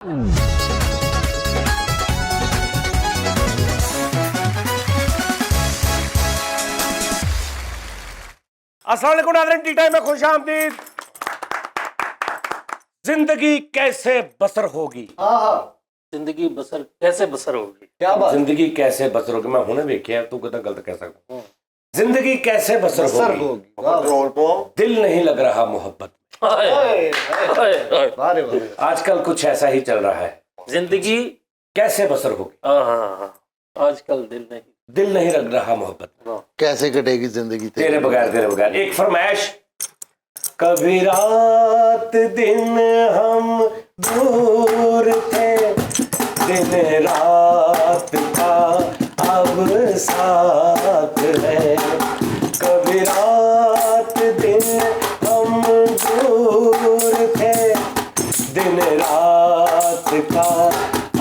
अस्सलाम वालेकुम नाज़रीन, टी टाइम में खुश आमदीद। जिंदगी कैसे बसर होगी? जिंदगी बसर कैसे बसर होगी? क्या बात? जिंदगी कैसे बसर होगी? मैं हुणे वेख्या, तू कहता गलत कह सकता। जिंदगी कैसे बसर होगी? दिल नहीं लग रहा मोहब्बत। आजकल कुछ ऐसा ही चल रहा है। जिंदगी कैसे बसर होगी? आजकल दिल नहीं लग रहा मोहब्बत। कैसे कटेगी जिंदगी तेरे बगैर। एक फरमाइश। कभी रात दिन हम दूर थे, दिन रात का अब साथ है। कभी रात दिन हम दूर थे, दिन रात का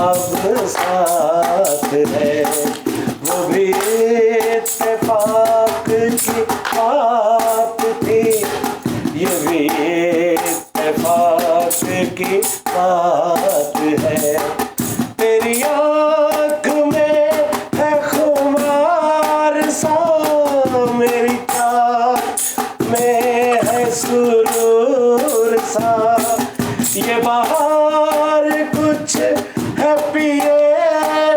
अब साथ है। वो भी इत्तेफाक की बात थी, ये भी इत्तेफाक की बात है। तेरी आँख में है खुमार सा, मेरी चाहत में है सुरूर सा। ये बाहर कुछ है पिए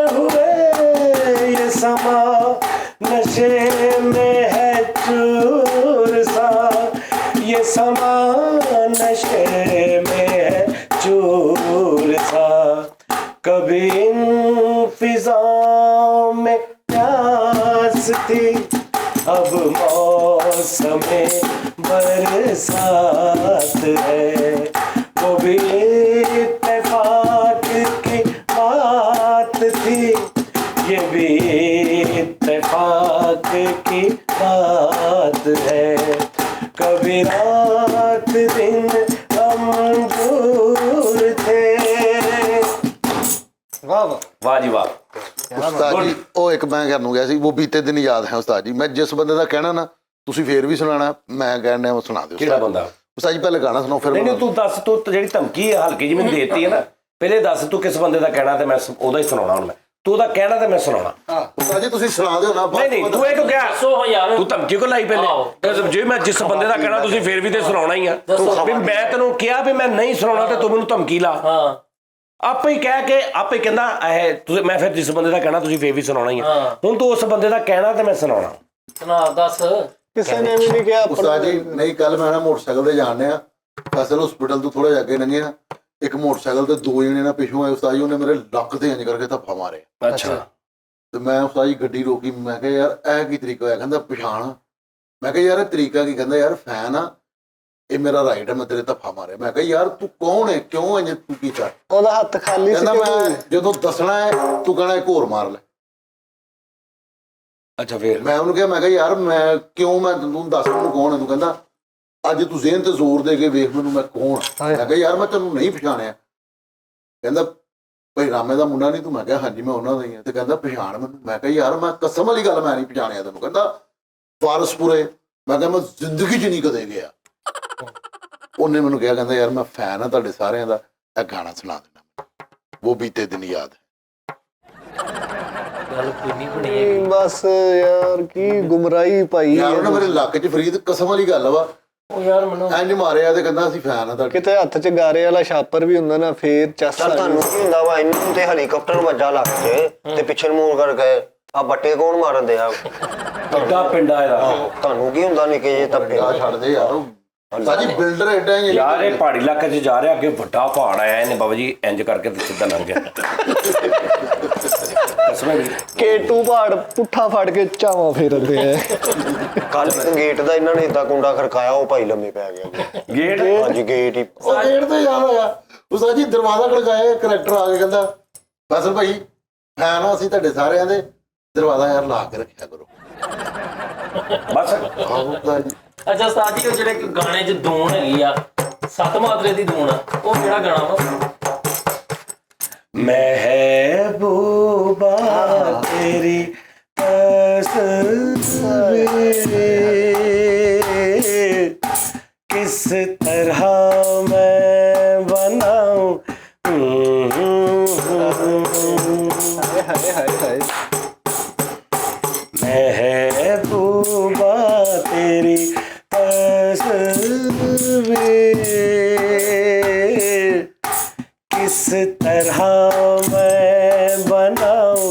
हुए, ये समा नशे में है चूर सा। ये समा नशे में है चूर सा। कभी इन फिजाओं में प्यास थी, अब मौसम बरसात है। वो भी इत्तेफाक की बात थी, ये भी इत्तेफाक की बात है। कभी रात दिन हम दूर थे। वाह जी वाह। उस्ताद जी ਉਹ ਇੱਕ ਮੈਂ ਕਰਨ ਗਿਆ ਸੀ, ਉਹ ਬੀਤੇ ਦਿਨ ਯਾਦ ਹੈ ਉਸਤਾਦ ਜੀ। ਮੈਂ ਜਿਸ ਬੰਦੇ ਦਾ ਕਹਿਣਾ ਨਾ ਤੁਸੀਂ ਫੇਰ ਵੀ ਸੁਣਾਣਾ, ਮੈਂ ਕਹਿਣਾ ਉਹ ਸੁਣਾ ਦਿਓ। ਕਿਹੜਾ ਬੰਦਾ? ਉਸਤਾਦ ਜੀ ਪਹਿਲੇ ਗਾਣਾ ਸੁਣਾਓ ਫਿਰ। ਨਹੀਂ ਤੂੰ ਦੱਸ, ਤੂੰ ਜਿਹੜੀ ਧਮਕੀ ਹਲਕੀ ਜੀ ਮੈਨੂੰ ਦੇਤੀ ਹੈ ਨਾ, ਪਹਿਲੇ ਦੱਸ ਤੂੰ ਕਿਸ ਬੰਦੇ ਦਾ ਕਹਿਣਾ ਤੇ ਮੈਂ ਉਹਦਾ ਹੀ ਸੁਣਾਉਣਾ। ਹੁਣ ਮੈਂ ਤੂੰ ਉਹਦਾ ਕਹਿਣਾ ਤੇ ਮੈਂ ਸੁਣਾਉਣਾ। ਉਸਤਾਦ ਜੀ ਤੁਸੀਂ ਸੁਣਾ ਦਿਓ ਨਾ। ਨਹੀਂ ਤੂੰ ਇਹ ਕਿਉਂ ਕਿਹਾ? ਤੂੰ ਧਮਕੀ ਕੋ ਲਾਈ ਪਹਿਲੇ? ਜੇ ਮੈਂ ਜਿਸ ਬੰਦੇ ਦਾ ਕਹਿਣਾ ਤੁਸੀਂ ਫੇਰ ਵੀ ਤੇ ਸੁਣਾਉਣਾ ਹੀ ਆ। ਵੀ ਮੈਂ ਤੈਨੂੰ ਕਿਹਾ ਵੀ ਮੈਂ ਨਹੀਂ ਸੁਣਾਉਣਾ ਤੇ ਤੂੰ ਮੈਨੂੰ ਧਮਕੀ ਲਾ। ਆਪੇ ਹੀ ਕਹਿ ਕੇ ਆਪੇ ਕਹਿੰਦਾ ਇਹ ਤੁਸੀਂ, ਮੈਂ ਫਿਰ ਜਿਸ ਬੰਦੇ ਦਾ ਕਹਿਣਾ ਤੁਸੀਂ ਫੇਰ ਵੀ ਸੁਣਾਉਣਾ ਹੀ ਆ। ਹੁਣ ਤੂੰ ਉਸ ਬੰਦੇ ਦਾ ਕਹਿਣਾ ਤੇ ਮੈਂ ਸੁਣਾਉਣਾ। ਸੁਣਾ ਦੱਸ। ਕਿਸੇ ਨੇ ਵੀ ਨਹੀਂ ਕਿਹਾ ਉਸਤਾਦ ਜੀ। ਨਹੀਂ ਕੱਲ ਮੈਂ ਨਾ ਮੋਟਰਸਾਈਕਲ ਤੇ ਜਾਣ ਡਿਆ, ਫੈਸਲ ਹਸਪੀਟਲ ਤੋਂ ਥੋੜਾ ਜਿਹਾ ਅੱਗੇ ਲੰਘੇ ਨਾ, ਇੱਕ ਮੋਟਰਸਾਈਕਲ ਤੇ ਦੋ ਜਣੇ ਨਾ ਪਿੱਛੋਂ ਆਏ ਉਸਤਾਦ ਜੀ, ਉਹਨੇ ਮੇਰੇ ਲੱਕ ਤੇ ਇੰਜ ਕਰਕੇ ਧੱਫਾ ਮਾਰੇ। ਅੱਛਾ। ਤੇ ਮੈਂ ਉਸਤਾਦ ਜੀ ਗੱਡੀ ਰੋਕੀ, ਮੈਂ ਕਿਹਾ ਯਾਰ ਇਹ ਕੀ ਤਰੀਕਾ ਹੋਇਆ? ਕਹਿੰਦਾ ਪਛਾਣ। ਮੈਂ ਕਿਹਾ ਯਾਰ ਇਹ ਤਰੀਕਾ ਕੀ? ਕਹਿੰਦਾ ਯਾਰ ਫੈਨ ਆ, ਇਹ ਮੇਰਾ ਰਾਈਟ ਹੈ, ਮੈਂ ਤੇਰੇ ਧੱਫਾ ਮਾਰਿਆ। ਮੈਂ ਕਿਹਾ ਯਾਰ ਤੂੰ ਕੌਣ ਹੈ, ਕਿਉਂ ਇੰਜ ਤੂੰ ਕੀਤਾ? ਉਹਦਾ ਹੱਥ ਖਾਲੀ ਸੀ। ਕਹਿੰਦਾ ਮੈਂ ਜਦੋਂ ਦੱਸਣਾ ਹੈ ਤੂੰ ਕਹਿਣਾ ਇੱਕ ਹੋਰ ਮਾਰ ਲੈ। ਅੱਛਾ ਫਿਰ ਮੈਂ ਉਹਨੂੰ ਕਿਹਾ, ਮੈਂ ਕਿਹਾ ਯਾਰ ਮੈਂ ਕਿਉਂ, ਮੈਂ ਤੂੰ ਦੱਸ ਮੈਨੂੰ ਕੌਣ ਹੈ? ਤੂੰ ਕਹਿੰਦਾ ਅੱਜ ਤੂੰ ਜ਼ੇਨ ਤੇ ਜ਼ੋਰ ਦੇ ਕੇ ਵੇਖ ਮੈਨੂੰ ਮੈਂ ਕੌਣ। ਮੈਂ ਕਿਹਾ ਯਾਰ ਮੈਂ ਤੈਨੂੰ ਨਹੀਂ ਪਛਾਣਿਆ। ਕਹਿੰਦਾ ਭਾਈ ਰਾਮੇ ਦਾ ਮੁੰਡਾ ਨਹੀਂ ਤੂੰ? ਮੈਂ ਕਿਹਾ ਹਾਂਜੀ ਮੈਂ ਉਹਨਾਂ ਦਾ ਹੀ ਹਾਂ। ਤੇ ਕਹਿੰਦਾ ਪਛਾਣ ਮੈਨੂੰ। ਮੈਂ ਕਿਹਾ ਯਾਰ ਮੈਂ ਕਸਮ ਵਾਲੀ ਗੱਲ ਮੈਂ ਨਹੀਂ ਪਛਾਣਿਆ ਤੈਨੂੰ। ਕਹਿੰਦਾ ਫਾਰਸਪੁਰੇ। ਮੈਂ ਕਿਹਾ ਮੈਂ ਜ਼ਿੰਦਗੀ 'ਚ ਨਹੀਂ ਕਦੇ ਗਿਆ। ਉਹਨੇ ਮੈਨੂੰ ਕਿਹਾ, ਕਹਿੰਦਾ ਯਾਰ ਮੈਂ ਫੈਨ ਆ ਤੁਹਾਡੇ ਸਾਰਿਆਂ ਦਾ, ਇਹ ਗਾਣਾ ਸੁਣਾ ਦੇਣਾ, ਉਹ ਬੀਤੇ ਦਿਨ ਯਾਦ ਹੈ। ਬਸ ਯਾਰ ਕੀ ਗੁੰਮਰਾਹੀ ਪਾਈ ਯਾਰ ਉਹਨੇ ਮੇਰੇ ਇਲਾਕੇ 'ਚ ਫਰੀਦ ਕਸਮ ਵਾਲੀ ਗੱਲ ਵਾ, ਉਹ ਯਾਰ ਮੈਨੂੰ ਇੰਜ ਮਾਰਿਆ ਤੇ ਕਹਿੰਦਾ ਅਸੀਂ ਫੈਨ ਆ ਤੁਹਾਡੇ। ਕਿਤੇ ਹੱਥ 'ਚ ਗਾਰੇ ਵਾਲਾ ਛਾਪਰ ਵੀ ਹੁੰਦਾ ਨਾ, ਫੇਰ ਚੱਲ ਤੁਹਾਨੂੰ ਕੀ ਹੁੰਦਾ ਵਾ? ਇਹਨੂੰ ਤੇ ਹੈਲੀਕਾਪਟਰ ਵੱਜਾ ਲੱਗ ਜੇ ਤੇ ਪਿੱਛੇ ਨੂੰ ਮੂੰਹ ਕਰ ਗਏ ਆ ਬੱਟੇ ਕੌਣ ਮਾਰਨ ਦੇ ਆ? ਵੱਡਾ ਪਿੰਡ ਆ ਇਹਦਾ। ਤੁਹਾਨੂੰ ਕੀ ਹੁੰਦਾ ਨਿੱਕੇ ਜਿਹੇ ਧੱਕੇ? ਆ ਛੱਡ ਦੇ ਯਾਰ ਸਾਜੀ ਬਿਲਡਰ ਐਡਾ ਹੀ ਯਾਰ। ਇਹ ਪਹਾੜੀ ਇਲਾਕੇ 'ਚ ਜਾ ਰਿਹਾ, ਅੱਗੇ ਵੱਡਾ ਪਹਾੜ ਆਇਆ, ਇਹਨੇ ਬਾਬਾ ਜੀ ਇੰਜ ਕਰਕੇ ਤੇ ਸਿੱਧਾ ਲੰਘ ਗਿਆ। K2 ਪਹਾੜ ਪੁੱਠਾ ਫੜ ਕੇ ਚਾਵਾਂ ਫੇਰਦੇ ਆ। ਕੱਲ ਗੇਟ ਦਾ ਇਹਨਾਂ ਨੇ ਏਦਾਂ ਕੁੰਡਾ ਖੜਕਾਇਆ, ਉਹ ਭਾਈ ਲੰਮੇ ਪੈ ਗਿਆ। ਗੇਟ? ਹਾਂਜੀ ਗੇਟ ਹੀ। ਉਹ ਗੇਟ ਤੇ ਯਾਰ ਹੋਇਆ ਉਸਤਾਦ ਜੀ, ਦਰਵਾਜ਼ਾ ਖੜਕਾਇਆ, ਕਰੈਕਟਰ ਆ ਕੇ ਕਹਿੰਦਾ ਫੈਸਲ ਭਾਈ ਫੈਨ ਆ ਅਸੀਂ ਤੁਹਾਡੇ ਸਾਰਿਆਂ ਦੇ, ਦਰਵਾਜ਼ਾ ਯਾਰ ਲਾ ਕੇ ਰੱਖਿਆ ਕਰੋ ਬਸ। ਅੱਛਾ ਉਸਤਾਦ ਜੀ, ਉਹ ਜਿਹੜੇ ਗਾਣੇ 'ਚ ਧੂਣ ਹੈਗੀ ਆ, 7 ਮਾਤਰੇ ਦੀ ਧੂਣ, ਉਹ ਕਿਹੜਾ ਗਾਣਾ ਵਾ? महबूबा तेरी तस्वीर किस तरह मैं बनाऊं, ਹਾਏ ਹਾਏ ਹਾਏ महबूबा तेरी तस्वीर किस तरह मैं बनाऊं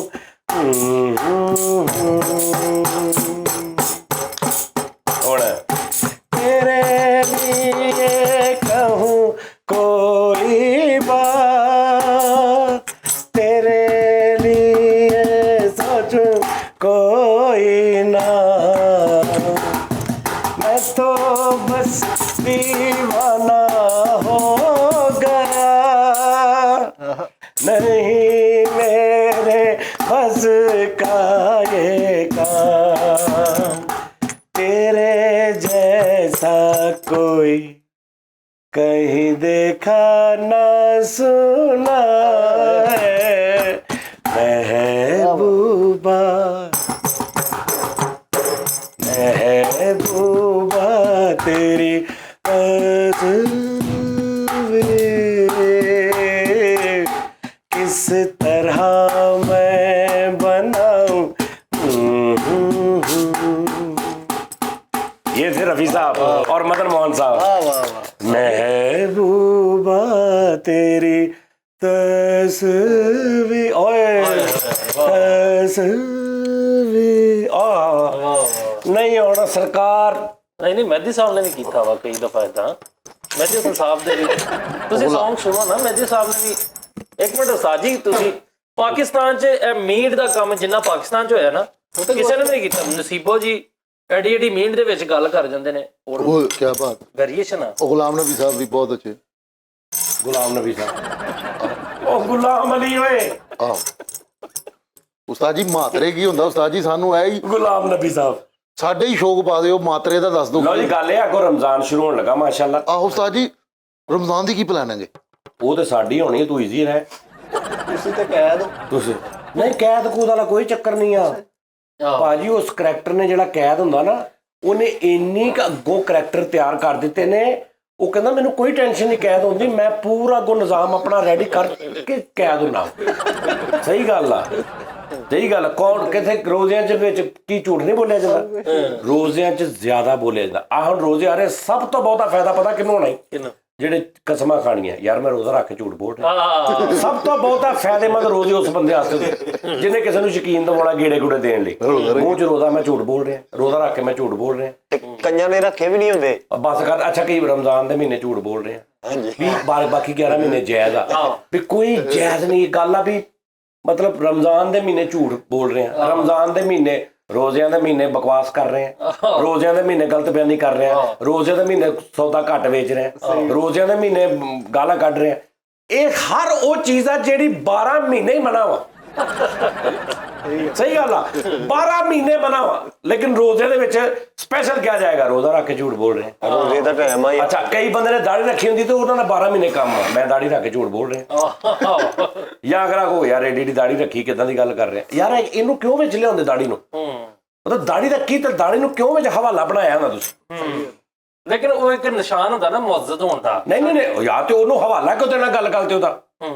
तेरे लिए कहूँ कोई बात तेरे लिए सोचूं कोई ना मैं तो बस दीवाना हो गया नहीं मेरे बस का ये काम तेरे जैसा कोई कहीं देखा ना सुना है महबूबा महबूबा तेरी तस्वीर किस तरह मैं बनाऊं ये थे रफी साहब और मदन मोहन साहब। महबूबा तेरी तस्वीर ओए तस्वीर नहीं होना सरकार नहीं ਮਹਿਦੀ ਸਾਹਿਬ ਨੇ ਵੀ ਕੀਤਾ ਵਾ ਕਈ ਦਫਾ ਇਦਾਂ ਮਹਿਦੀ ਸਾਹਿਬ ਦੇ ਵੀ ਤੁਸੀਂ Song ਸੁਣੋ ਨਾ ਮਹਿਦੀ ਸਾਹਿਬ ਨੇ ਵੀ ਇੱਕ ਮਿੰਟ ਸਾਜੀ ਤੁਸੀਂ ਪਾਕਿਸਤਾਨ 'ਚ ਮੀਟ ਦਾ ਕੰਮ ਜਿੰਨਾ ਪਾਕਿਸਤਾਨ 'ਚ ਹੋਇਆ ਨਾ ਕਿਸੇ ਨੇ ਨਹੀਂ ਕੀਤਾ ਨਸੀਬੋ ਜੀ ਐਡੀ ਐਡੀ ਮੀਟ ਦੇ ਵਿੱਚ ਗੱਲ ਕਰ ਜਾਂਦੇ ਨੇ ਉਹ ਕੀ ਬਾਤ ਵੇਰੀਏਸ਼ਨ ਆ ਉਹ ਗੁਲਾਮ ਨਬੀ ਸਾਹਿਬ ਵੀ ਬਹੁਤ ਅੱਛੇ गुलाम नबी साहब ओ गुलाम अली ओए ਆਹ ਉਸਤਾਦ ਜੀ ਮਾਤਰੇ ਕੀ ਹੁੰਦਾ ਉਸਤਾਦ ਜੀ ਸਾਨੂੰ ਐ ਹੀ गुलाम नबी साहब ਸਾਡੇ ਹੀ ਸ਼ੌਕ ਪਾ ਦਿਓ ਮਾਤਰੇ ਦਾ ਦੱਸ ਦਿਓ लो जी गल है अगो रमजान शुरू होने लगा माशाल्लाह ਆਹੋ ਉਸਤਾਦ ਜੀ ਰਮਜ਼ਾਨ ਦੀ ਕੀ ਪਲਾਨ ਹੈਗੇ वो तो साडी होनी है तू इजी रह ਤੁਸੀਂ ਤੇ ਕਹਿ ਦੋ तुझे नहीं कैद कूद वाला कोई चक्कर नहीं आ ਭਾਜੀ ਉਸ ਕਰੈਕਟਰ ਨੇ ਜਿਹੜਾ ਕੈਦ ਹੁੰਦਾ ਨਾ ਉਹਨੇ ਇੰਨੀ ਕ ਅੱਗੋਂ ਕਰੈਕਟਰ ਤਿਆਰ ਕਰ ਦਿੱਤੇ ਨੇ ਉਹ ਕਹਿੰਦਾ ਮੈਨੂੰ ਕੋਈ ਟੈਨਸ਼ਨ ਨਹੀਂ ਕੈਦ ਹੁੰਦੀ ਮੈਂ ਪੂਰਾ ਅੱਗੋਂ ਨਿਜ਼ਾਮ ਆਪਣਾ ਰੈਡੀ ਕਰਕੇ ਕੈਦ ਹੁੰਨਾ ਸਹੀ ਗੱਲ ਆ ਸਹੀ ਗੱਲ ਕੌਣ ਕਿਥੇ ਰੋਜ਼ਿਆਂ ਚ ਵਿੱਚ ਕੀ ਝੂਠ ਨਹੀਂ ਬੋਲਿਆ ਜਾਂਦਾ ਰੋਜ਼ਿਆਂ ਚ ਜ਼ਿਆਦਾ ਬੋਲਿਆ ਜਾਂਦਾ ਆ ਹੁਣ ਰੋਜ਼ੇ ਆ ਰਹੇ ਸਭ ਤੋਂ ਬਹੁਤਾ ਫਾਇਦਾ ਪਤਾ ਕਿਹਨੂੰ ਹੋਣਾ ਜਿਹੜੇ ਕਸਮਾਂ ਖਾਣੀਆਂ ਯਾਰ ਮੈਂ ਰੋਜ਼ਾ ਰੱਖ ਕੇ ਝੂਠ ਬੋਲ ਰਿਹਾ ਸਭ ਤੋਂ ਬਹੁਤਾ ਫਾਇਦੇਮੰਦ ਰੋਜ਼ੇ ਉਸ ਬੰਦੇ ਵਾਸਤੇ ਜਿਹਨੇ ਕਿਸੇ ਨੂੰ ਯਕੀਨ ਦਿਵਾਉਣਾ ਗੇੜੇ ਗੁੜੇ ਦੇਣ ਲਈ ਮੂੰਹ ਚ ਰੋਜ਼ਾ ਮੈਂ ਝੂਠ ਬੋਲ ਰਿਹਾ ਰੋਜ਼ਾ ਰੱਖ ਕੇ ਮੈਂ ਝੂਠ ਬੋਲ ਰਿਹਾ ਤੇ ਕੰਨਾਂ ਨੇ ਰੱਖੇ ਵੀ ਨਹੀਂ ਹੁੰਦੇ ਬਸ ਕਰ ਅੱਛਾ ਕਈ ਰਮਜ਼ਾਨ ਦੇ ਮਹੀਨੇ ਝੂਠ ਬੋਲ ਰਹੇ ਆ ਵੀ ਬਾਕੀ 11 ਮਹੀਨੇ ਜਾਇਜ਼ ਆ ਵੀ ਕੋਈ ਜਾਇਜ਼ ਨਹੀਂ ਗੱਲ ਆ ਵੀ ਮਤਲਬ ਰਮਜ਼ਾਨ ਦੇ ਮਹੀਨੇ ਝੂਠ ਬੋਲ ਰਹੇ ਆ ਰਮਜ਼ਾਨ ਦੇ ਮਹੀਨੇ ਰੋਜ਼ਿਆਂ ਦੇ ਮਹੀਨੇ ਬਕਵਾਸ ਕਰ ਰਹੇ ਆ ਰੋਜ਼ਿਆਂ ਦੇ ਮਹੀਨੇ ਗਲਤ ਬਿਆਨੀ ਕਰ ਰਹੇ ਆ ਰੋਜ਼ੇ ਦੇ ਮਹੀਨੇ ਸੌਦਾ ਘੱਟ ਵੇਚ ਰਹੇ ਆ ਰੋਜ਼ਿਆਂ ਦੇ ਮਹੀਨੇ ਗਾਲਾਂ ਕੱਢ ਰਹੇ ਆ ਇਹ ਹਰ ਉਹ ਚੀਜ਼ ਆ ਜਿਹੜੀ 12 ਮਹੀਨੇ ਹੀ ਮਨਾ ਵਾ ਸਹੀ ਗੱਲ ਆ 12 ਮਹੀਨੇ ਮਨਾ ਵਾ ਲੇਕਿਨ ਰੋਜ਼ੇ ਦੇ ਵਿੱਚ ਸਪੈਸ਼ਲ ਕਿਹਾ ਜਾਏਗਾ ਰੋਜ਼ਾ ਰੱਖ ਕੇ ਝੂਠ ਬੋਲ ਰਹੇ ਆ ਰੋਜ਼ੇ ਦਾ ਟਾਈਮ ਆ ਅੱਛਾ ਕਈ ਬੰਦੇ ਨੇ ਦਾੜੀ ਰੱਖੀ ਹੁੰਦੀ ਤੇ ਉਹਨਾਂ ਦਾ 12 ਮਹੀਨੇ ਕੰਮ ਆ ਮੈਂ ਦਾੜੀ ਰੱਖ ਕੇ ਝੂਠ ਬੋਲ ਰਿਹਾ ਜਾਂ ਅਗਰ ਕੋ ਯਾਰ ਏਡੀ ਦਾੜੀ ਰੱਖੀ ਕਿਦਾਂ ਦੀ ਗੱਲ ਕਰ ਰਿਹਾ ਯਾਰ ਇਹਨੂੰ ਕਿਉਂ ਵਿੱਚ ਲਿਆਉਂਦੇ ਦਾੜੀ ਨੂੰ ਮਤਲਬ ਦਾੜੀ ਰੱਖੀ ਤੇ ਦਾੜੀ ਨੂੰ ਕਿਉਂ ਵਿੱਚ ਹਵਾਲਾ ਬਣਾਇਆ ਹੁੰਦਾ ਤੁਸੀਂ ਲੇਕਿਨ ਉਹ ਇੱਕ ਨਿਸ਼ਾਨ ਹੁੰਦਾ ਨਾ ਮੁਅੱਜ਼ਜ਼ ਹੋਣ ਦਾ ਨਹੀਂ ਯਾਰ ਤੇ ਉਹਨੂੰ ਹਵਾਲਾ ਕਿਉਂ ਦੇਣਾ ਗੱਲ ਕਰਦੇ ਉਹਦਾ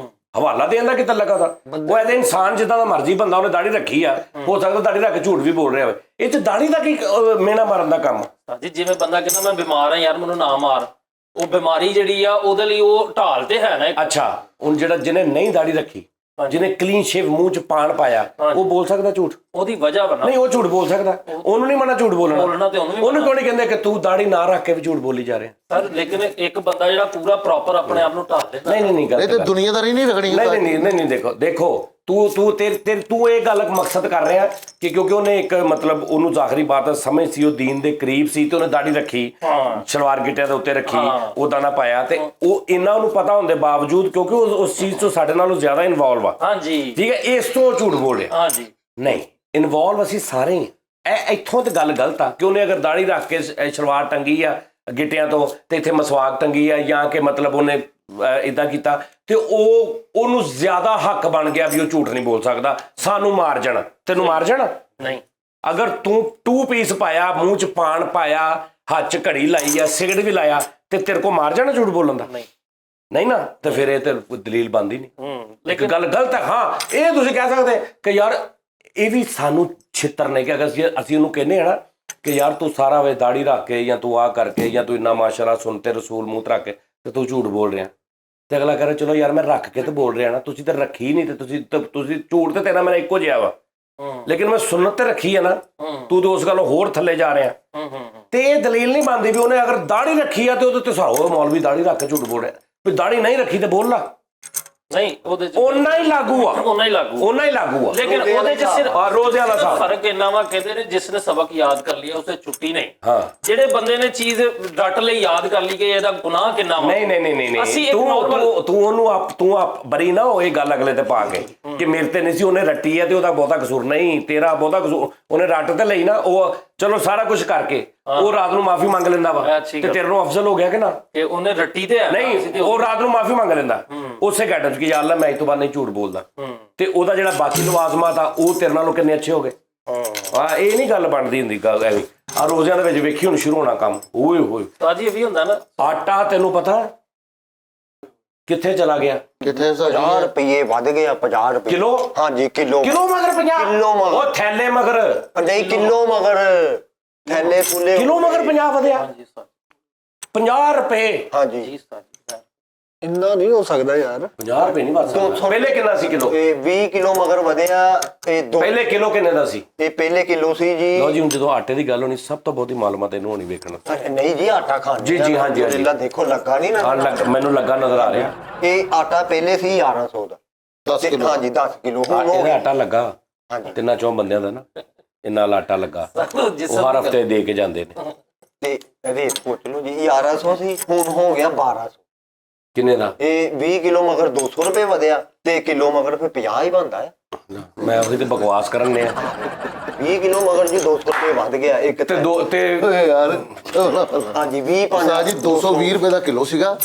ਹਵਾਲਾ ਦੇਣ ਦਾ ਕਿੱਦਾਂ ਲੱਗਾ ਦਾ ਉਹ ਐਸੇ ਇਨਸਾਨ ਜਿੱਦਾਂ ਦਾ ਮਰਜ਼ੀ ਬੰਦਾ ਉਹਨੇ ਦਾੜੀ ਰੱਖੀ ਆ ਹੋ ਸਕਦਾ ਦਾੜੀ ਰੱਖ ਕੇ ਝੂਠ ਵੀ ਬੋਲ ਰਿਹਾ ਹੋਵੇ ਇਹ ਚ ਦਾੜੀ ਦਾ ਕੀ ਮੇਨਾ ਮਾਰਨ ਦਾ ਕੰਮ ਜੀ ਜਿਵੇਂ ਬੰਦਾ ਕਹਿੰਦਾ ਮੈਂ ਬਿਮਾਰ ਆ ਯਾਰ ਮੈਨੂੰ ਨਾ ਮਾਰ ਉਹ ਬਿਮਾਰੀ ਜਿਹੜੀ ਆ ਉਹਦੇ ਲਈ ਉਹ ਢਾਲ ਤੇ ਹੈ ਨਾ ਅੱਛਾ ਹੁਣ ਜਿਹੜਾ ਜਿਹਨੇ ਨਹੀਂ ਦਾੜੀ ਰੱਖੀ ਜਿਹਨੇ ਕਲੀਨ ਸ਼ੇਵ ਮੂੰਹ ਚ ਪਾਣ ਪਾਇਆ ਉਹ ਬੋਲ ਸਕਦਾ ਝੂਠ ਉਹਦੀ ਵਜ੍ਹਾ ਬਣਾ ਨਹੀਂ ਉਹ ਝੂਠ ਬੋਲ ਸਕਦਾ ਉਹਨੂੰ ਨਹੀਂ ਮਨਾ ਝੂਠ ਬੋਲਣਾ ਤੇ ਉਹਨੂੰ ਕਿਉਂ ਨਹੀਂ ਕਹਿੰਦੇ ਕਿ ਤੂੰ ਦਾੜੀ ਨਾ ਰੱਖ ਕੇ ਵੀ ਝੂਠ ਬੋਲੀ ਜਾ ਰਿਹਾ ਸਰ ਲੇਕਿਨ ਇੱਕ ਬੰਦਾ ਜਿਹੜਾ ਪੂਰਾ ਪ੍ਰੋਪਰ ਆਪਣੇ ਆਪ ਨੂੰ ਢਾਲ ਲੈਂਦਾ ਨਹੀਂ ਗੱਲ ਇਹ ਤੇ ਦੁਨੀਆਦਾਰੀ ਨਹੀਂ ਰੱਖਣੀ ਨਹੀਂ ਦੇਖੋ ਤੂੰ ਇਹ ਗੱਲ ਮਕਸਦ ਕਰ ਰਿਹਾ ਕਿ ਕਿਉਂਕਿ ਉਹਨੇ ਇੱਕ ਮਤਲਬ ਉਹਨੂੰ ਜ਼ਾਹਰੀ ਬਾਤ ਸਮਝ ਸੀ ਉਹ ਦੀਨ ਦੇ ਕਰੀਬ ਸੀ ਤੇ ਉਹਨੇ ਦਾੜੀ ਰੱਖੀ ਸਲਵਾਰ ਗਿੱਟਿਆਂ ਦੇ ਉੱਤੇ ਰੱਖੀ ਉਹਦਾ ਨਾ ਪਾਇਆ ਤੇ ਉਹ ਇਹਨਾਂ ਉਹਨੂੰ ਪਤਾ ਹੁੰਦੇ ਬਾਵਜੂਦ ਕਿਉਂਕਿ ਉਸ ਚੀਜ਼ ਤੋਂ ਸਾਡੇ ਨਾਲੋਂ ਜ਼ਿਆਦਾ ਇਨਵੋਲਵ ਆ ਹਾਂਜੀ ਠੀਕ ਹੈ ਇਸ ਤੋਂ ਝੂਠ ਬੋਲ ਰਿਹਾ ਹਾਂਜੀ ਨਹੀਂ ਇਨਵੋਲਵ ਅਸੀਂ ਸਾਰੇ ਹੀ ਇੱਥੋਂ ਤੇ ਗੱਲ ਗਲਤ ਆ ਕਿ ਉਹਨੇ ਅਗਰ ਦਾੜੀ ਰੱਖ ਕੇ ਸਲਵਾਰ ਟੰਗੀ ਆ ਗਿੱਟਿਆਂ ਤੋਂ ਤੇ ਇੱਥੇ ਮਸਵਾਕ ਟੰਗੀ ਆ ਜਾਂ ਕਿ ਮਤਲਬ ਉਹਨੇ ਇਦਾਂ ਕੀਤਾ ਤੇ ਉਹਨੂੰ ਜ਼ਿਆਦਾ ਹੱਕ ਬਣ ਗਿਆ ਵੀ ਉਹ ਝੂਠ ਨਹੀਂ ਬੋਲ ਸਕਦਾ ਸਾਨੂੰ ਮਾਰ ਜਾਣਾ ਤੈਨੂੰ ਮਾਰ ਜਾਣਾ ਨਹੀਂ ਅਗਰ ਤੂੰ 2 ਪੀਸ ਪਾਇਆ ਮੂੰਹ ਚ ਪਾਣ ਪਾਇਆ ਹੱਥ ਚ ਘੜੀ ਲਾਈ ਆ ਸਿਗਰਟ ਵੀ ਲਾਇਆ ਤੇ ਤੇਰੇ ਕੋ ਮਾਰ ਜਾਣਾ ਝੂਠ ਬੋਲਣ ਦਾ ਨਹੀਂ ਨਾ ਤੇ ਫਿਰ ਇਹ ਤੇ ਦਲੀਲ ਬਣਦੀ ਨਹੀਂ ਇੱਕ ਗੱਲ ਗਲਤ ਹੈ। ਹਾਂ ਇਹ ਤੁਸੀਂ ਕਹਿ ਸਕਦੇ ਕਿ ਯਾਰ ਇਹ ਵੀ ਸਾਨੂੰ ਛਿੱਤਰ ਨੇ ਕਿ ਅਗਰ ਅਸੀਂ ਉਹਨੂੰ ਕਹਿੰਦੇ ਆ ਨਾ ਕਿ ਯਾਰ ਤੂੰ ਸਾਰਾ ਵੇ ਦਾੜੀ ਰੱਖ ਕੇ ਜਾਂ ਤੂੰ ਆ ਕਰਕੇ ਜਾਂ ਤੂੰ ਇੰਨਾ ਮਾਸ਼ਾਅੱਲਾ ਸੁਣਤੇ ਰਸੂਲ ਮੂੰਹ ਰੱਖ ਕੇ ਤੇ ਤੂੰ ਝੂਠ ਬੋਲ ਰਿਹਾ ਤੇ ਅਗਲਾ ਕਹੇ ਚਲੋ ਯਾਰ ਮੈਂ ਰੱਖ ਕੇ ਤੇ ਬੋਲ ਰਿਹਾ ਨਾ, ਤੁਸੀਂ ਤਾਂ ਰੱਖੀ ਨਹੀਂ ਤੇ ਤੁਸੀਂ ਝੂਠ ਤੇ ਤੇਰਾ ਮੇਰਾ ਇੱਕੋ ਜਿਹਾ ਵਾ, ਲੇਕਿਨ ਮੈਂ ਸੁਨਨਤ ਤੇ ਰੱਖੀ ਹੈ ਨਾ, ਤੂੰ ਤੇ ਉਸ ਗੱਲੋਂ ਹੋਰ ਥੱਲੇ ਜਾ ਰਿਹਾ। ਤੇ ਇਹ ਦਲੀਲ ਨਹੀਂ ਬਣਦੀ ਵੀ ਉਹਨੇ ਅਗਰ ਦਾੜੀ ਰੱਖੀ ਆ ਤੇ ਉਹਦੇ ਤੇ ਸਾਹੋ ਮੌਲਵੀ ਦਾੜੀ ਰੱਖ ਕੇ ਝੂਠ ਬੋਲ ਰਿਹਾ, ਵੀ ਦਾੜੀ ਨਹੀਂ ਰੱਖੀ ਤੇ ਬੋਲ ਲਾ, ਨਹੀਂ ਉਹਦੇ ਚ ਓਨਾ ਹੀ ਲਾਗੂ ਆ, ਉਹਨਾਂ ਹੀ ਲਾਗੂ ਆ। ਲੇਕਿਨ ਉਹਦੇ ਚ ਸਿਰਫ ਰੋਜ਼ਿਆਂ ਦਾ ਹਿਸਾਬ ਫਰਕ ਇੰਨਾ ਵਾ, ਕਹਿੰਦੇ ਨੇ ਜਿਸ ਨੇ ਸਬਕ ਯਾਦ ਕਰ ਲਿਆ ਉਸੇ ਛੁੱਟੀ ਨਹੀਂ। ਹਾਂ ਜਿਹੜੇ ਬੰਦੇ ਨੇ ਚੀਜ਼ ਡਟ ਲਈ ਯਾਦ ਕਰ ਲਈ ਕਿ ਇਹਦਾ ਗੁਨਾਹ ਕਿੰਨਾ ਵਾ, ਨਹੀਂ ਅਸੀਂ ਇੱਕ ਤੂੰ normal- ਤੂੰ ਉਹਨੂੰ ਤੂੰ ਬਰੀ ਨਾ ਹੋ ਇਹ ਗੱਲ ਅਗਲੇ ਤੇ ਪਾ ਕੇ ਕਿ ਮੇਰੇ ਤੇ ਨਹੀਂ ਸੀ ਉਹਨੇ ਰੱਟੀ ਹੈ ਤੇ ਉਹਦਾ ਬਹੁਤਾ ਕਸੂਰ ਨਹੀਂ, ਤੇਰਾ ਬਹੁਤਾ ਕਸੂਰ, ਉਹਨੇ ਰੱਟ ਤੇ ਲਈ ਨਾ, ਉਹ ਚਲੋ ਸਾਰਾ ਕੁਝ ਕਰਕੇ ਉਹ ਰਾਤ ਨੂੰ ਮਾਫੀ ਮੰਗ ਲੈਂਦਾ ਵਾ ਤੇ ਤੇਰੇ ਨੂੰ ਅਫਜ਼ਲ ਹੋ ਗਿਆ ਕਿ ਨਾ, ਕਿ ਉਹਨੇ ਰੱਟੀ ਤੇ ਆ ਨਹੀਂ ਉਹ ਰਾਤ ਨੂੰ ਮਾਫੀ ਮੰਗ ਲੈਂਦਾ ਉਸੇ ਘਟਨ ਚ ਕਿ ਯਾਰ ਅੱਲਾ ਮੈਂ ਇਸ ਤੋਂ ਬਾਅਦ ਨਹੀਂ ਝੂਠ ਬੋਲਦਾ, ਤੇ ਉਹਦਾ ਜਿਹੜਾ ਬਾਕੀ ਲਵਾਜ਼ਮਾਤ ਆ ਉਹ ਤੇਰੇ ਨਾਲੋਂ ਕਿੰਨੇ ਅੱਛੇ ਹੋ ਗਏ। ਹਾਂ ਇਹ ਨਹੀਂ ਗੱਲ ਬਣਦੀ ਹੁੰਦੀ ਗੱਲ ਐਵੇਂ। ਆ ਰੋਜ਼ਿਆਂ ਦੇ ਵਿੱਚ ਵੇਖੀ ਹੁਣ ਸ਼ੁਰੂ ਹੋਣਾ ਕੰਮ, ਓਏ ਹੋਏ ਤਾਜੀ ਇਹ ਵੀ ਹੁੰਦਾ ਨਾ, ਆਟਾ ਤੈਨੂੰ ਪਤਾ ਕਿੱਥੇ ਚਲਾ ਗਿਆ, ਕਿੱਥੇ 50 ਰੁਪਏ ਵੱਧ ਗਿਆ, 50 ਰੁਪਏ ਕਿਲੋ? ਹਾਂਜੀ ਕਿਲੋ ਮਗਰ 50 ਕਿਲੋ ਮਗਰ। ਉਹ ਥੈਲੇ ਮਗਰ ਨਹੀਂ ਕਿਲੋ ਮਗਰ ਥੈਲੇ ਫੁੱਲੇ ਕਿਲੋ ਮਗਰ 50 ਵਧਿਆ, ਹਾਂਜੀ ਸਰ 50 ਰੁਪਏ ਹਾਂਜੀ ਜੀ ਸਰ ਇੰਨਾ ਨਹੀਂ ਹੋ ਸਕਦਾ ਯਾਰ। 50 ਰੁਪਏ ਨਹੀਂ ਵੱਧ ਸਕਦਾ। ਪਹਿਲੇ ਕਿੰਨਾ ਸੀ ਕਿਲੋ? ਇਹ 20 ਕਿਲੋ ਮਗਰ ਵਧਿਆ ਤੇ ਪਹਿਲੇ ਕਿਲੋ ਕਿੰਨੇ ਦਾ ਸੀ? ਇਹ ਪਹਿਲੇ ਕਿਲੋ ਸੀ ਜੀ। ਲਓ ਜੀ ਹੁਣ ਜਦੋਂ ਆਟੇ ਦੀ ਗੱਲ ਹੋਣੀ ਸਭ ਤੋਂ ਬਹੁਤੀ ਮਾਲੂਮਾਤ ਇਹਨੂੰ ਹੋਣੀ ਵੇਖਣਾ। ਨਹੀਂ ਜੀ ਆਟਾ ਖਾਣ ਜੀ, ਹਾਂਜੀ, ਹਾਂਜੀ। ਦੇਖੋ ਲੱਗਾ ਨਹੀਂ ਹਾਂ ਨਾ, ਮੈਨੂੰ ਲੱਗਾ ਨਜ਼ਰ ਆ ਰਿਹਾ ਇਹ ਆਟਾ ਪਹਿਲੇ ਸੀ 1100 ਦਾ 10 ਕਿਲੋ ਹਾਂਜੀ 10 ਕਿਲੋ ਹੁਣ ਹੋ ਇਹਦਾ ਗਿਆ ਆਟਾ ਲੱਗਾ ਹਾਂਜੀ ਤਿੰਨਾਂ ਚੋਂ ਬੰਦਿਆਂ ਦਾ ਨਾ ਇੰਨਾ ਆਟਾ ਲੱਗਾ, ਉਹ ਹਰ ਹਫਤੇ ਦੇ ਕੇ ਜਾਂਦੇ ਨੇ। ਤੇ ਰੇਟ ਪੁੱਛ ਲਓ ਜੀ 1100 ਸੀ ਹੁਣ ਹੋ ਗਿਆ 1200। ਕਿੰਨੇ ਦਾ? ਇਹ 20 ਕਿਲੋ ਮਗਰ 200 ਰੁਪਏ ਵਧਿਆ ਤੇ ਕਿਲੋ ਮਗਰ ਫਿਰ 50 ਹੀ ਬਣਦਾ ਹੈ। ਮੈਂ ਉਹਦੀ ਤੇ ਬਕਵਾਸ ਕਰਨ ਨੇ 20 ਕਿਲੋ ਮਗਰ ਜੀ 200 ਰੁਪਏ ਵੱਧ ਗਿਆ ਇੱਕ ਤੇ ਦੋ ਤੇ ਓਏ ਯਾਰ ਹਾਂਜੀ 20 ਉਸਤਾਦ ਜੀ 220 ਰੁਪਏ ਦਾ ਕਿਲੋ ਸੀਗਾ,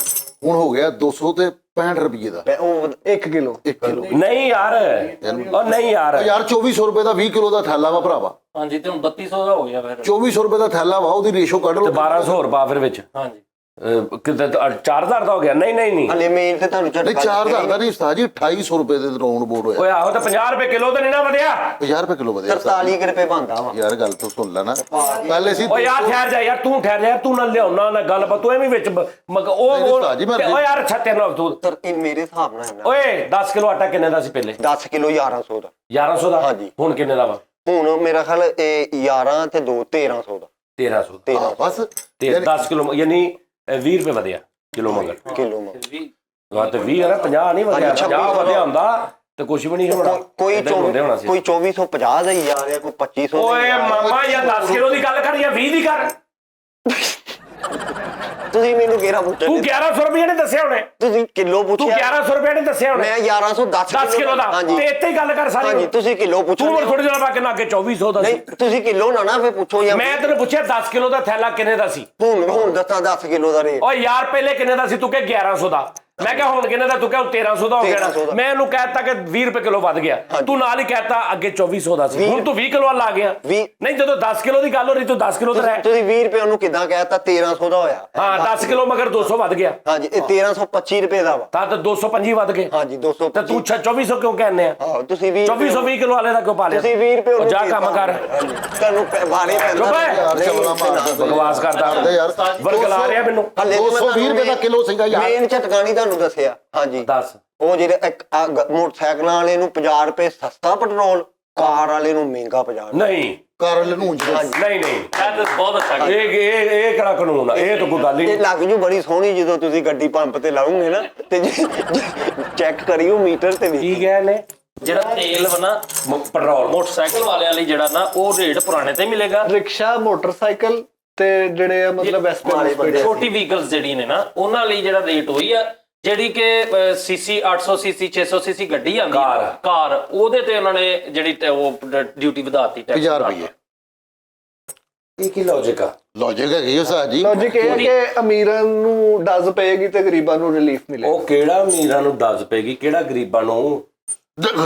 ਹੁਣ ਹੋ ਗਿਆ 200 ਤੇ 65 ਰੁਪਏ ਦਾ ਉਹ 1 ਕਿਲੋ 1 ਕਿਲੋ। ਨਹੀਂ ਯਾਰ ਉਹ ਨਹੀਂ ਯਾਰ ਯਾਰ 2400 ਰੁਪਏ ਦਾ 20 ਕਿਲੋ ਦਾ ਥੈਲਾ ਵਾ ਭਰਾਵਾ, ਹਾਂਜੀ ਤੇ ਹੁਣ 3200 ਦਾ ਹੋ ਗਿਆ ਫਿਰ 2400 ਰੁਪਏ ਦਾ ਥੈਲਾ ਵਾ, ਉਹਦੀ ਰੇਸ਼ੋ ਕੱਢ ਤੇ ਲਓ। 1200 ਹੋਰ ਪਾ ਫਿਰ ਵਿੱਚ ਹਾਂਜੀ ਕਿਤੇ 4000 ਦਾ ਹੋ ਗਿਆ। ਨਹੀਂ ਹਲੇ ਮੇਨ ਤੇ ਤੁਹਾਨੂੰ ਨਹੀਂ ਝਟਕਾ 4000 ਦਾ ਨਹੀਂ ਉਸਤਾਦ ਜੀ 2800 ਰੁਪਏ ਦੇ ਰਾਉਂਡ ਬੋਰਡ ਹੋਇਆ। ਓਏ ਆਹੋ ਤਾਂ 50 ਰੁਪਏ ਕਿਲੋ ਤੇ ਨਹੀਂ ਨਾ ਵਧਿਆ। 50 ਰੁਪਏ ਕਿਲੋ ਵਧਿਆ ਉਸਤਾਦ 43 ਰੁਪਏ ਬਣਦਾ ਵਾ ਜੀ। ਯਾਰ ਗੱਲ ਤਾਂ ਸੁਣ ਲੈ ਨਾ, ਪਹਿਲੇ ਸੀ ਓ ਯਾਰ ਠਹਿਰ ਜਾ ਯਾਰ, ਤੂੰ ਠਹਿਰ ਜਾ ਯਾਰ, ਤੂੰ ਨਾ ਲਿਆਉਣਾ ਨਾ ਗੱਲ ਬਾ ਤੂੰ ਐਵੇਂ ਵਿੱਚ ਉਸਤਾਦ ਜੀ, ਓ ਯਾਰ ਛੱਤੇ ਨਾ ਤੂੰ ਸਰ ਇਹ ਮੇਰੇ ਹਿਸਾਬ ਨਾਲ ਇੰਨਾ ਓਏ 10 ਕਿਲੋ ਆਟਾ ਕਿੰਨੇ ਦਾ ਸੀ ਪਹਿਲੇ? 10 ਕਿਲੋ 1100 ਦਾ 1100 ਦਾ ਹਾਂਜੀ। ਹੁਣ ਕਿੰਨੇ ਦਾ ਵਾ? ਹੁਣ ਮੇਰਾ ਖਿਆਲ ਇਹ 11 ਤੇ 2 1300 ਦਾ 1300 ਦਾ। 1300 ਬਸ ਤੇ 10 ਕਿਲੋ ਯਾਨੀ 20 ਰੁਪਏ ਵਧਿਆ ਕਿਲੋ ਮਗਰ। ਕਿਲੋ ਮਗਰ ਵਾ ਤੇ 20 ਹੈ ਨਾ, 50 ਨਹੀਂ ਵਧਿਆ। 50 ਵਧਿਆ ਹੁੰਦਾ ਤੇ ਕੁਝ ਵੀ ਨਹੀਂ ਹੋਣਾ। ਕੋਈ ਏਦਾਂ ਹੀ ਹੁੰਦੇ ਹੋਣਾ ਸੀ। ਕੋਈ 2450 ਦਾ ਹੀ ਆ ਰਿਹਾ, ਕੋਈ 2500 ਦਾ ਹੀ ਓਏ ਆ ਰਿਹਾ। ਮਾਮਾ ਯਾਰ 10 ਕਿਲੋ ਦੀ ਗੱਲ ਕਰ ਜਾਂ 20 ਦੀ ਕਰ। ਤੁਸੀਂ ਮੈਨੂੰ ਕਿਹੜਾ ਪੁੱਛਿਆ? ਤੂੰ 1100 ਰੁਪਏ ਨੇ ਦੱਸਿਆ ਹੁਣੇ, ਤੁਸੀਂ ਕਿਲੋ ਤੂੰ ਪੁੱਛਿਆ 1100 ਰੁਪਏ ਨੇ ਦੱਸਿਆ ਹੁਣੇ। ਮੈਂ 1110 10 ਕਿਲੋ ਦਾ ਹਾਂਜੀ ਤੇ ਇੱਥੇ ਹੀ ਗੱਲ ਕਰ ਸਾਰੀ। ਹਾਂਜੀ ਤੁਸੀਂ ਕਿਲੋ ਪੁੱਛੋ ਤੂੰ ਥੋੜੀ ਦੇਰ ਬਾਅਦ ਕਿੰਨਾ ਅੱਗੇ 2400 ਦਾ ਸੀ। ਨਹੀਂ ਤੁਸੀਂ ਕਿਲੋ ਨਾ ਫੇ ਪੁੱਛੋ ਜਾਂ ਮੈਂ ਤੈਨੂੰ ਪੁੱਛਿਆ 10 ਕਿਲੋ ਦਾ ਥੈਲਾ ਕਿੰਨੇ ਦਾ ਸੀ? ਹੁਣ ਦੱਸਾਂ 10 ਕਿਲੋ ਦਾ ਰੇਟ। ਓਏ ਯਾਰ ਪਹਿਲੇ ਕਿੰਨੇ ਦਾ ਸੀ? ਤੂੰ ਕਹੇ 1100 ਦਾ। ਮੈਂ ਕਿਹਾ ਹੁਣ ਕਿੰਨੇ ਦਾ? ਤੂੰ ਕਹੇ 1300 ਦਾ ਹੋ ਗਿਆ 1300 ਦਾ। ਮੈਂ ਇਹਨੂੰ ਕਹਿਤਾ ਕਿ 20 ਰੁਪਏ ਕਿਲੋ ਵੱਧ ਗਿਆ। ਤੂੰ ਨਾਲ ਹੀ ਕਹਿਤਾ ਅੱਗੇ 2400 ਦਾ ਸੀ, ਹੁਣ ਤੂੰ 20 ਕਿਲੋ ਵੱਲ ਆ ਗਿਆ। ਨਹੀਂ ਜਦੋਂ 10 ਕਿਲੋ ਦੀ ਗੱਲ ਹੋ ਰਹੀ ਤੂੰ 10 ਕਿਲੋ ਤੇ ਰਹਿ। ਤੁਸੀਂ 20 ਰੁਪਏ ਉਹਨੂੰ ਕਿਦਾਂ ਕਹਿਤਾ? 1300 ਦਾ ਹੋਇਆ। ਹਾਂ 10 ਕਿਲੋ ਮਗਰ 200 ਵੱਧ ਗਿਆ। ਹਾਂਜੀ ਇਹ 1325 ਰੁਪਏ ਦਾ ਵਾ। ਤਾਂ 225 ਵੱਧ ਗਏ। ਹਾਂਜੀ 200 ਤੇ ਤੂੰ 2400 ਕਿਉਂ ਕਹਿੰਦੇ ਆ? ਹਾਂ ਤੁਸੀਂ 20 2420 ਕਿਲੋ ਵਾਲੇ ਦਾ ਕਿਉਂ ਪਾ ਲਿਆ? ਤੁਸੀਂ 20 ਰੁਪਏ ਉਹਨੂੰ ਜਾ ਕੰਮ ਕਰ। ਤੁਹਾਨੂੰ ਬਾਰੇ ਪੈਂਦਾ ਚੁੱਪ ਹੈ। ਯਾਰ ਚਵਲਾ ਮਾਰਦਾ ਬਕਵਾਸ ਕਰਦਾ ਯਾਰ ਵਰਗਲਾ ਰਿਹਾ ਮੈਨੂੰ। 220 ਰੁਪਏ ਦਾ ਕਿਲੋ ਸੀਗਾ ਯਾਰ। ਮੇਨ ਝਟਕਾ ਨਹੀਂ ਤੁਹਾਨੂੰ ਦੱਸਿਆ। ਹਾਂਜੀ ਦੱਸ। ਉਹ ਜਿਹੜੇ ਇੱਕ ਮੋਟਰਸਾਈਕਲਾਂ ਵਾਲੇ ਨੂੰ 50 ਰੁਪਏ ਸਸਤਾ ਪੈਟਰੋਲ, ਕਾਰ ਵਾਲੇ ਨੂੰ ਮਹਿੰਗਾ 50। ਨਹੀਂ ਕਾਰਨ ਨੂੰ ਨਹੀਂ ਇਹ ਤਾਂ ਬਹੁਤ ਅੱਛਾ ਕੀਤਾ। ਇਹ ਕਿਹੜਾ ਕਾਨੂੰਨ ਆ? ਇਹ ਤਾਂ ਕੋਈ ਗੱਲ ਹੀ ਇਹ ਨਹੀਂ। ਲੱਗ ਜੂ ਬੜੀ ਸੋਹਣੀ ਜਦੋਂ ਤੁਸੀਂ ਗੱਡੀ ਪੰਪ ਤੇ ਲਾਉਂਗੇ ਨਾ ਤੇ ਚੈੱਕ ਕਰਿਓ ਮੀਟਰ ਤੇ ਵੀ। ਕੀ ਗਏ ਨੇ? ਜਿਹੜਾ ਤੇਲ ਵਾ ਨਾ ਪੈਟਰੋਲ ਮੋਟਰਸਾਈਕਲ ਵਾਲਿਆਂ ਲਈ ਜਿਹੜਾ ਨਾ ਉਹ ਰੇਟ ਪੁਰਾਣੇ ਤੇ ਮਿਲੇਗਾ। ਰਿਕਸ਼ਾ ਮੋਟਰਸਾਈਕਲ ਤੇ ਜਿਹੜੇ ਆ ਮਤਲਬ ਮਾੜੇ ਬੰਦੇ ਛੋਟੀ ਵਹੀਕਲਸ ਜਿਹੜੀ ਨੇ ਨਾ ਉਹਨਾਂ ਲਈ ਜਿਹੜਾ ਰੇਟ ਹੋਈ ਆ, ਜਿਹੜੀ ਕਿ ਸੀਸੀ 800 ਸੀਸੀ 600 ਸੀਸੀ ਗੱਡੀ ਆਂਦੀ ਕਾਰ ਉਹਦੇ ਤੇ ਉਹਨਾਂ ਨੇ ਜਿਹੜੀ ਉਹ ਡਿਊਟੀ ਵਧਾਤੀ 50 ਰੁਪਏ। ਇਹ ਕੀ ਲੌਜੀਕ ਆ? ਲੌਜਿਕ ਹੈਗੀ ਉਹ ਸਾਜੀ। ਲੌਜਿਕ ਇਹ ਹੈ ਕਿ ਅਮੀਰਾਂ ਨੂੰ ਡਜ਼ ਪਏਗੀ ਤੇ ਗਰੀਬਾਂ ਨੂੰ ਰਿਲੀਫ ਮਿਲੇਗਾ। ਉਹ ਕਿਹੜਾ ਅਮੀਰਾਂ ਨੂੰ ਦੱਸ ਪੈਗੀ, ਕਿਹੜਾ ਗਰੀਬਾਂ ਨੂੰ?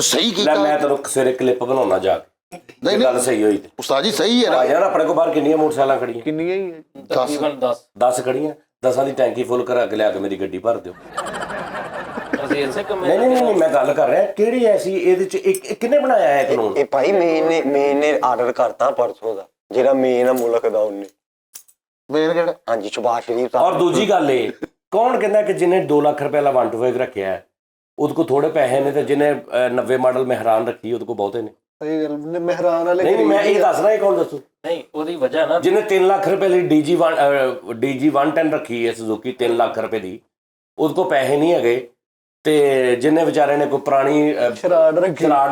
ਸਹੀ ਲੈ ਕੀਤਾ। ਮੈਂ ਤੈਨੂੰ ਸਵੇਰੇ ਕਲਿੱਪ ਬਣਾਉਣਾ ਜਾ ਕੇ। ਨਹੀਂ ਗੱਲ ਸਹੀ ਹੋਈ ਤੇ ਉਸਤਾਦ ਜੀ ਸਹੀ ਹੈ ਨਾ। ਯਾਰ ਆਪਣੇ ਕੋਲ ਬਾਹਰ ਕਿੰਨੀਆਂ ਮੋਟਰਸਾਈਕਲਾਂ ਖੜੀਆਂ? ਕਿੰਨੀਆਂ ਹੀ ਹੈ? ਤਕਰੀਬਨ 10 10 ਖੜੀਆਂ। 10 ਦੀ ਟੈਂਕੀ ਫੁੱਲ ਕਰਾ ਕੇ ਲਿਆ ਕੇ ਮੇਰੀ ਗੱਡੀ ਭਰ ਦਿਓ। देर से ਨਹੀਂ ਮੈਂ ਗੱਲ ਕਰ ਰਿਹਾ ਕਿਹੜੀ ਐਸੀ ਇਹਦੇ ਚ ਕਿਹਨੇ ਬਣਾਇਆ ਹੈ ਕਾਨੂੰਨ? ਇਹ ਭਾਈ ਮੇਨ ਨੇ ਆਰਡਰ ਕਰਤਾ ਪਰਸੋਂ ਦਾ, ਜਿਹੜਾ ਮੇਨ ਆ ਮੁਲਕ ਦਾ ਉਹਨੇ। ਮੇਨ ਕਿਹੜਾ? ਹਾਂਜੀ ਸ਼ਬਾਸ਼ ਸ਼ਰੀਫ ਸਾਹਿਬ। ਔਰ ਦੂਜੀ ਗੱਲ ਇਹ ਕੌਣ ਕਹਿੰਦਾ ਕਿ ਜਿਹਨੇ 2 ਲੱਖ ਰੁਪਏ ਵਾਲਾ 125 ਰੱਖਿਆ ਹੈ ਉਹਦੇ ਕੋਲ ਥੋੜੇ ਪੈਸੇ ਨੇ ਤੇ ਜਿਹਨੇ 90 ਮਾਡਲ ਮਹਿਰਾਨ ਰੱਖੀ ਉਹਦੇ ਕੋਲ ਬਹੁਤੇ ਨੇ? ਸਹੀ ਗੱਲ, ਮਹਿਰਾਨ ਵਾਲੇ ਨਹੀਂ ਮੈਂ ਇਹ ਦੱਸ ਰਿਹਾ ਇਹ ਕੌਣ ਦੱਸੂ? ਨਹੀਂ ਉਹਦੀ ਵਜ੍ਹਾ ਨਾ ਜਿਹਨੇ 3 ਲੱਖ ਰੁਪਏ ਲਈ DG 110 ਰੱਖੀ ਹੈ ਸੁਜ਼ੂਕੀ 3 ਲੱਖ ਰੁਪਏ ਦੀ, ਉਹਦੇ ਕੋਲ ਪੈਸੇ ਨਹੀਂ ਹੈਗੇ। ਤੇ ਜਿਹਨੇ ਵਿਚਾਰੇ ਨੇ ਕੋਈ ਪੁਰਾਣੀ ਸ਼ਰਾਡ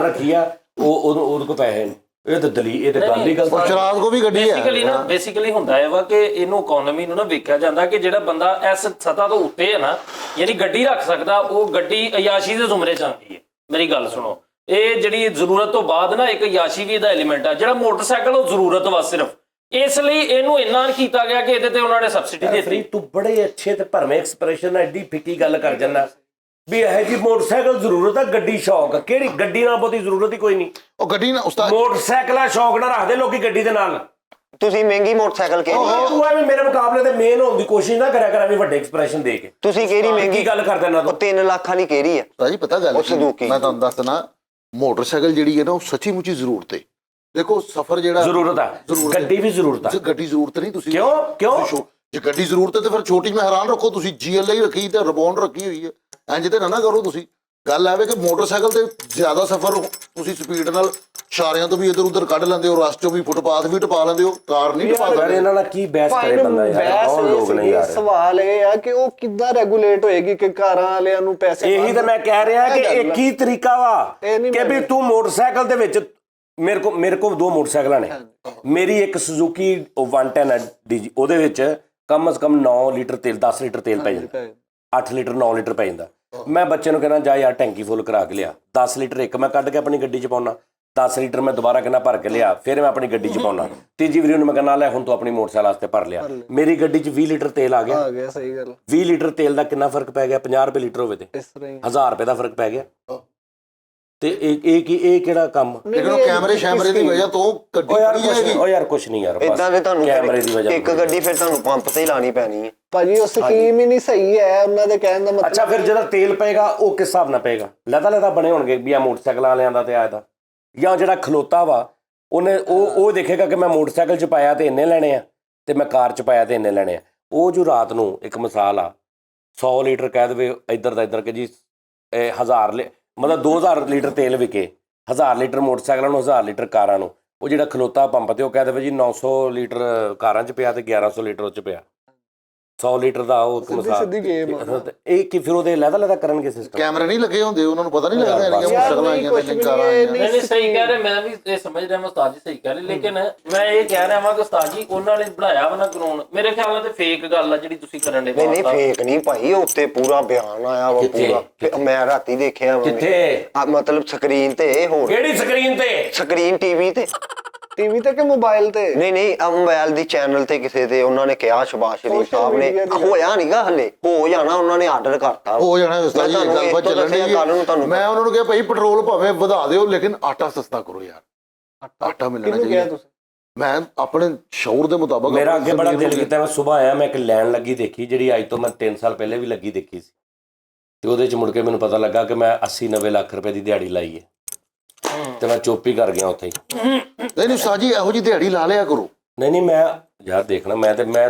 ਰੱਖੀ ਆ ਉਹਦੇ ਕੋਲ ਪੈਸੇ ਨੇ। ਇਹ ਤਾਂ ਇਹ ਤਾਂ ਗੱਲ ਹੀ ਗਲਤ। ਸ਼ਰਾਬ ਕੋ ਵੀ ਗੱਡੀ ਹੈ। ਬੇਸਿਕਲੀ ਹੁੰਦਾ ਹੈ ਵਾ ਕਿ ਇਹਨੂੰ ਇਕਨੋਮੀ ਨੂੰ ਨਾ ਵੇਖਿਆ ਜਾਂਦਾ ਕਿ ਜਿਹੜਾ ਬੰਦਾ ਇਸ ਸਤਾ ਤੋਂ ਉੱਤੇ ਹੈ ਨਾ, ਯਾਨੀ ਗੱਡੀ ਰੱਖ ਸਕਦਾ, ਉਹ ਗੱਡੀ ਅਯਾਸ਼ੀ ਦੇ ਜ਼ੁਮਰੇ ਚ ਆਉਂਦੀ ਹੈ। ਮੇਰੀ ਗੱਲ ਸੁਣੋ, ਇਹ ਜਿਹੜੀ ਜ਼ਰੂਰਤ ਤੋਂ ਬਾਅਦ ਨਾ ਇੱਕ ਅਯਾਸ਼ੀ ਵੀ ਇਹਦਾ ਐਲੀਮੈਂਟ ਆ। ਜਿਹੜਾ ਮੋਟਰਸਾਈਕਲ ਉਹ ਜ਼ਰੂਰਤ ਵਾ ਸਿਰਫ, ਇਸ ਲਈ ਇਹਨੂੰ ਇੰਨਾ ਕੀਤਾ ਗਿਆ ਕਿ ਇਹਦੇ ਤੇ ਉਹਨਾਂ ਨੇ ਸਬਸਿਡੀ ਦੇ ਦਿੱਤੀ। ਤੂੰ ਬੜੇ ਅੱਛੇ ਤੇ ਭਰਵੇਂ ਐਕਸਪ੍ਰੈਸ਼ਨ ਨਾਲ ਐਡੀ ਫਿੱਕੀ ਗੱਲ ਕਰ ਜਾਂਦਾ ਵੀ ਇਹ ਜੀ ਮੋਟਰਸਾਈਕਲ ਜ਼ਰੂਰਤ ਆ, ਗੱਡੀ ਸ਼ੌਕ। ਕਿਹੜੀ ਗੱਡੀ ਨਾਲ ਬਹੁਤੀ ਜ਼ਰੂਰਤ ਹੀ ਕੋਈ ਨਹੀਂ। ਉਹ ਗੱਡੀ ਨਾ ਉਸਤਾਦ ਮੋਟਰਸਾਈਕਲਾਂ ਸ਼ੌਕ ਨਾਲ ਰੱਖਦੇ ਲੋਕੀ ਗੱਡੀ ਦੇ ਨਾਲ। ਤੁਸੀਂ ਮਹਿੰਗੀ ਮੋਟਰਸਾਈਕਲ ਕਿਹੜੀ? ਤੂੰ ਐਵੇਂ ਮੇਰੇ ਮੁਕਾਬਲੇ ਤੇ ਮੇਨ ਹੋਣ ਦੀ ਕੋਸ਼ਿਸ਼ ਨਾ ਕਰਿਆ ਕਰ, ਵੀ ਵੱਡੇ ਐਕਸਪ੍ਰੈਸ਼ਨ ਦੇ ਕੇ। ਤੁਸੀਂ ਕਿਹੜੀ ਮਹਿੰਗੀ ਗੱਲ ਕਰਦੇ ਨਾ? ਉਹ 3 ਲੱਖ ਵਾਲੀ ਕਿਹੜੀ ਆ? ਭਾਜੀ ਪਤਾ ਗੱਲ ਉਹ ਸੁਜ਼ੂਕੀ। ਮੈਂ ਤੁਹਾਨੂੰ ਦੱਸਣਾ, ਮੋਟਰਸਾਈਕਲ ਜਿਹੜੀ ਹੈ ਨਾ ਉਹ ਸੱਚੀ ਮੁੱਚੀ ਜ਼ਰੂਰਤ ਹੈ। ਦੇਖੋ ਸਫ਼ਰ ਜਿਹੜਾ ਜ਼ਰੂਰਤ ਆ, ਗੱਡੀ ਵੀ ਜ਼ਰੂਰਤ ਆ। ਗੱਡੀ ਜ਼ਰੂਰਤ ਨਹੀਂ। ਤੁਸੀਂ ਕਿਉਂ ਜੇ ਗੱਡੀ ਜ਼ਰੂਰਤ ਹੈ ਤੇ ਫਿਰ ਛੋਟੀ ਮਹਿਰਾਨ ਰੱਖੋ। ਤੁਸੀਂ GLI ਰੱਖੀ ਤੇ ਰਿਬੌਂਡ ਰੱਖੀ ਹੋਈ ਹੈ, ਇੰਜ ਤੇ ਨਾ ਕਰੋ ਤੁਸੀਂ। ਗੱਲ ਆਵੇ ਕਿ ਮੋਟਰਸਾਈਕਲ ਤੇ ਜ਼ਿਆਦਾ ਸਫ਼ਰ ਤੁਸੀਂ ਸਪੀਡ ਨਾਲ ਇਸ਼ਾਰਿਆਂ ਤੋਂ ਵੀ ਇੱਧਰ ਉੱਧਰ ਕੱਢ ਲੈਂਦੇ ਹੋ, ਰਸਤੇ ਵੀ ਫੁੱਟਪਾਥ ਵੀ ਟਪਾ ਲੈਂਦੇ ਹੋ, ਕਾਰ ਨਹੀਂ ਟਪਾ ਸਕਦੇ। ਇਹਨਾਂ ਨਾਲ ਕੀ ਬਹਿਸ ਕਰੇ ਬੰਦਾ ਯਾਰ? ਕੌਣ ਲੋਕ ਨੇ ਯਾਰ? ਸਵਾਲ ਇਹ ਆ ਕਿ ਉਹ ਕਿੱਦਾਂ ਰੈਗੂਲੇਟ ਹੋਏਗੀ ਕਿ ਕਾਰਾਂ ਵਾਲਿਆਂ ਨੂੰ ਪੈਸੇ? ਇਹੀ ਤਾਂ ਮੈਂ ਕਹਿ ਰਿਹਾ ਕਿ ਇੱਕ ਹੀ ਤਰੀਕਾ ਵਾ ਕਿ ਵੀ ਤੂੰ ਮੋਟਰਸਾਈਕਲ ਦੇ ਵਿੱਚ ਮੇਰੇ ਕੋਲ 2 ਮੋਟਰਸਾਈਕਲਾਂ ਨੇ। ਮੇਰੀ ਇੱਕ ਸੁਜ਼ੂਕੀ 110 ਹੈ DG, ਉਹਦੇ ਵਿੱਚ ਕਮ ਸੇ ਕਮ 9 ਲੀਟਰ ਤੇਲ 10 ਲੀਟਰ ਤੇਲ ਪੈ ਜਾਂਦਾ, 8 ਲੀਟਰ 9 ਲੀਟਰ ਪੈ ਜਾਂਦਾ। ਮੈਂ ਬੱਚੇ ਨੂੰ ਕਹਿੰਦਾ ਜਾ ਯਾਰ ਟੈਂਕੀ ਫੁੱਲ ਕਰਾ ਕੇ ਲਿਆ। 10 ਲੀਟਰ ਇੱਕ ਮੈਂ ਕੱਢ ਕੇ ਆਪਣੀ ਗੱਡੀ 'ਚ ਪਾਉਣਾ, 10 ਲੀਟਰ ਮੈਂ ਦੁਬਾਰਾ ਕਹਿੰਦਾ ਭਰ ਕੇ ਲਿਆ, ਫਿਰ ਮੈਂ ਆਪਣੀ ਗੱਡੀ 'ਚ ਪਾਉਣਾ। ਤੀਜੀ ਵਾਰੀ ਉਹਨੂੰ ਮੈਂ ਕਹਿੰਦਾ ਲੈ ਹੁਣ ਤੂੰ ਆਪਣੀ ਮੋਟਰਸਾਈਕਲ ਵਾਸਤੇ ਭਰ ਲਿਆ। ਮੇਰੀ ਗੱਡੀ 'ਚ 20 ਲੀਟਰ ਤੇਲ ਆ ਗਿਆ। ਸਹੀ ਗੱਲ। 20 ਲੀਟਰ ਤੇਲ ਦਾ ਕਿੰਨਾ ਫਰਕ ਪੈ ਗਿਆ? 50 ਰੁਪਏ ਲੀਟਰ ਹੋਵੇ ਤੇ ਇਸ ਤਰ੍ਹਾਂ ਹੀ 1000 ਰੁਪਏ ਦਾ ਫਰਕ ਪੈ ਗਿਆ। ਤੇ ਇਹ ਕਿਹੜਾ ਕੰਮ? ਲੇਕਿਨ ਕੈਮਰੇ ਦੀ ਵਜ੍ਹਾ ਤੋਂ ਗੱਡੀ ਯਾਰ ਕੁਛ ਨਹੀਂ ਯਾਰ, ਇਦਾਂ ਦੇ ਤੁਹਾਨੂੰ ਕੈਮਰੇ ਦੀ ਵਜ੍ਹਾ ਇੱਕ ਗੱਡੀ ਫਿਰ ਤੁਹਾਨੂੰ ਪੰਪ ਤੇ ਹੀ ਲਾਣੀ ਪੈਣੀ ਹੈ ਭਾਜੀ। ਉਹ ਸਕੀਮ ਹੀ ਨਹੀਂ ਸਹੀ ਹੈ ਉਹਨਾਂ ਦੇ ਕਹਿਣ ਦਾ ਮਤਲਬ। ਅੱਛਾ ਫਿਰ ਜਿਹੜਾ ਤੇਲ ਪਏਗਾ ਉਹ ਕਿਸ ਹਿਸਾਬ ਨਾਲ ਪਏਗਾ? ਲਦਾ ਬਣੇ ਹੋਣਗੇ ਵੀ ਆ ਮੋਟਰਸਾਈਕਲ ਵਾਲਿਆਂ ਦਾ ਤੇ ਆਇਆ ਜਾਂ ਜਿਹੜਾ ਖਲੋਤਾ ਵਾ ਉਹਨੇ ਉਹ ਦੇਖੇਗਾ ਕਿ ਮੈਂ ਮੋਟਰਸਾਈਕਲ 'ਚ ਪਾਇਆ ਤੇ ਇੰਨੇ ਲੈਣੇ ਆ ਤੇ ਮੈਂ ਕਾਰ 'ਚ ਪਾਇਆ ਤੇ ਇੰਨੇ ਲੈਣੇ ਆ। ਉਹ ਜੋ ਰਾਤ ਨੂੰ ਇੱਕ ਮਿਸਾਲ ਆ 100 ਲੀਟਰ ਕਹਿ ਦੇਵੇ ਇੱਧਰ ਦਾ ਇੱਧਰ ਕਿ ਜੀ 1000 ਮਤਲਬ 2000 ਲੀਟਰ ਤੇਲ ਵਿਕੇ, 1000 ਲੀਟਰ ਮੋਟਰਸਾਈਕਲਾਂ ਨੂੰ, 1000 ਲੀਟਰ ਕਾਰਾਂ ਨੂੰ। ਉਹ ਜਿਹੜਾ ਖਲੋਤਾ ਪੰਪ ਤੇ ਉਹ ਕਹਿ ਦੇਵੇ ਜੀ 900 ਲੀਟਰ ਕਾਰਾਂ 'ਚ ਪਿਆ ਤੇ 1100 ਲੀਟਰ ਉਹ 'ਚ ਪਿਆ। 100 ਲੀਟਰ ਦਾ ਉਹ ਮਿਸਾਲ ਇਹ ਕਿ ਫਿਰ ਉਹਦੇ ਲਹਿਦਾ ਕਰਨਗੇ ਸਿਸਟਮ। ਕੈਮਰੇ ਨਹੀਂ ਲੱਗੇ ਹੁੰਦੇ, ਉਹਨਾਂ ਨੂੰ ਪਤਾ ਨਹੀਂ ਲੱਗਦਾ ਮੋਟਰਸਾਈਕਲਾਂ ਆਈਆਂ ਨੇ, ਕਾਰਾਂ ਆਈਆਂ ਨੇ। ਨਹੀਂ ਸਹੀ ਕਹਿ ਰਹੇ, ਮੈਂ ਵੀ ਇਹ ਸਮਝ ਰਿਹਾ ਉਸਤਾਦ ਜੀ ਸਹੀ ਕਹਿ ਰਹੇ। ਲੇਕਿਨ ਮੈਂ ਇਹ ਕਹਿ ਰਿਹਾ ਵਾਂ ਕਿ ਉਸਤਾਦ ਜੀ ਉਹਨਾਂ ਨੇ ਬਣਾਇਆ ਵਾ ਨਾ ਕਾਨੂੰਨ, ਮੇਰੇ ਖਿਆਲ ਨਾਲ ਤੇ ਫੇਕ ਗੱਲ ਆ ਜਿਹੜੀ ਤੁਸੀਂ ਕਰਨ ਦੇ। ਨਹੀਂ ਫੇਕ ਨਹੀਂ ਭਾਈ, ਉੱਤੇ ਪੂਰਾ ਬਿਆਨ ਆਇਆ ਵਾ ਪੂਰਾ। ਮੈਂ ਰਾਤੀ ਦੇਖਿਆ ਕਿੱਥੇ? ਮਤਲਬ ਸਕਰੀਨ ਤੇ। ਹੋਰ ਕਿਹੜੀ ਸਕਰੀਨ ਤੇ? ਸਕਰੀਨ ਟੀਵੀ ਤੇ ਕਿ ਮੋਬਾਈਲ ਤੇ? ਨਹੀਂ ਮੋਬਾਈਲ ਦੀ ਚੈਨਲ ਤੇ ਕਿਸੇ ਤੇ ਉਹਨਾਂ ਨੇ ਕਿਹਾ, ਸ਼ਬਾਸ਼ ਸ਼ਰੀਫ ਸਾਹਿਬ ਨੇ। ਹੋਇਆ ਨਹੀਂਗਾ ਹਲੇ, ਹੋ ਜਾਣਾ, ਉਹਨਾਂ ਨੇ ਆਰਡਰ ਕਰਤਾ ਹੋ ਜਾਣਾ। ਉਸਤਾਦ ਜੀ ਗੱਲਬਾਤ ਚੱਲਣ ਦੀ। ਮੈਂ ਉਹਨਾਂ ਨੂੰ ਕਿਹਾ ਭਾਈ ਪੈਟਰੋਲ ਭਾਵੇਂ ਵਧਾ ਦਿਓ ਲੇਕਿਨ ਆਟਾ ਸਸਤਾ ਕਰੋ ਯਾਰ, ਆਟਾ ਮਿਲਣਾ ਚਾਹੀਦਾ। ਮੈਂ ਆਪਣੇ ਸ਼ੌਰ ਦੇ ਮੁਤਾਬਕ ਮੇਰਾ ਅੱਗੇ ਬੜਾ ਦਿਲ ਕੀਤਾ। ਮੈਂ ਸਵੇਰ ਆਇਆ, ਮੈਂ ਇੱਕ ਲੈਣ ਲੱਗੀ ਦੇਖੀ ਜਿਹੜੀ ਅੱਜ ਤੋਂ ਮੈਂ 3 ਸਾਲ ਪਹਿਲੇ ਵੀ ਲੱਗੀ ਦੇਖੀ ਸੀ, ਤੇ ਉਹਦੇ 'ਚ ਮੁੜ ਕੇ ਮੈਨੂੰ ਪਤਾ ਲੱਗਾ ਕਿ ਮੈਂ 80-90 ਲੱਖ ਰੁਪਏ ਦੀ ਦਿਹਾੜੀ ਲਾਈ ਹੈ ਤੇ ਮੈਂ ਚੁੱਪ ਹੀ ਕਰ ਗਿਆ ਉੱਥੇ ਹੀ। ਨਹੀਂ ਉਸਤਾਦ ਜੀ ਇਹੋ ਜਿਹੀ ਦਿਹਾੜੀ ਲਾ ਲਿਆ ਕਰੋ। ਨਹੀਂ ਮੈਂ ਯਾਰ ਦੇਖਣਾ, ਮੈਂ ਤੇ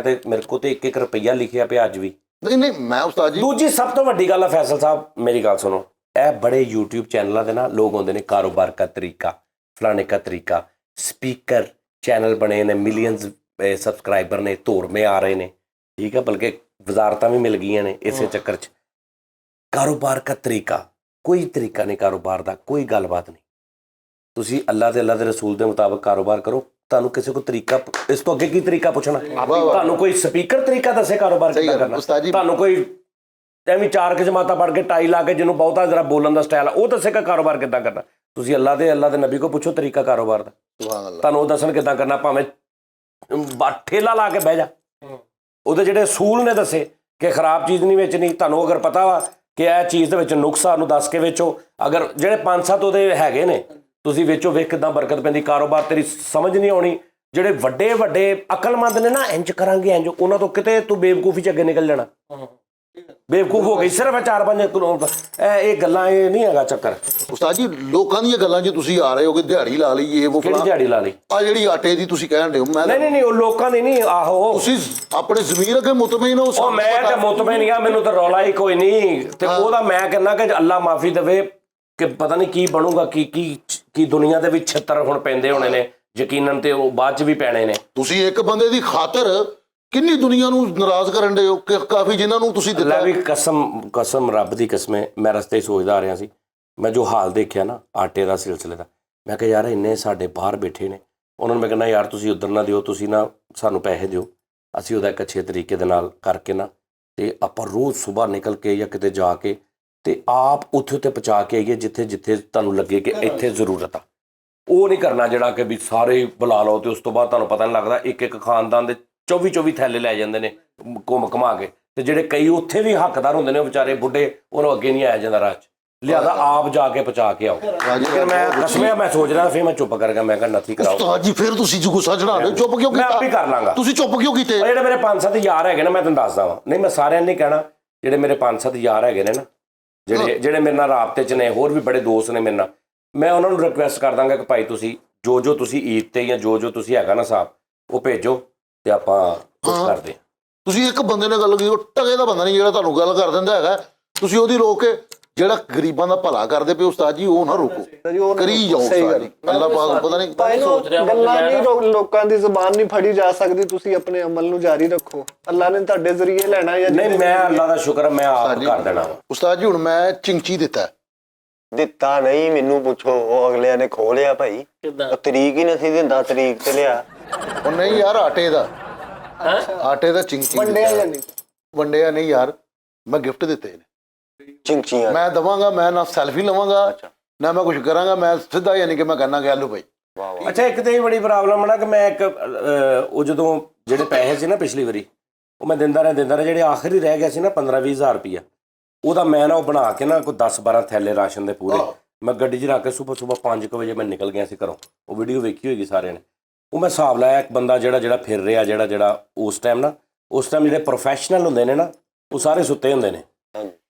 ਮੇਰੇ ਕੋਲ ਤੇ 1-1 ਰੁਪਈਆ ਲਿਖਿਆ ਪਿਆ ਅੱਜ ਵੀ। ਨਹੀਂ ਮੈਂ ਉਸਤਾਦ ਜੀ ਦੂਜੀ ਸਭ ਤੋਂ ਵੱਡੀ ਗੱਲ ਆ ਫੈਸਲ ਸਾਹਿਬ, ਮੇਰੀ ਗੱਲ ਸੁਣੋ, ਇਹ ਬੜੇ YouTube ਚੈਨਲਾਂ ਦੇ ਨਾ ਲੋਕ ਆਉਂਦੇ ਨੇ, ਕਾਰੋਬਾਰ ਦਾ ਤਰੀਕਾ, ਫਲਾਣੇ ਦਾ ਤਰੀਕਾ, ਸਪੀਕਰ ਚੈਨਲ ਬਣੇ ਨੇ, ਮਿਲੀਅਨਸ ਸਬਸਕ੍ਰਾਈਬਰ ਨੇ, ਧੋਰਮੇ ਆ ਰਹੇ ਨੇ, ਠੀਕ ਹੈ, ਬਲਕਿ ਵਜ਼ਾਰਤਾਂ ਵੀ ਮਿਲ ਗਈਆਂ ਨੇ ਇਸੇ ਚੱਕਰ 'ਚ। ਕਾਰੋਬਾਰ ਦਾ ਤਰੀਕਾ, ਕੋਈ ਤਰੀਕਾ ਨਹੀਂ ਕਾਰੋਬਾਰ ਦਾ, ਕੋਈ ਗੱਲਬਾਤ ਨਹੀਂ। ਤੁਸੀਂ ਅੱਲਾ ਦੇ ਰਸੂਲ ਦੇ ਮੁਤਾਬਕ ਕਾਰੋਬਾਰ ਕਰੋ। ਤੁਹਾਨੂੰ ਕਿਸੇ ਕੋ ਤਰੀਕਾ, ਇਸ ਤੋਂ ਅੱਗੇ ਕੀ ਤਰੀਕਾ ਪੁੱਛਣਾ? ਤੁਹਾਨੂੰ ਕੋਈ ਸਪੀਕਰ ਤਰੀਕਾ ਦੱਸੇ ਕਾਰੋਬਾਰ ਕਿੱਦਾਂ ਕਰਨਾ? ਤੁਹਾਨੂੰ ਕੋਈ ਐਵੇਂ 4 ਜਮਾਤਾਂ ਪੜ੍ਹ ਕੇ ਟਾਈ ਲਾ ਕੇ ਜਿਹਨੂੰ ਬਹੁਤਾ ਜ਼ਰਾ ਬੋਲਣ ਦਾ ਸਟਾਈਲ ਆ ਉਹ ਦੱਸੇਗਾ ਕਾਰੋਬਾਰ ਕਿੱਦਾਂ ਕਰਨਾ? ਤੁਸੀਂ ਅੱਲਾ ਦੇ ਨਬੀ ਕੋ ਪੁੱਛੋ ਤਰੀਕਾ ਕਾਰੋਬਾਰ ਦਾ, ਤੁਹਾਨੂੰ ਉਹ ਦੱਸਣ ਕਿੱਦਾਂ ਕਰਨਾ। ਭਾਵੇਂ ਠੇਲਾ ਲਾ ਕੇ ਬਹਿ ਜਾ, ਉਹਦੇ ਜਿਹੜੇ ਅਸੂਲ ਨੇ ਦੱਸੇ ਕਿ ਖਰਾਬ ਚੀਜ਼ ਨਹੀਂ ਵੇਚਣੀ। ਤੁਹਾਨੂੰ ਅਗਰ ਪਤਾ ਵਾ ਕਿ ਇਹ ਚੀਜ਼ ਦੇ ਵਿੱਚ ਨੁਕਸ ਆ, ਉਹਨੂੰ ਦੱਸ ਕੇ ਵੇਚੋ। ਅਗਰ ਜਿਹੜੇ 5-7 ਉਹਦੇ ਹੈਗੇ ਨੇ ਤੁਸੀਂ ਵੇਚੋ, ਵੇਖ ਕਿੱਦਾਂ ਬਰਕਤ ਪੈਂਦੀ। ਕਾਰੋਬਾਰ ਤੇਰੀ ਸਮਝ ਨਹੀਂ ਆਉਣੀ। ਜਿਹੜੇ ਵੱਡੇ ਅਕਲਮੰਦ ਨੇ ਨਾ ਇੰਜ ਕਰਾਂਗੇ ਇੰਜ, ਉਹਨਾਂ ਤੋਂ ਕਿਤੇ ਤੂੰ ਬੇਵਕੂਫੀ 'ਚ ਅੱਗੇ ਨਿਕਲ ਜਾਣਾ। ਬੇਵਕੂਫ ਹੋ ਗਈ ਸਿਰਫ 4-5 ਕਿਲੋ ਇਹ ਗੱਲਾਂ ਇਹ ਨਹੀਂ ਹੈਗਾ ਚੱਕਰ। ਉਸਤਾਦ ਜੀ ਲੋਕਾਂ ਦੀਆਂ ਗੱਲਾਂ 'ਚ ਤੁਸੀਂ ਆ ਰਹੇ ਹੋ ਕਿ ਦਿਹਾੜੀ ਲਾ ਲਈ ਇਹ ਉਹ ਕਿਹੜੀ ਦਿਹਾੜੀ ਲਾ ਲਈ? ਆ ਜਿਹੜੀ ਆਟੇ ਦੀ ਤੁਸੀਂ ਕਹਿਣ ਦੇ ਹੋ ਮੈਂ ਨਹੀਂ ਉਹ ਲੋਕਾਂ ਦੀ ਨਹੀਂ। ਆਹੋ ਤੁਸੀਂ ਆਪਣੇ ਜ਼ਮੀਰ ਅੱਗੇ ਮੁਤਮਈਨ ਹੋ? ਉਹ ਮੈਂ ਤਾਂ ਮੁਤਮਈਨ ਨਹੀਂ ਆ, ਮੈਨੂੰ ਤਾਂ ਰੌਲਾ ਹੀ ਕੋਈ ਨਹੀਂ। ਤੇ ਉਹਦਾ ਮੈਂ ਕਹਿੰਦਾ ਕਿ ਅੱਲਾ ਮਾਫੀ ਦੇਵੇ ਕਿ ਪਤਾ ਨਹੀਂ ਕੀ ਬਣੂਗਾ, ਕੀ ਦੁਨੀਆ ਦੇ ਵਿੱਚ ਛਿੱਤਰ ਹੁਣ ਪੈਂਦੇ ਹੋਣੇ ਨੇ, ਯਕੀਨਨ ਤੇ ਉਹ ਬਾਅਦ ਚ ਵੀ ਪੈਣੇ ਨੇ। ਤੁਸੀਂ ਇੱਕ ਬੰਦੇ ਦੀ ਖਾਤਰ ਕਿੰਨੀ ਦੁਨੀਆ ਨੂੰ ਨਾਰਾਜ਼ ਕਰਨ ਦੇ ਹੋ ਕਿ ਕਾਫੀ ਜਿਨ੍ਹਾਂ ਨੂੰ ਤੁਸੀਂ ਦਿੱਤਾ। ਵੀ ਕਸਮ ਰੱਬ ਦੀ ਕਸਮੇ ਮੈਂ ਰਸਤੇ ਸੋਚਦਾ ਆ ਰਿਹਾ ਸੀ, ਮੈਂ ਜੋ ਹਾਲ ਦੇਖਿਆ ਨਾ ਆਟੇ ਦਾ ਸਿਲਸਿਲੇ ਦਾ, ਮੈਂ ਕਿਹਾ ਯਾਰ ਇੰਨੇ ਸਾਡੇ ਬਾਹਰ ਬੈਠੇ ਨੇ, ਉਹਨਾਂ ਨੂੰ ਮੈਂ ਕਹਿੰਦਾ ਯਾਰ ਤੁਸੀਂ ਉੱਧਰ ਨਾ ਦਿਓ, ਤੁਸੀਂ ਨਾ ਸਾਨੂੰ ਪੈਸੇ ਦਿਓ, ਅਸੀਂ ਉਹਦਾ ਇੱਕ ਅੱਛੇ ਤਰੀਕੇ ਦੇ ਨਾਲ ਕਰਕੇ ਨਾ ਤੇ ਆਪਾਂ ਰੋਜ਼ ਸਵੇਰ ਨਿਕਲ ਕੇ ਜਾਂ ਕਿਤੇ ਜਾ ਕੇ ਤੇ ਆਪ ਉੱਥੇ ਪਹੁੰਚਾ ਕੇ ਆਈਏ ਜਿੱਥੇ ਤੁਹਾਨੂੰ ਲੱਗੇ ਕਿ ਇੱਥੇ ਜ਼ਰੂਰਤ ਆ। ਉਹ ਨਹੀਂ ਕਰਨਾ ਜਿਹੜਾ ਕਿ ਵੀ ਸਾਰੇ ਬੁਲਾ ਲਓ ਤੇ ਉਸ ਤੋਂ ਬਾਅਦ ਤੁਹਾਨੂੰ ਪਤਾ ਨਹੀਂ ਲੱਗਦਾ ਇੱਕ ਖਾਨਦਾਨ ਦੇ 24 ਥੈਲੇ ਲੈ ਜਾਂਦੇ ਨੇ ਘੁਮਾ ਕੇ, ਤੇ ਜਿਹੜੇ ਕਈ ਉੱਥੇ ਵੀ ਹੱਕਦਾਰ ਹੁੰਦੇ ਨੇ ਉਹ ਵਿਚਾਰੇ ਬੁੱਢੇ, ਉਹਨੂੰ ਅੱਗੇ ਨਹੀਂ ਆਇਆ ਜਾਂਦਾ ਰਾਹ 'ਚ, ਲਿਆਦਾ ਆਪ ਜਾ ਕੇ ਪਹੁੰਚਾ ਕੇ ਆਓ। ਲੇਕਿਨ ਮੈਂ ਕਸਮਿਆ ਮੈਂ ਸੋਚ ਰਿਹਾ, ਫਿਰ ਮੈਂ ਚੁੱਪ ਕਰ ਗਿਆ, ਮੈਂ ਕਿਹਾ ਨਥੀ ਕਰਾਓ। ਉਸਤਾਦ ਜੀ ਫਿਰ ਤੁਸੀਂ ਜੋ ਗੁੱਸਾ ਚੜਾ ਰਹੇ ਹੋ, ਚੁੱਪ ਕਿਉਂ ਕੀਤਾ? ਮੈਂ ਆਪ ਹੀ ਕਰ ਲਾਂਗਾ। ਤੁਸੀਂ ਚੁੱਪ ਕਿਉਂ ਕੀਤੇ? ਜਿਹੜੇ ਮੇਰੇ 5-7 ਯਾਰ ਹੈਗੇ ਨਾ, ਮੈਂ ਤੁਹਾਨੂੰ ਦੱਸਦਾ ਵਾਂ, ਨਹੀਂ ਮੈਂ ਸਾਰਿਆਂ ਨੇ ਕਹਿਣਾ, ਜਿਹੜੇ ਮੇਰੇ 5-7 ਯਾਰ ਹੈਗੇ ਨੇ ਨਾ, ਜਿਹੜੇ ਮੇਰੇ ਨਾਲ ਰਾਬਤੇ 'ਚ ਨੇ, ਹੋਰ ਵੀ ਬੜੇ ਦੋਸਤ ਨੇ ਮੇਰੇ ਨਾਲ, ਮੈਂ ਉਹਨਾਂ ਨੂੰ ਰਿਕੁਐਸਟ ਕਰ ਦਾਂਗਾ ਕਿ ਭਾਈ ਤੁਸੀਂ ਜੋ ਤੁਸੀਂ ਈਦ ਤੇ ਜਾਂ ਜੋ ਤੁਸੀਂ ਹੈਗਾ ਨਾ ਸਾਹਿਬ ਉਹ ਭੇਜੋ ਤੇ ਆਪਾਂ ਕੁਝ ਕਰਦੇ ਹਾਂ। ਤੁਸੀਂ ਇੱਕ ਬੰਦੇ ਨਾਲ ਗੱਲ ਕੀਤੀ, ਉਹ ਟਗੇ ਦਾ ਬੰਦਾ ਨਹੀਂ ਜਿਹੜਾ ਤੁਹਾਨੂੰ ਗੱਲ ਕਰ ਦਿੰਦਾ ਹੈਗਾ, ਤੁਸੀਂ ਉਹਦੀ ਰੋਕ ਕੇ ਜਿਹੜਾ ਗਰੀਬਾਂ ਦਾ ਭਲਾ ਕਰਦੇ ਪਏ ਉਸਤਾਦ ਜੀ ਉਹ ਨਾ ਰੋਕੋ, ਕਰੀ ਜਾਓ ਉਸਤਾਦ ਜੀ। ਅੱਲਾਹ ਪਾਕ ਪਤਾ ਨਹੀਂ ਗੱਲਾਂ ਨਹੀਂ, ਲੋਕਾਂ ਦੀ ਜ਼ੁਬਾਨ ਨਹੀਂ ਫੜੀ ਜਾ ਸਕਦੀ, ਤੁਸੀਂ ਆਪਣੇ ਅਮਲ ਨੂੰ ਜਾਰੀ ਰੱਖੋ, ਅੱਲਾਹ ਨੇ ਤੁਹਾਡੇ ਜ਼ਰੀਏ ਲੈਣਾ ਜਾਂ ਨਹੀਂ। ਮੈਂ ਅੱਲਾਹ ਦਾ ਸ਼ੁਕਰ ਮੈਂ ਆਪ ਕਰ ਦੇਣਾ। ਉਸਤਾਦ ਜੀ ਹੁਣ ਮੈਂ ਚਿੰਚੀ ਦਿੱਤਾ ਨਹੀਂ, ਮੈਨੂੰ ਪੁੱਛੋ, ਉਹ ਅਗਲਿਆਂ ਨੇ ਖੋਲਿਆ ਭਾਈ, ਤਰੀਕ ਹੀ ਨਹੀਂ ਦਿੰਦਾ, ਤਰੀਕ ਤੇ ਲਿਆ। ਉਹ ਨਹੀਂ ਯਾਰ ਆਟੇ ਦਾ ਚਿੰਚੀ ਵੰਡਿਆ ਨਹੀਂ ਯਾਰ, ਮੈਂ ਗਿਫਟ ਦਿੱਤੇ ਨੇ ਚਿੰਚੀਆਂ। ਮੈਂ ਦਵਾਂਗਾ, ਮੈਂ ਨਾ ਸੈਲਫੀ ਲਵਾਂਗਾ ਨਾ ਮੈਂ ਕੁਝ ਕਰਾਂਗਾ, ਮੈਂ ਸਿੱਧਾ ਯਾਨੀ ਕਿ ਮੈਂ ਕਹਿੰਦਾ ਕਿ ਆਲੂ ਭਾਈ। ਅੱਛਾ ਇੱਕ ਤੇ ਬੜੀ ਪ੍ਰੋਬਲਮ ਹੈ ਨਾ ਕਿ ਮੈਂ ਉਹ ਜਦੋਂ ਜਿਹੜੇ ਪੈਸੇ ਸੀ ਨਾ ਪਿਛਲੀ ਵਾਰੀ ਉਹ ਮੈਂ ਦਿੰਦਾ ਰਿਹਾ, ਜਿਹੜੇ ਆਖਰੀ ਰਹਿ ਗਿਆ ਸੀ ਨਾ 15-20 ਹਜ਼ਾਰ ਰੁਪਈਆ, ਉਹਦਾ ਮੈਂ ਨਾ ਉਹ ਬਣਾ ਕੇ ਨਾ ਕੋਈ 10-12 ਥੈਲੇ ਰਾਸ਼ਨ ਦੇ ਪੂਰੇ ਮੈਂ ਗੱਡੀ 'ਚ ਰੱਖ ਕੇ ਸੁਬਹ 5 ਵਜੇ ਮੈਂ ਨਿਕਲ ਗਿਆ ਸੀ ਘਰੋਂ। ਉਹ ਵੀਡੀਓ ਵੇਖੀ ਹੋਏਗੀ ਸਾਰਿਆਂ ਨੇ। ਉਹ ਮੈਂ ਹਿਸਾਬ ਲਾਇਆ, ਇੱਕ ਬੰਦਾ ਜਿਹੜਾ ਫਿਰ ਰਿਹਾ, ਜਿਹੜਾ ਉਸ ਟਾਈਮ ਜਿਹੜੇ ਪ੍ਰੋਫੈਸ਼ਨਲ ਹੁੰਦੇ ਨੇ ਨਾ ਉਹ ਸਾਰੇ ਸੁੱਤੇ ਹੁੰਦੇ ਨੇ,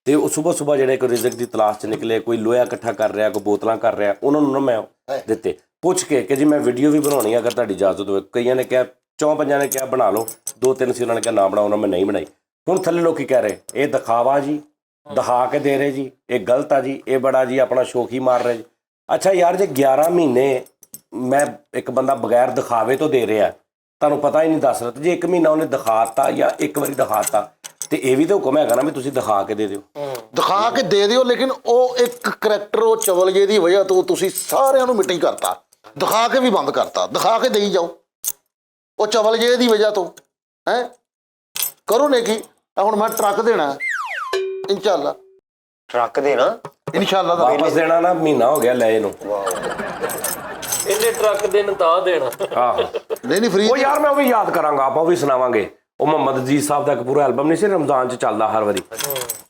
ਤੇ ਉਹ ਸੁਬਹ ਜਿਹੜੇ ਕੋਈ ਰਿਜ਼ਕ ਦੀ ਤਲਾਸ਼ 'ਚ ਨਿਕਲੇ, ਕੋਈ ਲੋਹਾ ਇਕੱਠਾ ਕਰ ਰਿਹਾ, ਕੋਈ ਬੋਤਲਾਂ ਕਰ ਰਿਹਾ, ਉਹਨਾਂ ਨੂੰ ਨਾ ਮੈਂ ਦਿੱਤੇ ਪੁੱਛ ਕੇ ਕਿ ਜੀ ਮੈਂ ਵੀਡੀਓ ਵੀ ਬਣਾਉਣੀ ਅਗਰ ਤੁਹਾਡੀ ਇਜਾਜ਼ਤ ਹੋਵੇ। ਕਈਆਂ ਨੇ ਕਿਹਾ, 4-5 ਨੇ ਕਿਹਾ ਬਣਾ ਲਓ, 2-3 ਸੀ ਉਹਨਾਂ ਨੇ ਕਿਹਾ ਨਾ ਬਣਾਓ, ਉਹਨਾਂ ਮੈਂ ਨਹੀਂ ਬਣਾਈ। ਹੁਣ ਥੱਲੇ ਲੋਕੀ ਕਹਿ ਰਹੇ ਇਹ ਦਿਖਾਵਾ ਜੀ, ਦਿਖਾ ਕੇ ਦੇ ਰਹੇ ਜੀ, ਇਹ ਗਲਤ ਆ ਜੀ, ਇਹ ਬੜਾ ਜੀ ਆਪਣਾ ਸ਼ੌਕੀ ਮਾਰ ਰਹੇ ਜੀ। ਅੱਛਾ ਯਾਰ ਜੇ 11 ਮਹੀਨੇ ਮੈਂ ਇੱਕ ਬੰਦਾ ਬਗੈਰ ਦਿਖਾਵੇ ਤੋਂ ਦੇ ਰਿਹਾ, ਤੁਹਾਨੂੰ ਪਤਾ ਹੀ ਨਹੀਂ ਦੱਸ ਰਿਹਾ, ਜੇ 1 ਮਹੀਨਾ ਉਹਨੇ ਦਿਖਾਤਾ ਜਾਂ ਇੱਕ ਵਾਰੀ ਦਿਖਾਤਾ ਤੇ ਇਹ ਵੀ ਤਾਂ ਹੁਕਮ ਹੈਗਾ ਨਾ ਵੀ ਤੁਸੀਂ ਦਿਖਾ ਕੇ ਦੇ ਦਿਓ, ਦਿਖਾ ਕੇ ਦੇ ਦਿਓ। ਲੇਕਿਨ ਉਹ ਇੱਕ ਕਰੈਕਟਰ ਉਹ ਚਵਲ ਜੇ ਦੀ ਵਜ੍ਹਾ ਤੋਂ ਤੁਸੀਂ ਸਾਰਿਆਂ ਨੂੰ ਮਿੱਟੀ ਕਰਤਾ, ਦਿਖਾ ਕੇ ਵੀ ਬੰਦ ਕਰਤਾ, ਦਿਖਾ ਕੇ ਦੇਈ ਜਾਓ ਉਹ ਚਵਲ ਜੇ ਦੀ ਵਜ੍ਹਾ ਤੋਂ ਹੈ। ਕਰੋ ਨੇ ਕੀ ਹੁਣ ਮੈਂ ਟਰੱਕ ਦੇਣਾ ਇਨਸ਼ਾਅੱਲਾ, ਟਰੱਕ ਦੇਣਾ ਇਨਸ਼ਾਅੱਲਾ ਦਾ ਵਾਪਸ ਦੇਣਾ ਨਾ, ਮਹੀਨਾ ਹੋ ਗਿਆ ਲੈ ਇਹਨੂੰ, ਇਹਨੇ ਟਰੱਕ ਦੇਣ ਤਾਂ ਦੇਣਾ। ਆਹੋ ਨਹੀਂ ਫਰੀ। ਉਹ ਯਾਰ ਮੈਂ ਉਹ ਵੀ ਯਾਦ ਕਰਾਂਗਾ, ਆਪਾਂ ਉਹ ਵੀ ਸੁਣਾਵਾਂਗੇ। ਉਹ ਮੁਹੰਮਦ ਅਜ਼ੀਜ਼ ਸਾਹਿਬ ਦਾ ਇੱਕ ਪੂਰਾ ਐਲਬਮ ਨਹੀਂ ਸੀ ਰਮਜ਼ਾਨ 'ਚ ਚੱਲਦਾ ਹਰ ਵਾਰੀ,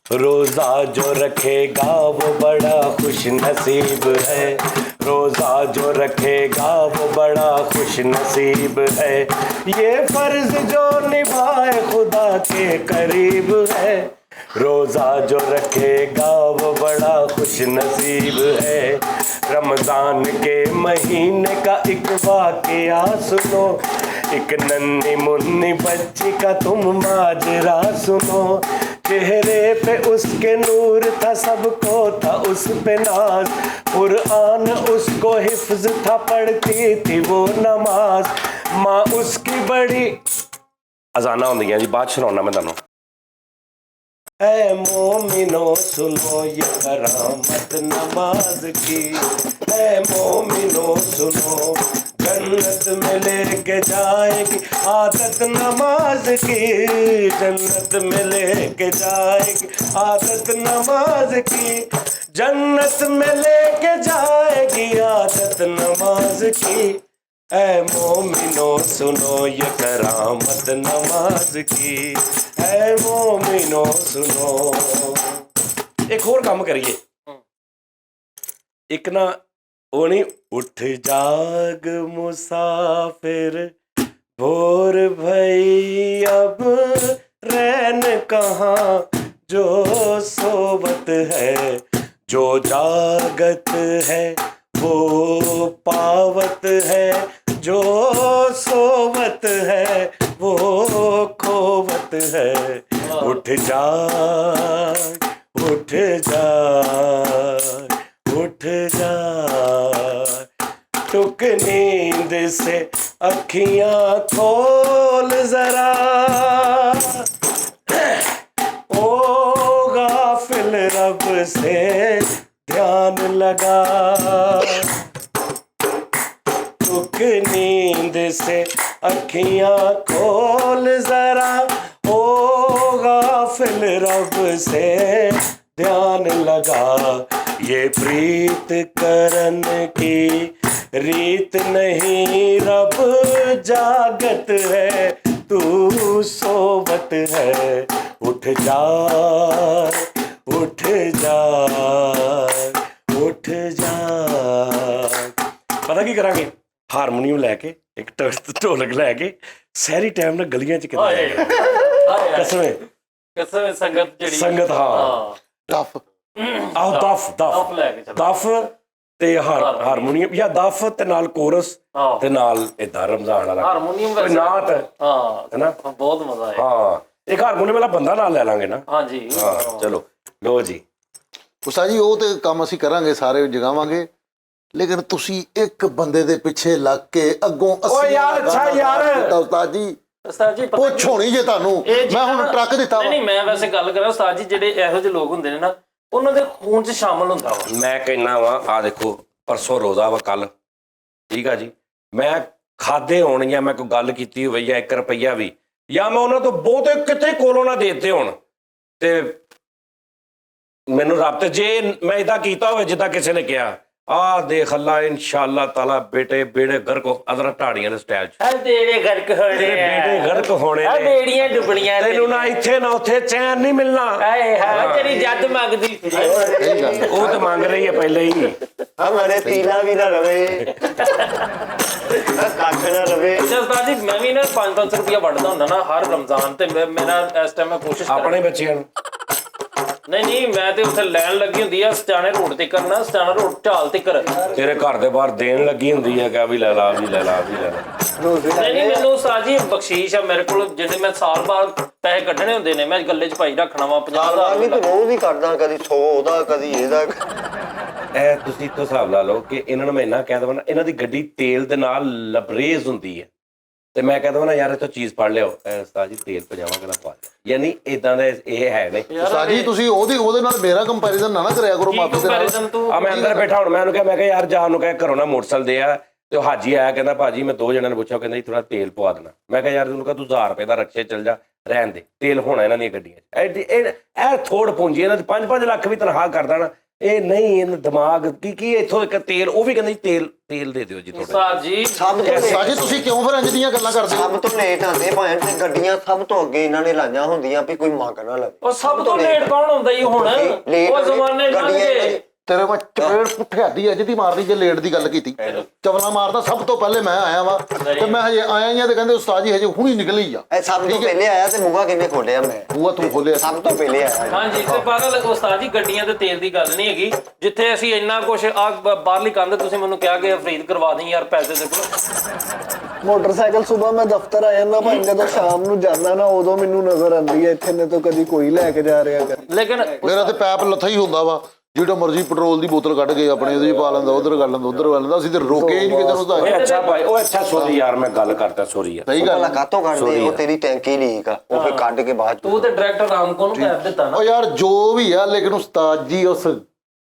रोजा जो रखेगा वो बड़ा खुश नसीब है, रोजा जो रखेगा वो बड़ा खुश नसीब है, ये फर्ज जो निभाए खुदा के करीब है, रोजा जो रखेगा वो बड़ा खुश नसीब है। रमजान के महीने का एक वाकया सुनो, एक नन्ही मुन्नी बच्ची का तुम माजरा सुनो, चेहरे पे उसके नूर था सबको था उस पे नाज, कुरान उसको हिफ्ज था पढ़ती थी वो नमाज, माँ उसकी बड़ी अजाना होंदियां जी। बात सुनाना मैं तुहानू। ऐ मोमिनो सुनो ये करामत नमाज की, ऐ मोमिनो सुनो जन्नत में लेके जाएगी आदत नमाज की, जन्नत में लेके जाएगी आदत नमाज की, जन्नत में लेके जाएगी आदत नमाज की, ऐ मोमिनो सुनो ये करामत नमाज की, ऐ मोमिनो सुनो। एक और काम करिए, एक ना वो नहीं, उठ जाग मुसाफिर भोर भई अब रैन कहाँ, जो सोवत है, जो जागत है वो पावत है, जो सोवत है वो खोवत है। उठ जाग, उठ जाग, उठ जाग, टुक नींद से अखियां खोल जरा, ओ गाफिल रब से ध्यान लगा। टुक नींद से अखियां खोल जरा, ओ गाफिल रब से ध्यान लगा। ये प्रीत करन की रीत नहीं, रब जागत है तू सोवत है। उठ जा, उठ जा, उठ जा। पता की करांगे, हारमोਨੀਅਮ ਲੈ ਕੇ ਇੱਕ ਢੋਲਕ ਲੈ ਕੇ ਸਹਿਰੀ ਟਾਈਮ ਨਾਲ ਗਲੀਆਂ 'ਚ ਕਿੱਦਾਂ ਜਾਏਗਾ। ਕਸਮ ਸੰਗਤ ਜਿਹੜੀ ਸੰਗਤ, ਹਾਂ ਟਫ ਆਹ ਦਫ ਲੈ ਕੇ ਚੱਲ। ਦਫ ਤੇ ਹਾਰਮੋਨੀਅਮ, ਜਾਂ ਦਫ ਤੇ ਨਾਲ ਕੋਰਸ ਤੇ ਨਾਲ ਏਦਾਂ ਰਮਜ਼ਾਨ ਵਾਲਾ ਹਾਰਮੋਨੀਅਮ ਵੈਸੇ ਨਾਤ, ਹਾਂ ਹੈਨਾ, ਬਹੁਤ ਮਜ਼ਾ ਆਇਆ। ਹਾਂ ਇੱਕ ਹਾਰਮੋਨੀਅਮ ਵਾਲਾ ਬੰਦਾ ਨਾਲ ਲੈ ਲਾਂਗੇ ਨਾ। ਹਾਂਜੀ ਹਾਂ ਚਲੋ ਲੋ ਜੀ। ਉਸਤਾਦ ਜੀ ਉਹ ਤੇ ਕੰਮ ਅਸੀਂ ਕਰਾਂਗੇ, ਸਾਰੇ ਜਗਾਵਾਂਗੇ, ਲੇਕਿਨ ਤੁਸੀਂ ਇੱਕ ਬੰਦੇ ਦੇ ਪਿੱਛੇ ਲੱਗ ਕੇ ਅੱਗੋਂ ਓਏ ਯਾਰ, ਅੱਛਾ ਯਾਰ। ਉਸਤਾਦ ਜੀ ਉਸਤਾਦ ਜੀ ਪੁੱਛ ਹੋਣੀ ਜੇ ਤੁਹਾਨੂੰ, ਮੈਂ ਹੁਣ ਟਰੱਕ ਦਿੱਤਾ ਵਾ। ਨਹੀਂ ਮੈਂ ਵੈਸੇ ਗੱਲ ਕਰਾਂ ਉਸਤਾਦ ਜੀ, ਜਿਹੜੇ ਇਹੋ ਜਿਹੇ ਲੋਕ ਹੁੰਦੇ ਨੇ ਨਾ, ਉਹਨਾਂ ਦੇ ਖੂਨ 'ਚ ਸ਼ਾਮਲ ਹੁੰਦਾ ਵਾ। ਮੈਂ ਕਹਿਣਾ ਵਾ, ਆ ਦੇਖੋ ਪਰਸੋਂ ਰੋਜ਼ਾ ਵਾ, ਕੱਲ ਠੀਕ ਆ ਜੀ, ਮੈਂ ਖਾਦੇ ਹੋਣਗੀਆਂ, ਮੈਂ ਕੋਈ ਗੱਲ ਕੀਤੀ ਹੋਈ ਜਾਂ 1 ਰੁਪਈਆ ਵੀ, ਜਾਂ ਮੈਂ ਉਹਨਾਂ ਤੋਂ ਬਹੁਤੇ ਕਿਤੇ ਕੋਲੋਂ ਨਾ ਦੇਤੇ ਹੋਣ, ਤੇ ਮੈਨੂੰ ਰੱਬ ਤੇ ਜੇ ਮੈਂ ਇਦਾਂ ਕੀਤਾ ਹੋਵੇ ਜਿੱਦਾਂ ਕਿਸੇ ਨੇ ਕਿਹਾ, ਆ ਦੇਖ ਅੱਲਾ ਇਨਸ਼ਾਅੱਲਾ ਤਾਲਾ ਬੇਟੇ ਬੇੜੇ ਗਰਕ ਅਦਰਾ ਢਾੜੀਆਂ ਦੇ ਸਟਾਈਲ 'ਚ, ਆ ਬੇੜੇ ਗਰਕ ਹੋਣੇ, ਤੇਰੇ ਬੇੜੇ ਗਰਕ ਹੋਣੇ ਆ ਨੇ, ਬੇੜੀਆਂ ਡੁੱਬਣੀਆਂ, ਤੈਨੂੰ ਨਾ ਇੱਥੇ ਨਾ ਉੱਥੇ ਚੈਨ ਨਹੀਂ ਮਿਲਣਾ। ਹਾਏ ਹਾਏ ਤੇਰੀ ਜੱਦ ਮੰਗਦੀ ਉਹ ਤੇ ਮੰਗ ਰਹੀ ਹੈ ਪਹਿਲੇ ਹੀ। ਹਮਾਰੇ ਤੀਲਾ ਵੀ ਨਾ ਰਵੇ, ਕੱਖ ਨਾ ਰਵੇ। ਉਸਤਾਦ ਜੀ ਮੈਂ ਵੀ ਨਾ 500 ਰੁਪਇਆ ਵੰਡਦਾ ਹੁੰਦਾ ਨਾ ਹਰ ਰਮਜ਼ਾਨ ਤੇ, ਮੇਰਾ ਇਸ ਟਾਈਮ ਮੈਂ ਕੋਸ਼ਿਸ਼ ਆਪਣੇ ਬੱਚਿਆਂ ਨੂੰ ਨਹੀਂ ਮੈਂ ਤੇ ਉੱਥੇ ਲੈਣ ਲੱਗੀ ਹੁੰਦੀ ਆ ਸਟਾਣੇ ਰੋਡ ਤੇ ਕਰਨਾ, ਸਟਾਣਾ ਰੋਡ ਢਾਲ ਤੇ ਕਰ, ਤੇਰੇ ਘਰ ਦੇ ਬਾਹਰ ਦੇਣ ਲੱਗੀ ਹੁੰਦੀ ਹੈ ਕਿ ਵੀ ਲੈ ਲਾ, ਵੀ ਲੈ ਲਾ, ਵੀ ਲੈ ਲਾ। ਨਹੀਂ ਮੈਨੂੰ ਉਸਤਾਦ ਜੀ ਬਖਸ਼ੀਸ਼ ਆ ਮੇਰੇ ਕੋਲ, ਜਿਹੜੇ ਮੈਂ ਸਾਲ ਬਾਅਦ ਪੈਸੇ ਕੱਢਣੇ ਹੁੰਦੇ ਨੇ, ਮੈਂ ਗੱਲੇ 'ਚ ਪਾਈ ਰੱਖਣਾ ਵਾ 50,000 ਵੀ ਤੂੰ ਰੋਜ਼ ਹੀ ਕਰਦਾ, ਕਦੀ 100 ਉਹਦਾ ਕਦੀ ਇਹਦਾ। ਇਹ ਤੁਸੀਂ ਤੋਂ ਹਿਸਾਬ ਲਾ ਲਓ ਕਿ ਇਹਨਾਂ ਨੂੰ ਮੈਂ ਇੰਨਾ ਕਹਿ ਦਵਾਂ ਨਾ, ਇਹਨਾਂ ਦੀ ਗੱਡੀ ਤੇਲ ਦੇ ਨਾਲ ਲਬਰੇਜ਼ ਹੁੰਦੀ ਹੈ, ਤੇ ਮੈਂ ਕਹਿ ਦਵਾਂ ਨਾ ਯਾਰ ਇੱਥੋਂ ਚੀਜ਼ ਪੜ ਲਿਓ, ਉਸਤਾਦ ਜੀ ਤੇਲ ਪਜਾਮਾ ਕਿਹਦਾ ਪਾ ਲਿਆ, ਯਾਨੀ ਇਦਾਂ ਦਾ ਇਹ ਹੈ ਨਹੀਂ। ਉਸਤਾਦ ਜੀ ਤੁਸੀਂ ਉਹਦੇ ਨਾਲ ਮੇਰਾ ਕੰਪੈਰੀਜ਼ਨ ਨਾ ਕਰਿਆ ਕਰੋ ਮਾਪੇ ਦੇ ਨਾਲ। ਆ ਮੈਂ ਅੰਦਰ ਬੈਠਾ ਹੁਣ, ਮੈਂ ਉਹਨੂੰ ਕਿਹਾ ਯਾਰ ਜਾਨ ਨੂੰ ਕਹਿ ਘਰੋਂ ਨਾ ਮੋਟਰਸਾਈਕਲ ਦੇ ਆ, ਤੇ ਉਹ ਹਾਜੀ ਆਇਆ ਕਹਿੰਦਾ ਭਾਜੀ ਮੈਂ 2 ਜਣਿਆਂ ਨੂੰ ਪੁੱਛਿਆ, ਕਹਿੰਦਾ ਜੀ ਥੋੜਾ ਤੇਲ ਪਵਾ ਦੇਣਾ। ਮੈਂ ਕਿਹਾ ਯਾਰ ਉਹਨੂੰ ਕਹ ਤੂੰ 1000 ਰੁਪਏ ਦਾ ਰਕਸ਼ੇ ਚੱਲ ਜਾ, ਰਹਿਣ ਦੇ, ਤੇਲ ਹੋਣਾ ਇਹਨਾਂ ਦੀਆਂ ਗੱਡੀਆਂ 'ਚ। ਇਹ ਥੋੜ ਪੂੰਜੀ, ਇਹਨਾਂ ਦੀ 5-5 ਲੱਖ ਵੀ ਤਨਖਾਹ ਕਰ ਦੇਣਾ, ਇਹ ਨਹੀਂ ਇਹਨਾਂ ਦਿਮਾਗ ਕੀ ਇੱਥੋਂ ਇੱਕ ਤੇਲ, ਉਹ ਵੀ ਕਹਿੰਦਾ ਜੀ ਤੇਲ ਦੇ ਦਿਓ ਜੀ ਥੋੜਾ। ਉਸਤਾਦ ਜੀ ਸਭ ਤੋਂ ਉਸਤਾਦ ਜੀ ਤੁਸੀਂ ਕਿਉਂ ਫਿਰ ਇੰਜ ਦੀਆਂ ਗੱਲਾਂ ਕਰਦੇ ਹੋ? ਸਭ ਤੋਂ ਲੇਟ ਆਉਂਦੇ ਭਾਵੇਂ ਤੇ ਗੱਡੀਆਂ ਸਭ ਤੋਂ ਅੱਗੇ ਇਹਨਾਂ ਨੇ ਲਾਈਆਂ ਹੁੰਦੀਆਂ ਵੀ ਕੋਈ ਮੰਗ ਨਾ ਲਵੇ। ਉਹ ਸਭ ਤੋਂ ਲੇਟ ਕੌਣ ਹੁੰਦਾ ਜੀ ਹੁਣ, ਉਹ ਜ਼ਮਾਨੇ ਲੰਘ ਗਏ। ਤੇਰੇ ਮੈਂ ਚਪੇੜ ਪੁੱਠੇ ਹੱਡੀ ਅੱਜ ਦੀ ਮਾਰਦੀ ਜੇ ਲੇਟ ਦੀ ਗੱਲ ਕੀਤੀ, ਚਵਲਾ ਮਾਰਦਾ ਸਭ ਤੋਂ ਪਹਿਲੇ ਮੈਂ ਆਇਆ ਵਾ, ਤੇ ਮੈਂ ਹਜੇ ਆਇਆ ਹੀ ਆ ਤੇ ਕਹਿੰਦੇ ਉਸਤਾਦ ਜੀ ਹਜੇ ਹੁਣੀ ਨਿਕਲੀ ਆ। ਇਹ ਸਭ ਤੋਂ ਪਹਿਲੇ ਆਇਆ ਤੇ ਮੂੰਹਾ ਕਿੰਨੇ ਖੋਲਿਆ ਮੈਂ? ਬੂਆ ਤੂੰ ਖੋਲਿਆ ਸਭ ਤੋਂ ਪਹਿਲੇ ਆਇਆ। ਹਾਂਜੀ ਤੇ ਪਰ ਉਸਤਾਦ ਜੀ ਗੱਡੀਆਂ ਤੇ ਤੇਲ ਦੀ ਗੱਲ ਨਹੀਂ ਹੈਗੀ, ਜਿੱਥੇ ਅਸੀਂ ਇੰਨਾ ਕੁਛ ਆ ਬਾਹਰਲੀ ਕੰਧ ਤੁਸੀਂ ਮੈਨੂੰ ਕਿਹਾ ਕਿ ਫਰੀਦ ਕਰਵਾ ਦੇਂ ਯਾਰ ਪੈਸੇ ਦੇ ਕੋਲ। ਮੋਟਰਸਾਈਕਲ ਸਵੇਰ ਮੈਂ ਦਫ਼ਤਰ ਆ ਜਾਂਦਾ ਭਾਈ, ਜਦੋਂ ਸ਼ਾਮ ਨੂੰ ਜਾਂਦਾ ਨਾ ਉਦੋਂ ਮੈਨੂੰ ਨਜ਼ਰ ਆਉਂਦੀ ਹੈ ਇੱਥੇ ਨੇ ਤਾਂ ਕਦੀ ਕੋਈ ਲੈ ਕੇ ਜਾ ਰਿਹਾ ਕਰ। ਲੇਕਿਨ ਮੇਰਾ ਤੇ ਪੈਪ ਲੱਥਾ ਹੀ ਹੁੰਦਾ ਵਾ, ਜਿਹੜਾ ਮਰਜ਼ੀ ਪੈਟਰੋਲ ਦੀ ਬੋਤਲ ਕੱਢ ਕੇ ਆਪਣੇ ਉਹਦੇ 'ਚ ਪਾ ਲੈਂਦਾ, ਉਧਰ ਕਰ ਲੈਂਦਾ, ਉਧਰ ਕਰ ਲੈਂਦਾ, ਅਸੀਂ ਤੇ ਰੋਕੇ ਹੀ ਨਹੀਂ ਕਿਤੇ ਨੂੰ। ਓਏ ਅੱਛਾ ਭਾਈ, ਉਹ ਅੱਛਾ ਸੋਰੀ ਯਾਰ, ਮੈਂ ਗੱਲ ਕਰਤਾ ਸੋਰੀ ਯਾਰ। ਸਹੀ ਗੱਲ ਭਲਾ ਕਾਤੋਂ ਕੱਢਦੇ? ਉਹ ਤੇਰੀ ਟੈਂਕੀ ਲੀਕ ਆ, ਉਹ ਫਿਰ ਕੱਢ ਕੇ ਬਾਅਦ ਤੂੰ ਤੇ ਡਾਇਰੈਕਟਰ ਰਾਮਕੋ ਨੂੰ ਪੈਪ ਦਿੱਤਾ ਨਾ। ਉਹ ਯਾਰ ਜੋ ਵੀ ਆ, ਲੇਕਿਨ ਉਸਤਾਦ ਜੀ ਉਸ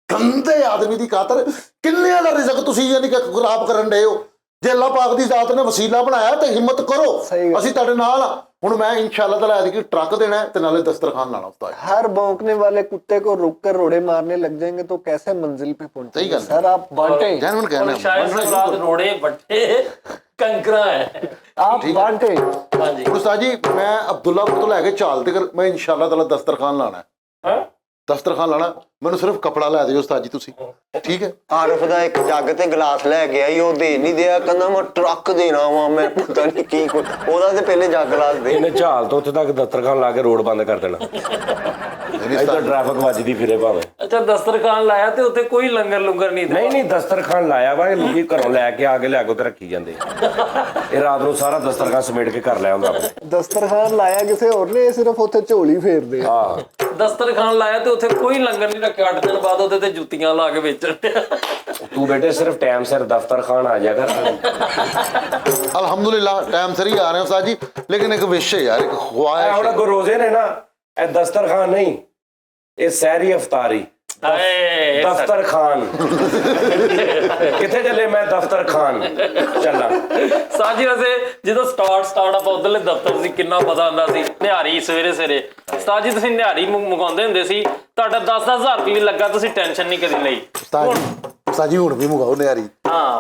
ਗੰਦੇ ਆਦਮੀ ਦੀ ਖਾਤਰ ਕਿੰਨਿਆਂ ਦਾ ਰਿਜ਼ਕ ਤੁਸੀਂ ਯਾਨੀ ਕਿ ਖਰਾਬ ਕਰਨ ਡਏ ਹੋ। ਜੇ ਅੱਲਾਹ ਪਾਕ ਦੀ ਜ਼ਾਤ ਨੇ ਵਸੀਲਾ ਬਣਾਇਆ ਤੇ ਹਿੰਮਤ ਕਰੋ, ਅਸੀਂ ਤੁਹਾਡੇ ਨਾਲ ਆ। ਹੁਣ मैं इंशाल्लाह ताला ऐसी ट्रक देना है तो नाले दस्तरखान लाना उस्ताद। हर भौंकने वाले कुत्ते को रुक कर रोड़े मारने लग जाएंगे तो कैसे मंजिल पे पहुंचे सर? आप बांटे, जैनवन कहना है, शायद से रात रोड़े बट्टे कंकरा है, आप बांटे। हां जी उस्ताद जी मैं अब्दुल्ला को तो लेके चाल तक मैं इंशाल्लाह ताला दस्तरखान लाना है। दस्तरखान लाना ਮੈਨੂੰ ਸਿਰਫ ਕਪੜਾ ਲੈ ਦਿਓ ਉਸਤਾਦ ਜੀ ਤੁਸੀਂ, ਠੀਕ ਹੈ। ਆਰਫ ਦਾ ਇੱਕ ਜੱਗ ਤੇ ਗਲਾਸ ਲੈ ਕੇ ਆਈ, ਉਹ ਦੇ ਨਹੀਂ ਦਿਆ, ਕਹਿੰਦਾ ਮੈਂ ਟਰੱਕ ਦੇਣਾ ਵਾ, ਮੈਂ ਪਤਾ ਨਹੀਂ ਕੀ ਉਹਦਾ ਤੇ ਪਹਿਲੇ ਜੱਗ ਗਲਾਸ ਦੇ। ਇਹਨੇ ਝਾਲ ਤੋਂ ਉੱਥੇ ਤੱਕ ਦਸਤਰਖਾਨ ਲਾ ਕੇ ਰੋਡ ਬੰਦ ਕਰ ਦੇਣਾ, ਇੱਧਰ ਟ੍ਰੈਫਿਕ ਵੱਜਦੀ ਫਿਰੇ ਭਾਵੇਂ। ਅੱਛਾ ਦਸਤਰਖਾਨ ਲਾਇਆ ਤੇ ਉੱਥੇ ਕੋਈ ਲੰਗਰ ਲੁੰਗਰ ਨਹੀਂ? ਨਹੀਂ ਦਸਤਰਖਾਨ ਲਾਇਆ ਵਾ, ਇਹ ਲੋਕੀ ਘਰੋਂ ਲੈ ਕੇ ਆ ਕੇ ਲਿਆ ਕੇ ਤੇ ਰੱਖੀ ਜਾਂਦੇ। ਇਹ ਰਾਤ ਨੂੰ ਸਾਰਾ ਦਸਤਰਖਾਨ ਸਮੇਟ ਕੇ ਕਰ ਲਿਆ ਹੁੰਦਾ। ਦਸਤਰਖਾਨ ਲਾਇਆ ਕਿਸੇ ਹੋਰ ਨੇ, ਇਹ ਸਿਰਫ ਉੱਥੇ ਝੋਲੀ ਫੇਰਦੇ ਆ। ਦਸਤਰਖਾਨ ਲਾਇਆ ਤੇ ਉੱਥੇ ਕੋਈ ਲੰਗਰ ਨਹੀਂ ਰੱਖਿਆ, 8 ਦਿਨ ਬਾਅਦ ਉਹਦੇ ਤੇ ਜੁੱਤੀਆਂ ਲਾ ਕੇ ਵੇਚਣ। ਤੂੰ ਬੇਟੇ ਸਿਰਫ ਟਾਈਮ ਸਿਰ ਦਸਤਰਖਾਨ ਆ ਜਾ ਕਰ। ਅਲਹਮਦੁਲਿਲਾ ਟਾਈਮ ਸਿਰ ਹੀ ਆ ਰਹੇ ਹੋ ਉਸਤਾਦ ਜੀ, ਲੇਕਿਨ ਇੱਕ ਵਿਸ਼ ਹੈ ਯਾਰ, ਇੱਕ ਖੁਆਇਸ਼ ਹੁਣ ਕੋ ਰੋਜ਼ੇ ਨੇ ਨਾ, ਇਹ ਦਸਤਰਖਾਨ ਨਹੀਂ, ਇਹ ਸਹਿਰੀ ਅਫਤਾਰੀ। ਦਫਤਰਖਾਨ ਕਿੱਥੇ ਚੱਲੇ? ਮੈਂ ਦਫਤਰਖਾਨ ਚੱਲਾਂ। ਸਾਜੀ ਵੈਸੇ ਜਦੋਂ ਸਟਾਰਟ ਆਪਾਂ ਉਧਰਲੇ ਦਫ਼ਤਰ ਸੀ, ਕਿੰਨਾ ਪਤਾ ਹੁੰਦਾ ਸੀ ਨਿਹਾਰੀ ਸਵੇਰੇ ਸਵੇਰੇ। ਉਸਤਾਦ ਜੀ ਤੁਸੀਂ ਨਿਹਾਰੀ ਮੰਗਾਉਂਦੇ ਹੁੰਦੇ ਸੀ, ਤੁਹਾਡਾ 10,000 ਰੁਪਏ ਲੱਗਾ, ਤੁਸੀਂ ਟੈਨਸ਼ਨ ਨਹੀਂ ਕਰੀ ਲਈ। ਉਸਤਾਦ ਜੀ ਹੁਣ ਵੀ ਮੰਗਾਓ ਨਿਆਰੀ,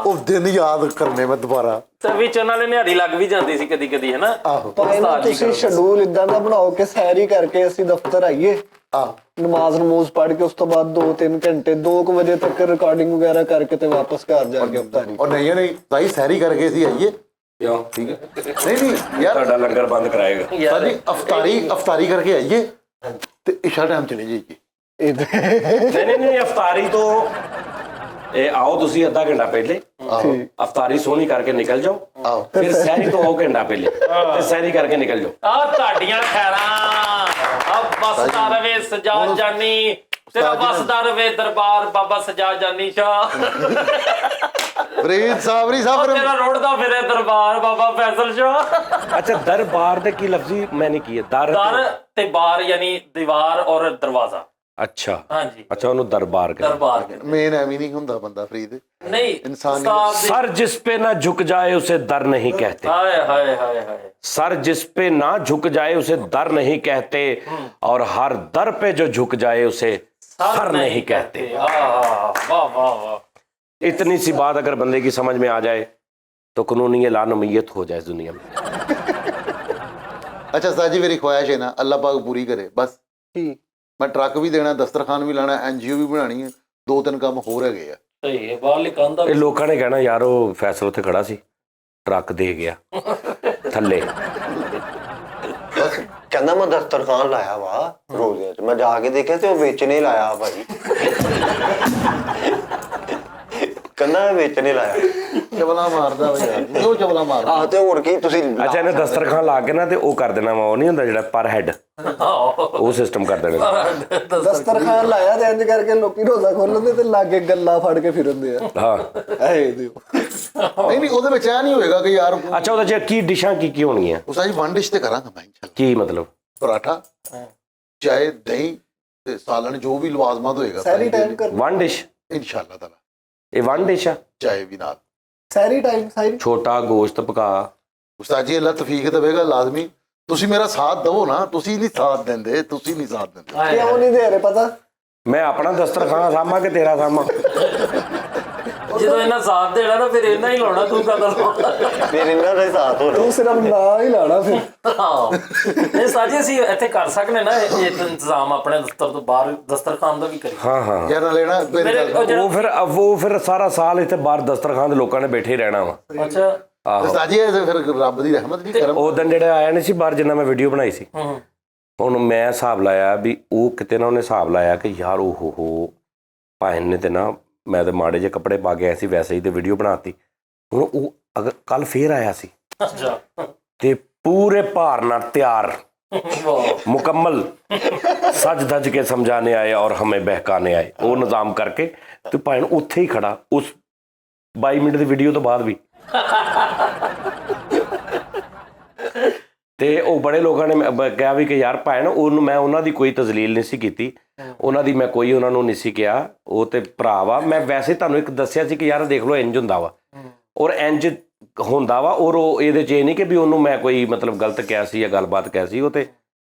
ਉਹ ਦਿਨ ਯਾਦ ਕਰਨੇ ਮੈਂ ਦੁਬਾਰਾ। ਤੇ ਵਿੱਚ ਉਹਨਾਂ ਨੇ ਨਿਹਾਰੀ ਲੱਗ ਵੀ ਜਾਂਦੀ ਸੀ ਕਦੀ ਕਦੀ, ਹੈਨਾ? ਪਰ ਇਹਨਾਂ ਤੁਸੀਂ ਸ਼ਡਿਊਲ ਇਦਾਂ ਦਾ ਬਣਾਓ ਕਿ ਸੈਰੀ ਕਰਕੇ ਅਸੀਂ ਦਫ਼ਤਰ ਆਈਏ, ਨਮਾਜ਼ ਪੜ੍ਹ ਕੇ ਉਸ ਤੋਂ ਬਾਅਦ 2-3 ਘੰਟੇ 2 ਵਜੇ ਤੱਕ ਰਿਕਾਰਡਿੰਗ ਵਗੈਰਾ ਕਰਕੇ ਤੇ ਵਾਪਸ ਘਰ ਜਾ ਕੇ ਅਫਤਾਰੀ। ਔਰ ਨਹੀਂ ਤਾਈ ਸੈਰੀ ਕਰਕੇ ਅਸੀਂ ਆਈਏ, ਕਿਉਂ? ਠੀਕ ਹੈ, ਨਹੀਂ ਯਾਰ ਤੁਹਾਡਾ ਲੰਗਰ ਬੰਦ ਕਰਾਏਗਾ। ਸਾਡੀ ਅਫਤਾਰੀ ਕਰਕੇ ਆਈਏ ਤੇ ਇਸ਼ਾ ਟਾਈਮ ਚਲੇ ਜਾਈਏ। ਨਹੀਂ ਅਫਤਾਰੀ ਤੋਂ ਇਹ ਆਓ ਤੁਸੀਂ ਅੱਧਾ ਘੰਟਾ ਪਹਿਲੇ, ਅਫਤਾਰੀ ਸੋਹਣੀ ਕਰਕੇ ਨਿਕਲ ਜਾਓ, ਫਿਰ ਸਹਿਰੀ ਤੋਂ ਆਓ ਘੰਟਾ ਪਹਿਲੇ ਤੇ ਸਹਿਰੀ ਕਰਕੇ ਨਿਕਲ ਜਾਓ। ਆ ਤੁਹਾਡੀਆਂ ਖੈਰਾਂ, ਆ ਬਸਦਾ ਰਵੇ ਸਜਾ ਜਾਨੀ, ਤੇਰਾ ਬਸਦਾ ਰਵੇ ਦਰਬਾਰ ਬਾਬਾ ਸਜਾ ਜਾਨੀ ਸ਼ਾਹ। ਫਰੀਦ ਸਾਬਰੀ ਸਾਹਿਬ ਤੇਰਾ ਰੋੜਦਾ ਫਿਰੇ ਦਰਬਾਰ ਬਾਬਾ ਫੈਸਲ ਸ਼ਾਹ। ਅੱਛਾ ਦਰਬਾਰ ਦੇ ਕੀ ਲਫ਼ਜ਼ੀ ਮੈਨੇ ਕੀ ਹੈ? ਦਰ ਤੇ ਬਾਰ ਯਾਨੀ ਦੀਵਾਰ ਔਰ ਦਰਵਾਜ਼ਾ। अच्छा ਹਾਂਜੀ अच्छा ਉਹਨੂੰ ਦਰਬਾਰ ਕਹਿੰਦੇ। ਦਰਬਾਰ ਕਹਿੰਦੇ। ਮੇਨ ਐਵੇਂ ਨਹੀਂ ਹੁੰਦਾ ਬੰਦਾ ਫਰੀਦ, ਨਹੀਂ इंसान सर जिस पे ना झुक जाए उसे दर नहीं कहते। ਹਾਏ ਹਾਏ ਹਾਏ ਹਾਏ। सर जिस पे ना झुक जाए उसे दर नहीं कहते, और हर दर पे जो झुक जाए उसे सर नहीं कहते। वाह वाह वाह। इतनी सी बात अगर बंदे की समझ में आ जाए तो कानूनी लानमयत हो जाए दुनिया में। अच्छा साजी मेरी ख्वाहिश है ना, अल्लाह पाक पूरी करे बस। मैं ट्रक भी देना, दस्तरखान भी लाना, NGO भी बनानी है, 2-3 ਕੰਮ ਹੋਰ ਹੈਗੇ ਆ। ਸਹੀ ਹੈ, ਬਾਹਰਲੀ ਕੰਧਾਂ ਇਹ ਲੋਕਾਂ ਨੇ ਕਹਿਣਾ ਯਾਰ ਉਹ ਫੈਸਲ ਉੱਥੇ ਖੜਾ ਸੀ, ਟਰੱਕ ਦੇ ਗਿਆ ਥੱਲੇ। ਕਹਿੰਦਾ ਮੈਂ ਦਸਤਰਖਾਨ ਲਾਇਆ ਵਾ ਰੋਜ਼ੇ ਚ, ਮੈਂ ਜਾ ਕੇ ਦੇਖਿਆ ਤੇ ਉਹ ਵੇਚਣੇ ਲਾਇਆ ਭਾਈ। ਕਹਿੰਦਾ ਵੇਚਣੇ ਲਾਇਆ। ਚਵਲਾ ਮਾਰਦਾ ਵਾ ਯਾਰ, ਕਿਉਂ ਚਵਲਾ ਮਾਰਦਾ? ਆਹ ਤੇ ਹੋਰ ਕੀ ਤੁਸੀਂ ਅੱਛਾ ਇਹਨੇ ਦਸਤਰਖਾਨ ਲਾ ਕੇ ਨਾ ਤੇ ਉਹ ਕਰ ਦੇਣਾ ਵਾ, ਉਹ ਨਹੀਂ ਹੁੰਦਾ ਜਿਹੜਾ ਪਰ ਹੈਡ, ਉਹ ਸਿਸਟਮ ਕਰ ਦੇਣਾ। ਦਸਤਰਖਾਨ ਲਾਇਆ ਤੇ ਇੰਜ ਕਰਕੇ ਲੋਕੀ ਰੋਜ਼ਾ ਖੋਲ੍ਹਦੇ ਤੇ ਲਾਗੇ ਗੱਲਾਂ ਫੜ ਕੇ ਫਿਰਦੇ ਆ। ਹਾਂ ਐ ਦਿਓ ਨਹੀਂ ਉਹਦੇ ਵਿੱਚ ਇਹ ਨਹੀਂ ਹੋਏਗਾ ਕਿ ਯਾਰ ਅੱਛਾ ਉਹਦੇ ਚ ਕੀ ਡਿਸ਼ਾਂ ਕੀ ਹੋਣਗੀਆਂ? ਉਸ ਅੱਜ ਵਨ ਡਿਸ਼ ਤੇ ਕਰਾਂਗਾ ਮੈਂ ਇੰਸ਼ਾਅੱਲਾ। ਕੀ ਮਤਲਬ? ਪਰਾਠਾ, ਚਾਹੇ ਦਹੀਂ ਤੇ ਸਾਲਣ, ਜੋ ਵੀ ਲਵਾਜ਼ਮਾਤ ਹੋਏਗਾ ਸੈਰੀ ਟਾਈਮ ਕਰ ਵਨ ਡਿਸ਼? ਇੰਸ਼ਾਅੱਲਾ ਤਾਲਾ ਇਹ ਵਨ ਡਿਸ਼ ਆ? ਚਾਹੇ ਵੀ ਨਾਲ ਸੈਰੀ ਟਾਈਮ ਸਾਰੀ ਛੋਟਾ ਗੋਸ਼ਤ ਪਕਾ। ਉਸਤਾਦ ਜੀ ਅੱਲਾ ਤੌਫੀਕ ਦੇਵੇਗਾ ਲਾਜ਼ਮੀ। ਤੁਸੀਂ ਮੇਰਾ ਸਾਥ ਦਵੋ ਨਾ, ਤੁਸੀਂ ਨਹੀਂ ਸਾਥ ਦਿੰਦੇ, ਤੁਸੀਂ ਨਹੀਂ ਸਾਥ ਦਿੰਦੇ। ਕਿਉਂ ਨਹੀਂ ਦੇ ਰਹੇ ਪਤਾ? ਮੈਂ ਆਪਣਾ ਦਸਤਰਖਾਨ ਸਾਂਭਾਂ ਕਿ ਤੇਰਾ ਸਾਂਭਾਂ? ਜਦੋਂ ਇਹਨਾਂ ਸਾਥ ਦੇਣਾ ਨਾ ਫਿਰ ਇਹਨਾਂ ਹੀ ਲਾਉਣਾ, ਤੂੰ ਕਦੋਂ ਲਾਉਣਾ? ਫਿਰ ਇਹਨਾਂ ਦਾ ਹੀ ਸਾਥ ਹੋ ਤੂੰ ਸਿਰਫ ਨਾਂ ਹੀ ਲਾਣਾ ਫਿਰ। ਇਹ ਸਾਜੀ ਅਸੀਂ ਇੱਥੇ ਕਰ ਸਕਦੇ ਨਾ ਇਹ ਇੰਤਜ਼ਾਮ ਆਪਣੇ ਦਫ਼ਤਰ ਤੋਂ ਬਾਹਰ ਦਸਤਰਖਾਨ ਦਾ ਵੀ ਕਰੀ। ਹਾਂ ਯਾਰ ਨਾਲ ਲੈਣਾ ਉਹ ਫਿਰ ਸਾਰਾ ਸਾਲ ਇੱਥੇ ਬਾਹਰ ਦਸਤਰਖਾਨ ਦੇ ਲੋਕਾਂ ਨੇ ਬੈਠੇ ਰਹਿਣਾ ਵਾ। ਅੱਛਾ ਆਹੋ ਉਸਤਾਦ ਜੀ ਇਹ ਫਿਰ ਰੱਬ ਦੀ ਰਹਿਮਤ ਨਹੀਂ ਕਰਮ। ਉਹ ਦਿਨ ਜਿਹੜਾ ਆਇਆ ਨਹੀਂ ਸੀ ਬਾਹਰ, ਜਿੰਨਾ ਮੈਂ ਵੀਡੀਓ ਬਣਾਈ ਸੀ, ਹੁਣ ਮੈਂ ਹਿਸਾਬ ਲਾਇਆ ਵੀ ਉਹ ਕਿਤੇ ਨਾ ਉਹਨੇ ਹਿਸਾਬ ਲਾਇਆ ਕਿ ਯਾਰ ਉਹ ਭਾਈ ਨੇ ਤੇ ਨਾ, ਮੈਂ ਤਾਂ ਮਾੜੇ ਜਿਹੇ ਕੱਪੜੇ ਪਾ ਕੇ ਆਇਆ ਸੀ ਵੈਸੇ ਹੀ ਤੇ ਵੀਡੀਓ ਬਣਾਤੀ। ਹੁਣ ਉਹ ਅਗਰ ਕੱਲ ਫੇਰ ਆਇਆ ਸੀ ਅੱਛਾ ਤੇ ਪੂਰੇ ਭਾਰ ਨਾਲ ਤਿਆਰ ਮੁਕੰਮਲ ਸੱਜ ਧੱਜ ਕੇ ਸਮਝਾਣੇ ਆਏ ਔਰ ਹਮੇ ਬਹਿਕਾਨੇ ਆਏ, ਉਹ ਨਿਜ਼ਾਮ ਕਰਕੇ ਤੇ ਭਾਈ ਉੱਥੇ ਹੀ ਖੜਾ ਉਸ 22 ਮਿੰਟ ਦੀ ਵੀਡੀਓ ਤੋਂ ਬਾਅਦ ਵੀ। ਤੇ ਉਹ ਬੜੇ ਲੋਕਾਂ ਨੇ ਕਿਹਾ ਵੀ ਕਿ ਯਾਰ ਭੈਣ ਉਹਨੂੰ ਮੈਂ ਉਹਨਾਂ ਦੀ ਕੋਈ ਤਜ਼ਲੀਲ ਨਹੀਂ ਸੀ ਕੀਤੀ, ਉਹਨਾਂ ਦੀ ਮੈਂ ਕੋਈ ਉਹਨਾਂ ਨੂੰ ਨਹੀਂ ਸੀ ਕਿਹਾ, ਉਹ ਤੇ ਭਰਾ ਵਾ। ਮੈਂ ਵੈਸੇ ਤੁਹਾਨੂੰ ਇੱਕ ਦੱਸਿਆ ਸੀ ਕਿ ਯਾਰ ਦੇਖ ਲਓ ਇੰਜ ਹੁੰਦਾ ਵਾ ਔਰ ਇੰਜ ਹੁੰਦਾ ਵਾ, ਔਰ ਉਹ ਇਹਦੇ 'ਚ ਇਹ ਨਹੀਂ ਕਿ ਵੀ ਉਹਨੂੰ ਮੈਂ ਕੋਈ ਮਤਲਬ ਗਲਤ ਕਿਹਾ ਸੀ ਜਾਂ ਗੱਲਬਾਤ ਕਿਹਾ ਸੀ। ਉਹ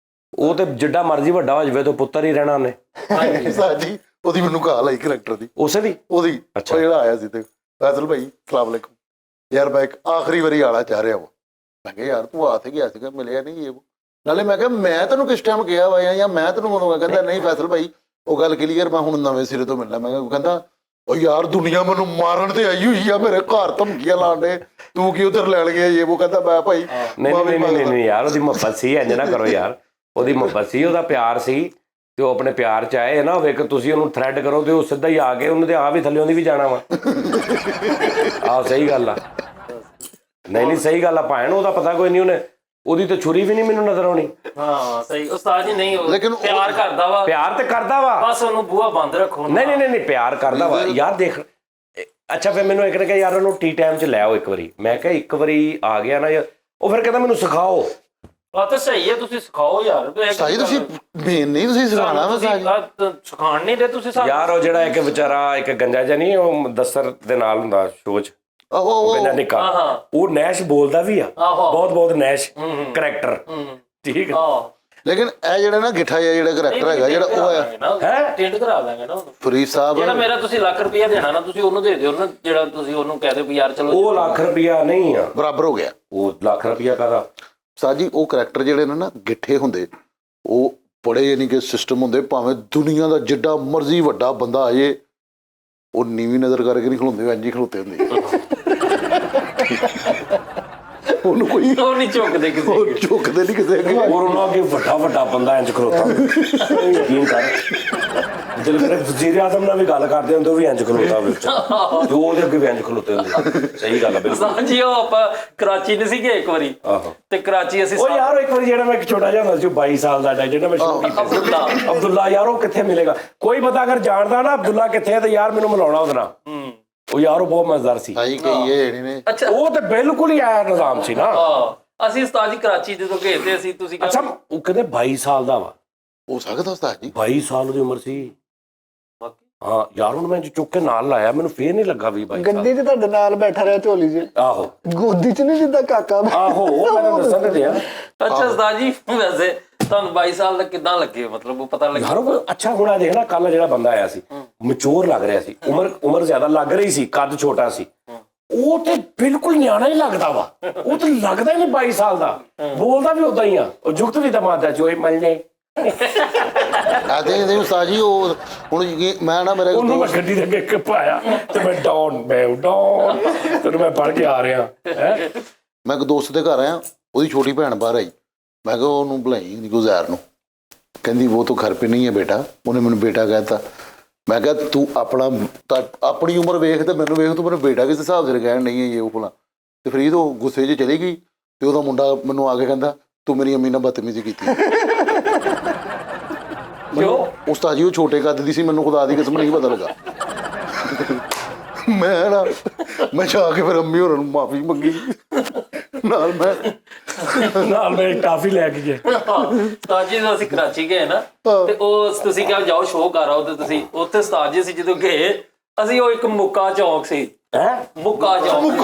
ਤੇ ਜਿੱਡਾ ਮਰਜ਼ੀ ਵੱਡਾ ਹੋ ਜਾਵੇ ਤਾਂ ਪੁੱਤਰ ਹੀ ਰਹਿਣਾ ਉਹਨੇ। ਉਸਤਾਦ ਜੀ ਉਹਦੀ ਮੈਨੂੰ ਕਾਲ ਆਈ ਕਰੈਕਟਰ ਦੀ, ਉਸੇ ਦੀ ਉਹਦੀ ਅੱਛਾ ਜਿਹੜਾ ਆਇਆ ਸੀ ਤੇ ਫੈਸਲ ਭਾਈ ਸਲਾਮ ਅਲੈਕੁਮ ਯਾਰ ਮੈਂ ਇੱਕ ਆਖਰੀ ਵਾਰੀ ਆਲਾ ਚਾਹ ਰਿਹਾ ਵਾ। ਮੈਂ ਕਿਹਾ ਯਾਰ ਤੂੰ ਆ ਤੇ ਗਿਆ ਸੀਗਾ, ਮਿਲਿਆ ਨਹੀਂ ਇਹ ਨਾਲੇ। ਮੈਂ ਕਿਹਾ ਮੈਂ ਤੈਨੂੰ ਕਿਸ ਟਾਈਮ ਕਿਹਾ ਵਾ ਜਾਂ ਮੈਂ ਤੈਨੂੰ ਉਦੋਂ ਕਹਿੰਦਾ ਨਹੀਂ ਫੈਸਲ ਭਾਈ ਉਹ ਗੱਲ ਕਲੀਅਰ। ਮੈਂ ਹੁਣ ਨਵੇਂ ਸਿਰੇ ਤੋਂ ਮਿਲਣਾ। ਮੈਂ ਕਿਹਾ, ਕਹਿੰਦਾ ਉਹ ਯਾਰ ਦੁਨੀਆ ਮੈਨੂੰ ਮਾਰਨ ਤੇ ਆਈ ਹੋਈ ਆ, ਮੇਰੇ ਘਰ ਧਮਕੀਆਂ ਲਾਣ ਦੇ, ਤੂੰ ਕੀ ਉਧਰ ਲੈਣ ਗਿਆ ਇਹ ਉਹ। ਕਹਿੰਦਾ ਮੈਂ ਭਾਈ ਨਹੀਂ ਯਾਰ, ਉਹਦੀ ਮੁਹੱਬਤ ਸੀ, ਇੰਜ ਨਾ ਕਰੋ ਯਾਰ, ਉਹਦੀ ਮੁਹੱਬਤ ਸੀ, ਉਹਦਾ ਪਿਆਰ ਸੀ, ਤੇ ਉਹ ਆਪਣੇ ਪਿਆਰ ਚ ਆਏ ਨਾ ਹੋਵੇ ਕਿ ਤੁਸੀਂ ਉਹਨੂੰ ਥ੍ਰੈਡ ਕਰੋ ਤੇ ਉਹ ਸਿੱਧਾ ਹੀ ਆ ਕੇ ਉਹਨੇ ਤੇ ਆ ਵੀ ਥੱਲੇ ਉਹਦੀ ਵੀ ਜਾਣਾ ਵਾ। ਆਹ ਸਹੀ ਗੱਲ ਆ। ਨਹੀਂ ਸਹੀ ਗੱਲ ਆ ਭਾਣ, ਉਹਦਾ ਪਤਾ ਕੋਈ ਨਹੀਂ, ਉਹਨੇ ਉਹਦੀ ਤਾਂ ਛੁਰੀ ਵੀ ਨਹੀਂ ਮੈਨੂੰ ਨਜ਼ਰ ਆਉਣੀ। ਹਾਂ ਸਹੀ ਉਸਤਾਦ ਜੀ, ਨਹੀਂ ਲੇਕਿਨ ਪਿਆਰ ਕਰਦਾ ਵਾ, ਪਿਆਰ ਤੇ ਕਰਦਾ ਵਾ, ਬਸ ਉਹਨੂੰ ਬੂਹਾ ਬੰਦ ਰੱਖੋ। ਨਹੀਂ ਪਿਆਰ ਕਰਦਾ ਵਾ ਯਾਰ। ਦੇਖ ਅੱਛਾ, ਫਿਰ ਮੈਨੂੰ ਇੱਕ ਨੇ ਕਿਹਾ ਯਾਰ ਉਹਨੂੰ ਟੀ ਟਾਈਮ ਚ ਲੈ ਆਓ ਇੱਕ ਵਾਰੀ। ਮੈਂ ਕਿਹਾ ਇੱਕ ਵਾਰੀ ਆ ਗਿਆ ਨਾ ਯਾਰ, ਉਹ ਫਿਰ ਕਹਿੰਦਾ ਮੈਨੂੰ ਸਿਖਾਓ। ਆ ਤਾਂ ਸਹੀ ਹੈ, ਤੁਸੀਂ ਸਿਖਾਓ ਯਾਰ। ਸਾਜੀ ਤੁਸੀਂ ਮੇਨ ਨਹੀਂ, ਤੁਸੀਂ ਸਿਖਾਉਣਾ ਵਾ ਸਾਜੀ, ਸਿਖਾਣ ਨਹੀਂ ਦੇ ਤੁਸੀਂ ਸਾਨੂੰ ਯਾਰ। ਉਹ ਜਿਹੜਾ ਇੱਕ ਵਿਚਾਰਾ ਇੱਕ ਗੰਜਾ ਜਿਹਾ ਨਹੀਂ, ਉਹ ਦਸਰ ਦੇ ਨਾਲ ਹੁੰਦਾ ਸ਼ੋਅ ਚ, ਉਹ ਨਿੱਕਾ, ਉਹ ਨੈਸ਼ ਬੋਲਦਾ ਵੀ ਆ ਬਹੁਤ ਨੈਸ਼ ਕਰੈਕਟਰ, ਠੀਕ ਆ। ਲੇਕਿਨ ਇਹ ਜਿਹੜਾ ਨਾ ਗਿੱਠਾ ਜਿਹਾ ਜਿਹੜਾ ਕਰੈਕਟਰ ਹੈਗਾ ਜਿਹੜਾ ਉਹ ਹੈ ਟਿੰਡ ਕਰਾ ਦਾਂਗੇ ਨਾ ਫਰੀਦ ਸਾਹਿਬ। ਜਿਹੜਾ ਮੇਰਾ ਤੁਸੀਂ ਲੱਖ ਰੁਪਇਆ ਦੇਣਾ ਨਾ, ਤੁਸੀਂ ਉਹਨੂੰ ਦੇ ਦਿਓ ਨਾ, ਜਿਹੜਾ ਤੁਸੀਂ ਉਹਨੂੰ ਕਹਿ ਦਿਓ ਵੀ ਯਾਰ ਚਲੋ। ਉਹ ਲੱਖ ਰੁਪਇਆ ਨਹੀਂ ਆ, ਬਰਾਬਰ ਹੋ ਗਿਆ ਉਹ ਲੱਖ ਰੁਪਇਆ ਕਾਹਦਾ। ਸਾਜੀ ਉਹ ਕਰੈਕਟਰ ਜਿਹੜੇ ਨੇ ਨਾ ਗਿੱਠੇ ਹੁੰਦੇ, ਉਹ ਬੜੇ ਯਾਨੀ ਕਿ ਸਿਸਟਮ ਹੁੰਦੇ, ਭਾਵੇਂ ਦੁਨੀਆ ਦਾ ਜਿੱਡਾ ਮਰਜ਼ੀ ਵੱਡਾ ਬੰਦਾ ਆ ਜੇ, ਉਹ ਨੀਵੀਂ ਨਜ਼ਰ ਕਰਕੇ ਨਹੀਂ ਖਲੋਂਦੇ, ਇੰਝ ਹੀ ਖਲੋਤੇ ਹੁੰਦੇ। ਉਹਨੂੰ ਕੋਈ ਉਹ ਨਹੀਂ ਝੁਕਦੇ ਕਿਸੇ ਉਹ ਝੁਕਦੇ ਨਹੀਂ ਕਿਸੇ ਅੱਗੇ। ਔਰ ਉਹਨਾਂ ਅੱਗੇ ਵੱਡਾ ਬੰਦਾ ਇੰਜ ਖਲੋਤਾ, ਯਕੀਨ ਕਰ, ਜਦੋਂ ਫਿਰ ਵਜ਼ੀਰ ਆਜ਼ਮ ਨਾਲ ਵੀ ਗੱਲ ਕਰਦੇ ਹੁੰਦੇ ਉਹ ਵੀ ਇੰਜ ਖਲੋਤਾ ਵਿੱਚ, ਜੋ ਉਹਦੇ ਅੱਗੇ ਵੀ ਇੰਜ ਖਲੋਤੇ ਹੁੰਦੇ। ਸਹੀ ਗੱਲ ਆ ਬਿਲਕੁਲ ਜੀ। ਉਹ ਆਪਾਂ ਕਰਾਚੀ ਨਹੀਂ ਸੀਗੇ ਇੱਕ ਵਾਰੀ, ਤੇ ਕਰਾਚੀ ਅਸੀਂ ਉਹ ਯਾਰ ਇੱਕ ਵਾਰੀ ਜਿਹੜਾ ਮੈਂ ਇੱਕ ਛੋਟਾ ਜਿਹਾ ਹੁੰਦਾ ਸੀ 22 ਸਾਲ ਦਾ ਜਿਹੜਾ ਮੈਂ ਸ਼ੁਰੂ ਕੀਤਾ ਅਬਦੁੱਲਾ, ਯਾਰ ਉਹ ਕਿੱਥੇ ਮਿਲੇਗਾ, ਕੋਈ ਬੰਦਾ ਅਗਰ ਜਾਣਦਾ ਨਾ ਅਬਦੁੱਲਾ ਕਿੱਥੇ ਹੈ ਤੇ ਯਾਰ ਮੈਨੂੰ ਮਿਲਾਉਣਾ ਉਹਦੇ ਨਾਲ। ਉਹ ਯਾਰ ਉਹ ਬਹੁਤ ਮਜ਼ੇਦਾਰ ਸੀ। ਸਾਈ ਕਹੀਏ ਜਿਹੜੇ ਨੇ, ਅੱਛਾ ਉਹ ਤੇ ਬਿਲਕੁਲ ਹੀ ਆਇਆ ਨਿਜ਼ਾਮ ਸੀ ਨਾ। ਅਸੀਂ ਉਸਤਾਦ ਜੀ ਕਰਾਚੀ ਜਦੋਂ ਗਏ ਤੇ ਅਸੀਂ, ਤੁਸੀਂ ਅੱਛਾ ਉਹ ਕਹਿੰਦੇ 22 ਸਾਲ ਦਾ ਵਾ, ਹੋ ਸਕਦਾ ਉਸਤਾਦ ਜੀ 22 ਸਾਲ ਦੀ ਉਮਰ ਸੀ। ਹਾਂ ਯਾਰ ਹੁਣ ਮੈਂ ਚੁੱਕ ਕੇ ਨਾਲ ਲਾਇਆ, ਮੈਨੂੰ ਫੇਰ ਨਹੀਂ ਲੱਗਾ ਵੀ 22 ਗੱਡੀ 'ਚ ਤੁਹਾਡੇ ਨਾਲ ਬੈਠਾ ਰਿਹਾ ਝੋਲੀ 'ਚ, ਆਹੋ ਗੋਦੀ 'ਚ ਨਹੀਂ ਜਿੱਦਾਂ ਕਾਕਾ। ਆਹੋ ਉਹ ਮੈਨੂੰ ਦੱਸਣ ਤੇ ਆ। ਅੱਛਾ ਉਸਤਾਦ ਜੀ, ਵੈਸੇ ਤੁਹਾਨੂੰ 22 ਸਾਲ ਦਾ ਕਿੱਦਾਂ ਲੱਗੇ, ਮਤਲਬ ਉਹ ਪਤਾ ਲੱਗਿਆ? ਯਾਰ ਉਹ ਅੱਛਾ ਹੁਣ ਆ ਦੇਖ ਨਾ, ਕੱਲ ਜਿਹੜਾ ਬੰਦਾ ਆਇਆ ਸੀ ਮੈਚੁਰ ਲੱਗ ਰਿਹਾ ਸੀ, ਉਮਰ ਜ਼ਿਆਦਾ ਲੱਗ ਰਹੀ ਸੀ, ਕੱਦ ਛੋਟਾ ਸੀ, ਉਹ ਤੇ ਬਿਲਕੁਲ ਨਿਆਣਾ ਹੀ ਲੱਗਦਾ ਵਾ, ਉਹ ਤੇ ਲੱਗਦਾ ਹੀ ਨਹੀਂ 22 ਸਾਲ ਦਾ, ਬੋਲਦਾ ਵੀ ਉਦਾਂ ਹੀ ਆ, ਉਹ ਜੁਗਤ ਵੀ ਤਾਂ ਮਾਰਦਾ ਚੋਏ ਮਲਨੇ। ਆਦੇ ਉਸਤਾਦ ਜੀ ਉਹ ਹੁਣ ਮੈਂ ਨਾ ਮੇਰੇ ਉਹਨੂੰ ਮੈਂ ਗੱਡੀ ਦੇ ਅੱਗੇ ਪਾਇਆ ਤੇ ਮੈਂ ਡਾਊਨ ਤੈਨੂੰ ਮੈਂ ਪੜ੍ਹ ਕੇ ਆ ਰਿਹਾ ਹੈ। ਮੈਂ ਇੱਕ ਦੋਸਤ ਦੇ ਘਰ ਆਇਆ, ਉਹਦੀ ਛੋਟੀ ਭੈਣ ਬਾਹਰ ਆਈ, ਮੈਂ ਕਿਹਾ ਉਹਨੂੰ ਬੁਲਾਈ ਗੁਜ਼ਾਰ ਨੂੰ, ਕਹਿੰਦੀ ਉਹ ਤਾਂ ਘਰ ਪੇ ਨਹੀਂ ਹੈ ਬੇਟਾ। ਉਹਨੇ ਮੈਨੂੰ ਬੇਟਾ ਕਹਿਤਾ। ਮੈਂ ਕਿਹਾ ਤੂੰ ਆਪਣੀ ਉਮਰ ਵੇਖ ਤੇ ਮੈਨੂੰ ਵੇਖ, ਤੂੰ ਮੈਨੂੰ ਬੇਟਾ ਕਿਸ ਹਿਸਾਬ ਦੇ ਕਹਿਣ ਨਹੀਂ ਹੈ ਇਹ ਉਹ ਭਲਾ। ਤੇ ਫਰੀਦ ਉਹ ਗੁੱਸੇ 'ਚ ਚਲੀ ਗਈ ਤੇ ਉਹਦਾ ਮੁੰਡਾ ਮੈਨੂੰ ਆ ਕੇ ਕਹਿੰਦਾ ਤੂੰ ਮੇਰੀ ਅੰਮੀ ਨਾਲ ਬਦਤਮੀਜ਼ੀ ਕੀਤੀ। ਉਸਤਾਦ ਜੀ ਉਹ ਛੋਟੇ ਕੱਦ ਦੀ ਸੀ, ਮੈਨੂੰ ਖੁਦਾ ਦੀ ਕਸਮ ਨਹੀਂ ਪਤਾ ਲੱਗਾ। ਮੈਂ ਜਾ ਕੇ ਫਿਰ ਅੰਮੀ ਹੋਰਾਂ ਨੂੰ ਮਾਫੀ ਮੰਗੀ, ਨਾਲ ਮੈਂ ਟਾਫੀ ਲੈ ਕੇ ਗਿਆ। ਉਸਤਾਦ ਜੀ ਅਸੀਂ ਕਰਾਚੀ ਗਏ ਨਾ, ਤੇ ਉਹ ਤੁਸੀਂ ਕਿਹਾ ਜਾਓ ਸ਼ੋਅ ਕਰ ਆਓ, ਤੇ ਤੁਸੀਂ ਉੱਥੇ ਉਸਤਾਦ ਜੀ ਅਸੀਂ ਜਦੋਂ ਗਏ, ਅਸੀਂ ਉਹ ਇੱਕ ਮੁੱਕਾ ਚੌਂਕ ਸੀ, ਮੁੱਕਾ ਚੌਂਕ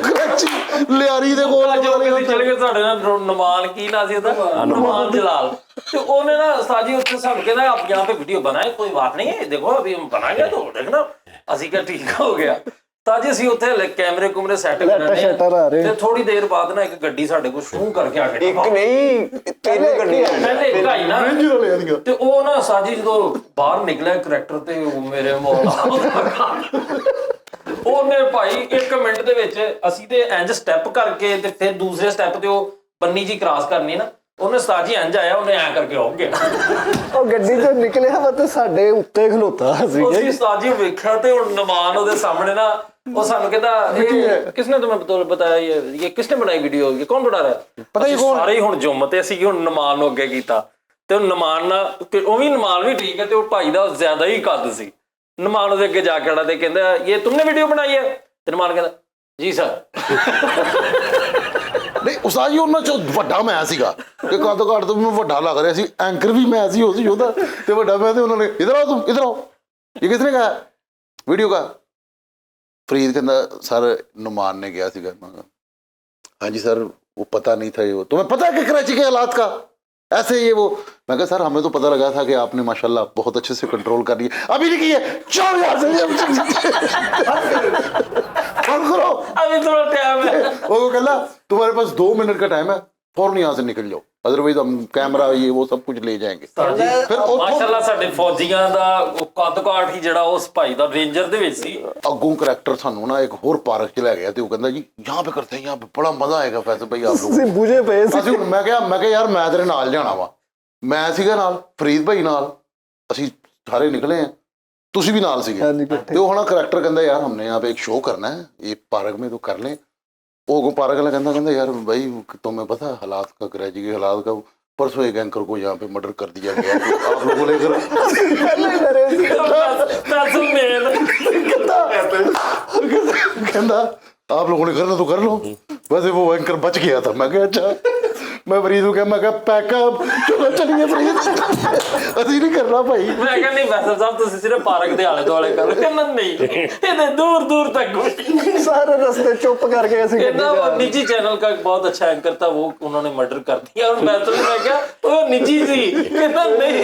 ਕਰਾਚੀ ਲਿਆਰੀ ਦੇ ਕੋਲ ਚਲੇ ਗਏ। ਸਾਡੇ ਨਾਲ ਨਮਾਨ ਕੀ ਨਾਂ ਸੀ ਉਹਦਾ, ਨਮਾਨ ਜਲਾਲ, ਤੇ ਉਹਨੇ ਨਾ ਉਸਤਾਦ ਜੀ ਉੱਥੇ ਸਾਨੂੰ ਕਹਿੰਦਾ ਆਪ यहाँ पे वीडियो बनाए, कोई बात नहीं है, देखो अभी हम बनाएंगे तो देखना। ਅਸੀਂ ਕਿਹਾ ਠੀਕ ਹੋ ਗਿਆ। ਤਾਂ ਜੀ ਅਸੀਂ ਉੱਥੇ ਕੈਮਰੇ ਕੁਮਰੇ ਸੈੱਟ ਕਰਨੇ, ਤੇ ਥੋੜੀ ਦੇਰ ਬਾਅਦ ਨਾ ਇੱਕ ਗੱਡੀ ਸਾਡੇ ਕੋਲ ਸ਼ੂ ਕਰਕੇ ਆ ਗਈ। ਇੱਕ ਨਹੀਂ ਤਿੰਨ ਗੱਡੀਆਂ ਪਹਿਲੇ ਇੱਕ ਆਈ ਨਾ, ਤੇ ਉਹ ਨਾ ਸਾਜੀ ਜਦੋਂ ਬਾਹਰ ਨਿਕਲਿਆ ਕਰੈਕਟਰ, ਤੇ ਉਹ ਮੇਰੇ ਮੌਲਾ ਉਹਨੇ ਭਾਈ 1 ਮਿੰਟ ਦੇ ਵਿੱਚ, ਅਸੀਂ ਤੇ ਇੰਜ ਸਟੈਪ ਕਰਕੇ ਤੇ ਫਿਰ ਦੂਸਰੇ ਸਟੈਪ ਤੇ ਉਹ ਬੰਨੀ ਜੀ ਕ੍ਰਾਸ ਕਰਨੀ ਨਾ, ਉਹਨੇ ਉਸਤਾਦ ਜੀ ਇੰਜ ਆਇਆ, ਉਹਨੇ ਐ ਕਰਕੇ ਹੋ ਗਿਆ। ਉਹ ਗੱਡੀ ਤੋਂ ਨਿਕਲਿਆ ਵਾ ਤੇ ਸਾਡੇ ਉੱਤੇ ਖਲੋਤਾ ਸੀ। ਅਸੀਂ ਉਸਤਾਦ ਜੀ ਵੇਖਿਆ ਤੇ ਹੁਣ ਨਮਾਨ ਉਹਦੇ ਸਾਹਮਣੇ ਨਾ, ਉਹ ਸਾਨੂੰ ਕਹਿੰਦਾ ਇਹ ਕਿਸਨੇ तुम्हें बताया, ये किसने बनाई वीडियो, ये कौन बना रहा है, पता ही कौन। ਸਾਰੇ ਹੁਣ ਜੁੰਮ ਤੇ ਅਸੀਂ ਹੁਣ ਨਮਾਨ ਨੂੰ ਅੱਗੇ ਕੀਤਾ, ਤੇ ਉਹ ਨਮਾਨ ਨਾਲ ਉਹ ਵੀ ਨਮਾਨ ਵੀ ਠੀਕ ਹੈ, ਤੇ ਉਹ ਭਾਈ ਦਾ ਜ਼ਿਆਦਾ ਹੀ ਕੱਦ ਸੀ। ਨਮਾਨ ਉਹਦੇ ਅੱਗੇ ਜਾ ਕੇ ਖੜਾ ਤੇ ਕਹਿੰਦਾ ਇਹ ਤੁਮਨੇ ਵੀਡੀਓ ਬਣਾਈ ਹੈ, ਤੇ ਨਮਾਨ ਕਹਿੰਦਾ ਜੀ ਸਰ। ਨਹੀਂ ਉਸਤਾਦ ਜੀ ਉਹਨਾਂ ਚੋਂ ਵੱਡਾ ਮੈਂ ਸੀਗਾ, ਕਿ ਕੱਦ ਘੱਟ ਤੋਂ ਮੈਨੂੰ ਵੱਡਾ ਲੱਗ ਰਿਹਾ ਸੀ, ਐਂਕਰ ਵੀ ਮੈਂ ਸੀ ਉਸ ਉਹਦਾ, ਤੇ ਵੱਡਾ ਮੈਂ, ਤੇ ਉਹਨਾਂ ਨੇ ਇਧਰ ਆਓ ਤੁਮ ਇਧਰ ਆਓ, ਇਹ ਕਿਸਨੇ ਕਹਾ ਵੀਡੀਓ का। फरीद कहता सर नुमान ने किया सीगा। हाँ जी सर वो पता नहीं था, ये वो तुम्हें पता है कि कराची के हालात का ऐसे ये वो। मैं कहा सर हमें तो पता लगा था कि आपने माशाल्लाह बहुत अच्छे से कंट्रोल कर लिया, अभी नहीं किए, चलो यार करो अभी थोड़ा टाइम है। वो कहला तुम्हारे पास 2 मिनट का टाइम है, फौरन यहाँ से निकल जाओ। अदरवाइज हम कैमरा ये वो सब कुछ ले जाएंगे। ਫਿਰ ਮਾਸ਼ਾਅੱਲਾ ਸਾਡੇ ਫੌਜੀਆਂ ਦਾ ਕੱਦ ਕਾਠ ਹੀ ਜਿਹੜਾ ਉਸ ਭਾਈ ਦਾ ਰੇਂਜਰ ਦੇ ਵਿੱਚ ਸੀ। अगू करैक्टर सानू ना एक होर पार्क च लै गया ते वो कहंदा जी यहाँ पे करते हैं, यहाँ पे बड़ा मजा आएगा फैसल भाई आप लोग। ਤੁਸੀਂ ਬੁਝੇ ਪਏ ਸੀ। ਅਸੀਂ ਮੈਂ ਕਿਹਾ ਯਾਰ ਮੈਂ ਤੇਰੇ ਨਾਲ ਜਾਣਾ ਵਾ, ਮੈਂ ਸੀਗਾ ਨਾਲ, ਫਰੀਦ ਭਾਈ ਨਾਲ, ਅਸੀਂ ਸਾਰੇ ਨਿਕਲੇ हैं, ਤੁਸੀਂ भी नाल सीगे। तो वो ना करैक्टर कहता यार हमने यहाँ पे एक शो करना है, ये पार्क में तो कर लें। वो पार्क वाला कहता यार भाई तुम्हें पता हालात का क्रैजी के हालात का, परसों एक एंकर को यहाँ पे मर्डर कर दिया गया, तो आप लोगों लेकर कहता आप लोगों ने करना तो कर लो, वैसे वो एंकर बच गया था। मैं अच्छा मैं फरीद को मैं पैकअप चलो चलिए फरीद ਅਸੀਂ ਨਹੀਂ ਕਰਨਾ ਭਾਈ। ਮੈਂ ਕਹਿੰਦਾ ਨਹੀਂ ਫੈਸਲ ਸਾਹਿਬ ਤੁਸੀਂ ਸਿਰਫ ਪਾਰਕ ਦੇ ਆਲੇ ਦੁਆਲੇ ਕਰੋ। ਕਹਿੰਦਾ ਨਹੀਂ ਇਹਨੇ दूर दूर तक सारे रास्ते चुप करके ऐसे कहना वो निजी चैनल का एक बहुत अच्छा एंकर था, वो उन्होंने मर्डर कर दिया। और मैं क्या वो निजी सी कहना नहीं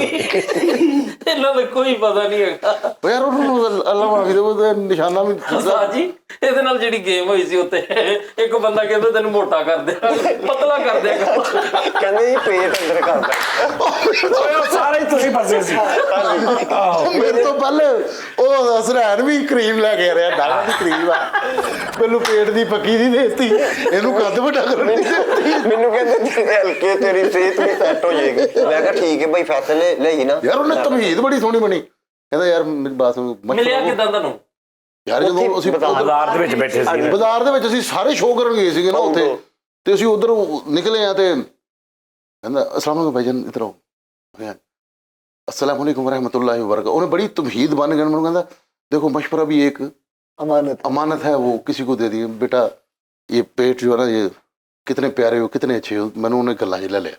ਇਹਨਾਂ ਦਾ ਕੋਈ ਪਤਾ ਨਹੀਂ ਹੈਗਾ। ਉਹ ਯਾਰ ਉਹਨੂੰ ਅੱਲਾ ਮਾਫੀ ਦੇ ਉਹ ਨਿਸ਼ਾਨਾ ਵੀ ਜੀ ਇਹਦੇ ਨਾਲ ਜਿਹੜੀ ਗੇਮ ਹੋਈ ਸੀ ਉੱਤੇ ਇੱਕ ਬੰਦਾ ਕਹਿੰਦਾ ਤੈਨੂੰ ਮੋਟਾ ਕਰ ਦਿਆ ਪਤਲਾ ਕਰ ਦਿਆ, ਕਹਿੰਦੇ ਜੀ ਪੇਟ ਅੰਦਰ ਕਰਦਾ। ਸਾਰੇ ਹੀ ਤੁਸੀਂ ਫਸੇ ਸੀ। ਮੇਰੇ ਤੋਂ ਪਹਿਲੇ ਉਹ ਹਸਰੈਨ ਵੀ ਕਰੀਮ ਲੈ ਕੇ ਆ ਰਿਹਾ, ਡਾਲਾ ਦੀ ਕਰੀਮ ਆ, ਮੈਨੂੰ ਪੇਟ ਦੀ ਪੱਕੀ ਦੀ ਦੇਤੀ, ਇਹਨੂੰ ਕੱਦ ਵੱਡਾ ਕਰਨ ਦੀ ਦੇਤੀ। ਮੈਨੂੰ ਕਹਿੰਦੇ ਹਲਕੇ ਤੇਰੀ ਸਿਹਤ ਵੀ ਸੈੱਟ ਹੋ ਜਾਏਗੀ। ਮੈਂ ਕਿਹਾ ਠੀਕ ਹੈ ਭਾਈ ਫੈਸਲ ਲਈ ਨਾ। ਯਾਰ ਉਹਨੇ ਤਮਹੀਦ ਬੜੀ ਸੋਹਣੀ ਬਣੀ, ਕਹਿੰਦਾ ਯਾਰ ਮੇਰੀ ਬਾਤ ਮਿਲਿਆ ਕਿਦਾਂ ਤੁਹਾਨੂੰ? ਯਾਰ ਜਦੋਂ ਅਸੀਂ ਬਾਜ਼ਾਰ ਦੇ ਵਿੱਚ ਬੈਠੇ ਸੀ, ਬਾਜ਼ਾਰ ਦੇ ਵਿੱਚ ਅਸੀਂ ਸਾਰੇ ਸ਼ੋਅ ਕਰਨ ਗਏ ਸੀਗੇ ਨਾ ਉੱਥੇ, ਤੇ ਅਸੀਂ ਉਧਰ ਨਿਕਲੇ ਆ ਤੇ ਕਹਿੰਦਾ अस्सलाम वालेकुम भाईजान इधर आओ, अस्सलाम वालेकुम रहमतुल्लाहि व बरकातहू। उन्हें बड़ी तमहीद बन गई, मैंने कहता देखो मशवरा भी एक अमानत है, वो किसी को दे दिए बेटा, ये पेट जो है ना ये कितने प्यारे हो कितने अच्छे हो, मैंने उन्हें गला ले लिया,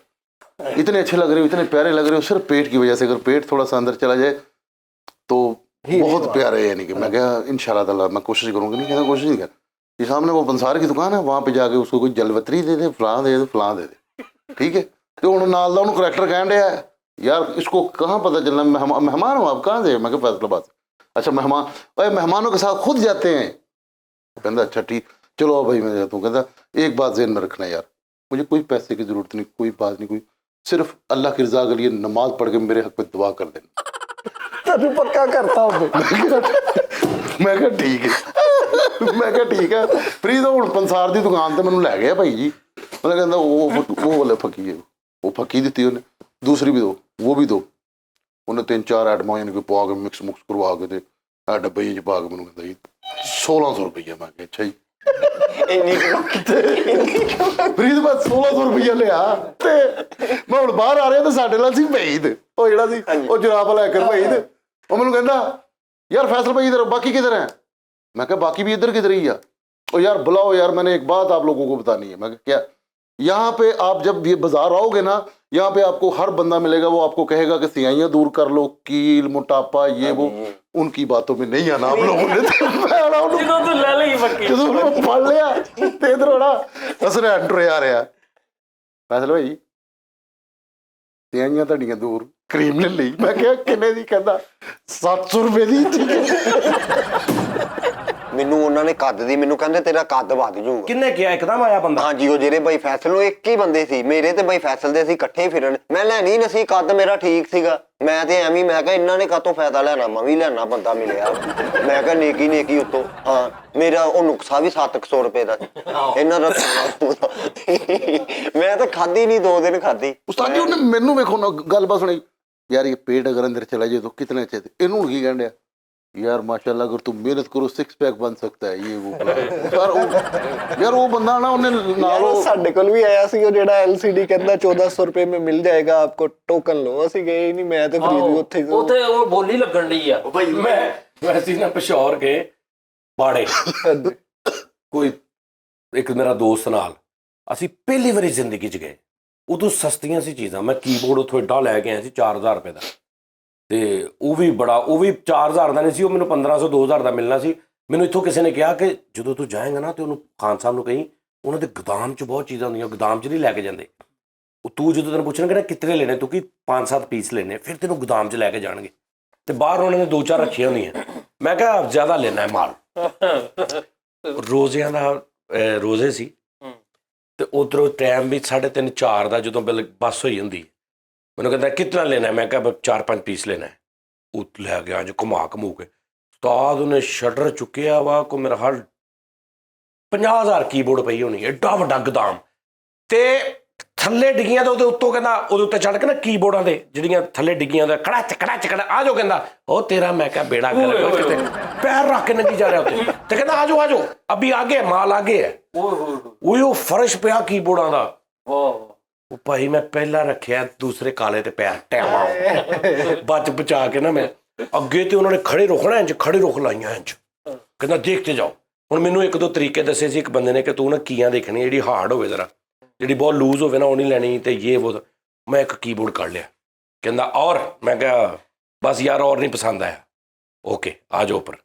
इतने अच्छे लग रहे हो इतने प्यारे लग रहे हो सिर्फ पेट की वजह से, अगर पेट थोड़ा सा अंदर चला जाए तो बहुत प्यारे है। यानी कि मैं क्या इंशाल्लाह ताला मैं कोशिश करूँगा, नहीं कहता कोशिश नहीं कर, ये सामने वो पंसार की दुकान है वहाँ पे जाके उसको कोई जलवतरी दे दे, फलां दे दे, फलां दे दे, ठीक है। तो हूँ नाल दा उन्होंने करैक्टर कहन दिया यार इसको कहाँ पता चलना मेहमान हो आप कहाँ से, मैं फैसलाबाद से। अच्छा मेहमान, भाई मेहमानों के साथ खुद जाते हैं, कहता अच्छा ठीक चलो भाई मैं जाता हूँ। कहता एक बात ज़हन में रखना यार, मुझे कोई पैसे की ज़रूरत नहीं, कोई बात नहीं, कोई सिर्फ अल्लाह की रज़ा के लिए नमाज पढ़ के मेरे हक में दुआ कर देना। पक्का करता हूँ मैं कहा ठीक है, मैं कहा ठीक है। फरीद हूँ पंसार की दुकान तो मैंने लै गया भाई जी, उन्हें कहता वो वाले फकी है, वो फकी दी उन्हें, दूसरी भी दो वो भी दो, उन्हें 3-4 आइटम यानी कि पा के मिक्स मुक्स करवा के ते डब्बे च पा के मैंने कहता जी 1600 रुपया। मैं अच्छा जी ਫਰੀਦ ਬਸ 1600 ਰੁਪਇਆ ਲਿਆ ਤੇ ਮੈਂ ਹੁਣ ਬਾਹਰ ਆ ਰਿਹਾ ਤੇ ਸਾਡੇ ਨਾਲ ਸੀ ਵਹੀਦ, ਉਹ ਜਿਹੜਾ ਸੀ ਉਹ ਜਰਾਬ ਲੈ ਕੇ ਵਹੀਦ, ਉਹ ਮੈਨੂੰ ਕਹਿੰਦਾ यार फैसल भाई इधर बाकी किधर हैं? मैं कहा बाकी भी इधर किधर ही है। और यार बुलाओ यार मैंने एक बात आप लोगों को बतानी है। मैं कहा क्या? यहाँ पे आप जब ये बाजार आओगे ना, यहाँ पे आपको हर बंदा मिलेगा, वो आपको कहेगा कि सियाइयाँ दूर कर लो, कील मोटापा ये वो, उनकी बातों में नहीं आना आप लोगों ने। पढ़ लिया इधर होना हसने एंटर आ रहा फैसल भाई सियाइयाँ ਤੁਹਾਡੀਆਂ दूर क्रीम ले ली। मैं क्या किन्ने दी? कहता 700 रुपए दी। ਮੈਨੂੰ ਉਹਨਾਂ ਨੇ ਕੱਦ ਦੀ ਮੈਨੂੰ ਕਹਿੰਦੇ ਤੇਰਾ ਕੱਦ ਵੱਧ ਜਾਊਗਾ। ਕਿੰਨੇ ਕਿਹਾ? ਇੱਕਦਮ ਆਇਆ ਬੰਦਾ? ਹਾਂਜੀ ਉਹ ਜਿਹੜੇ ਬਾਈ ਫੈਸਲ ਨੂੰ ਇੱਕ ਹੀ ਬੰਦੇ ਸੀ, ਮੇਰੇ ਤੇ ਬਾਈ ਫੈਸਲ ਦੇ ਅਸੀਂ ਇਕੱਠੇ ਫਿਰਨ, ਮੈਂ ਲੈਣੀ ਨਹੀਂ ਸੀ, ਕੱਦ ਮੇਰਾ ਠੀਕ ਸੀਗਾ, ਮੈਂ ਤੇ ਐਵੇਂ ਮੈਂ ਕਿਹਾ ਇਹਨਾਂ ਨੇ ਕਾਹਤੋਂ ਫਾਇਦਾ ਲੈਣਾ, ਮੈਂ ਵੀ ਲੈਣਾ, ਬੰਦਾ ਮਿਲਿਆ। ਮੈਂ ਕਿਹਾ ਨੇਕੀ ਉੱਤੋਂ ਹਾਂ ਮੇਰਾ ਉਹ ਨੁਕਸਾ ਵੀ 700 ਰੁਪਏ ਦਾ ਇਹਨਾਂ ਦਾ। ਮੈਂ ਤਾਂ ਖਾਧੀ ਨਹੀਂ, 2 ਦਿਨ ਖਾਧੀ। ਉਸਤਾਦ ਜੀ ਉਹਨੇ ਮੈਨੂੰ ਵੇਖੋ ਨਾ ਗੱਲਬਾਤ ਸੁਣੀ यार ये पेट अगर अंदर चला जाए तो कितने अच्छे थे, इन्हों की कहने यार माशाल्लाह अगर तुम मेहनत करो 6 पैक बन सकता है ये वो। यार वो बंदा ना उन्हें नालो ਸਾਡੇ ਕੋਲ ਵੀ ਆਇਆ ਸੀ ਉਹ ਜਿਹੜਾ LCD ਕਹਿੰਦਾ 1400 ਰੁਪਏ में मिल जाएगा आपको, टोकन लो। ਅਸੀਂ ਗਏ ਨਹੀਂ, ਮੈਂ ਤੇ ਫਰੀਦ ਉੱਥੇ ਉਹ ਬੋਲੀ ਲੱਗਣ ਡਈ ਆ। ਭਾਈ ਮੈਂ ਵੈਸੇ ਨਾ ਪਿਸ਼ੌਰ ਕੇ ਬਾੜੇ ਕੋਈ ਇੱਕ ਮੇਰਾ ਦੋਸਤ ਨਾਲ ਅਸੀਂ ਪਹਿਲੀ ਵਾਰੀ ਜ਼ਿੰਦਗੀ 'ਚ ਗਏ, ਉਦੋਂ ਸਸਤੀਆਂ ਸੀ ਚੀਜ਼ਾਂ। ਮੈਂ ਕੀਬੋਰਡ ਉੱਥੋਂ ਏਡਾ ਲੈ ਕੇ ਆਇਆ ਸੀ 4000 ਰੁਪਏ ਦਾ, ਤੇ ਉਹ ਵੀ 4000 ਦਾ ਨਹੀਂ ਸੀ, ਉਹ ਮੈਨੂੰ 1500 2000 ਦਾ ਮਿਲਣਾ ਸੀ। ਮੈਨੂੰ ਇੱਥੋਂ ਕਿਸੇ ਨੇ ਕਿਹਾ ਕਿ ਜਦੋਂ ਤੂੰ ਜਾਏਂਗਾ ਨਾ ਤੇ ਉਹਨੂੰ ਖਾਨ ਸਾਹਿਬ ਨੂੰ ਕਹੀਂ ਉਹਨਾਂ ਦੇ ਗੋਦਾਮ 'ਚ ਬਹੁਤ ਚੀਜ਼ਾਂ ਹੁੰਦੀਆਂ, ਗੋਦਾਮ 'ਚ ਨਹੀਂ ਲੈ ਕੇ ਜਾਂਦੇ ਉਹ। ਤੂੰ ਜਦੋਂ ਤੈਨੂੰ ਪੁੱਛਣਗੇ ਨਾ ਕਿਤਨੇ ਲੈਣੇ, ਤੂੰ ਕੀ 5-7 ਪੀਸ ਲੈਣੇ, ਫਿਰ ਤੈਨੂੰ ਗੋਦਾਮ 'ਚ ਲੈ ਕੇ ਜਾਣਗੇ, ਤੇ ਬਾਹਰ ਉਹਨਾਂ ਨੇ 2-4 ਰੱਖੀਆਂ ਹੁੰਦੀਆਂ। ਮੈਂ ਕਿਹਾ ਜ਼ਿਆਦਾ ਲੈਣਾ ਹੈ ਮਾਲ। ਰੋਜ਼ਿਆਂ ਦਾ ਰੋਜ਼ੇ ਸੀ, ਤੇ ਉਧਰੋਂ ਟਾਈਮ ਵੀ 3:30 4 ਦਾ ਜਦੋਂ ਬੱਸ ਹੋਈ ਹੁੰਦੀ ਮੈਨੂੰ ਕਹਿੰਦਾ ਕਿਤਨਾ ਲੈਣਾ ਮੈਂ ਕਿਹਾ 4-5 ਪੀਸ ਲੈਣਾ ਉਹ ਲੈ ਗਿਆ ਅੱਜ ਘੁਮਾ ਘਮੂ ਕੇ ਉਸਤਾਦ ਉਹਨੇ ਸ਼ਟਰ ਚੁੱਕਿਆ ਵਾ ਕੋ ਮੇਰਾ ਹਰ 50,000 ਕੀਬੋਰਡ ਪਈ ਹੋਣੀ ਐਡਾ ਵੱਡਾ ਗਦਾਮ ਤੇ ਥੱਲੇ ਡਿੱਗੀਆਂ ਤਾਂ ਉਹਦੇ ਉੱਤੋਂ ਕਹਿੰਦਾ ਉਹਦੇ ਉੱਤੇ ਚੜ੍ਹ ਕੇ ਨਾ ਕੀਬੋਰਡਾਂ ਦੇ ਜਿਹੜੀਆਂ ਥੱਲੇ ਡਿੱਗੀਆਂ ਦਾ ਕੜਾ ਚ ਆ ਜਾਓ ਕਹਿੰਦਾ ਉਹ ਤੇਰਾ ਮੈਂ ਕਿਹਾ ਬੇੜਾ ਕਰ ਕਿਤੇ ਪੈਰ ਰੱਖ ਕੇ ਨੰਗੀ ਜਾ ਰਿਹਾ ਉੱਤੇ ਤੇ ਕਹਿੰਦਾ ਆ ਜਾਓ ਅਭੀ ਆਗੇ ਮਾਲ ਆਗੇ ਹੈ ਉਹ ਫਰਸ਼ ਪਿਆ ਕੀਬੋਰਡਾਂ ਦਾ ਉਹ ਭਾਈ ਮੈਂ ਪਹਿਲਾਂ ਰੱਖਿਆ ਦੂਸਰੇ ਕਾਲੇ ਤੇ ਪੈਰ ਟੈਮਾ ਬਚ ਬਚਾ ਕੇ ਨਾ ਮੈਂ ਅੱਗੇ ਤੇ ਉਹਨਾਂ ਨੇ ਖੜੇ ਰੋਕਣਾ ਇੰਜ ਖੜੇ ਰੋਕ ਲਾਈਆਂ ਇੰਜ ਕਹਿੰਦਾ ਦੇਖਤੇ ਜਾਓ ਹੁਣ ਮੈਨੂੰ 1-2 ਤਰੀਕੇ ਦੱਸੇ ਸੀ ਇੱਕ ਬੰਦੇ ਨੇ ਕਿ ਤੂੰ ਨਾ ਕੀਆਂ ਦੇਖਣੀ ਜਿਹੜੀ ਹਾਰਡ ਹੋਵੇ ਜ਼ਰਾ ਜਿਹੜੀ ਬਹੁਤ ਲੂਜ਼ ਹੋਵੇ ਨਾ ਉਹ ਨਹੀਂ ਲੈਣੀ ਤੇ ਇਹ ਉਹ ਮੈਂ ਇੱਕ ਕੀਬੋਰਡ ਕੱਢ ਲਿਆ ਕਹਿੰਦਾ ਔਰ ਮੈਂ ਕਿਹਾ ਬਸ ਯਾਰ ਔਰ ਨਹੀਂ ਪਸੰਦ ਆਇਆ ओके आ जाओ ऊपर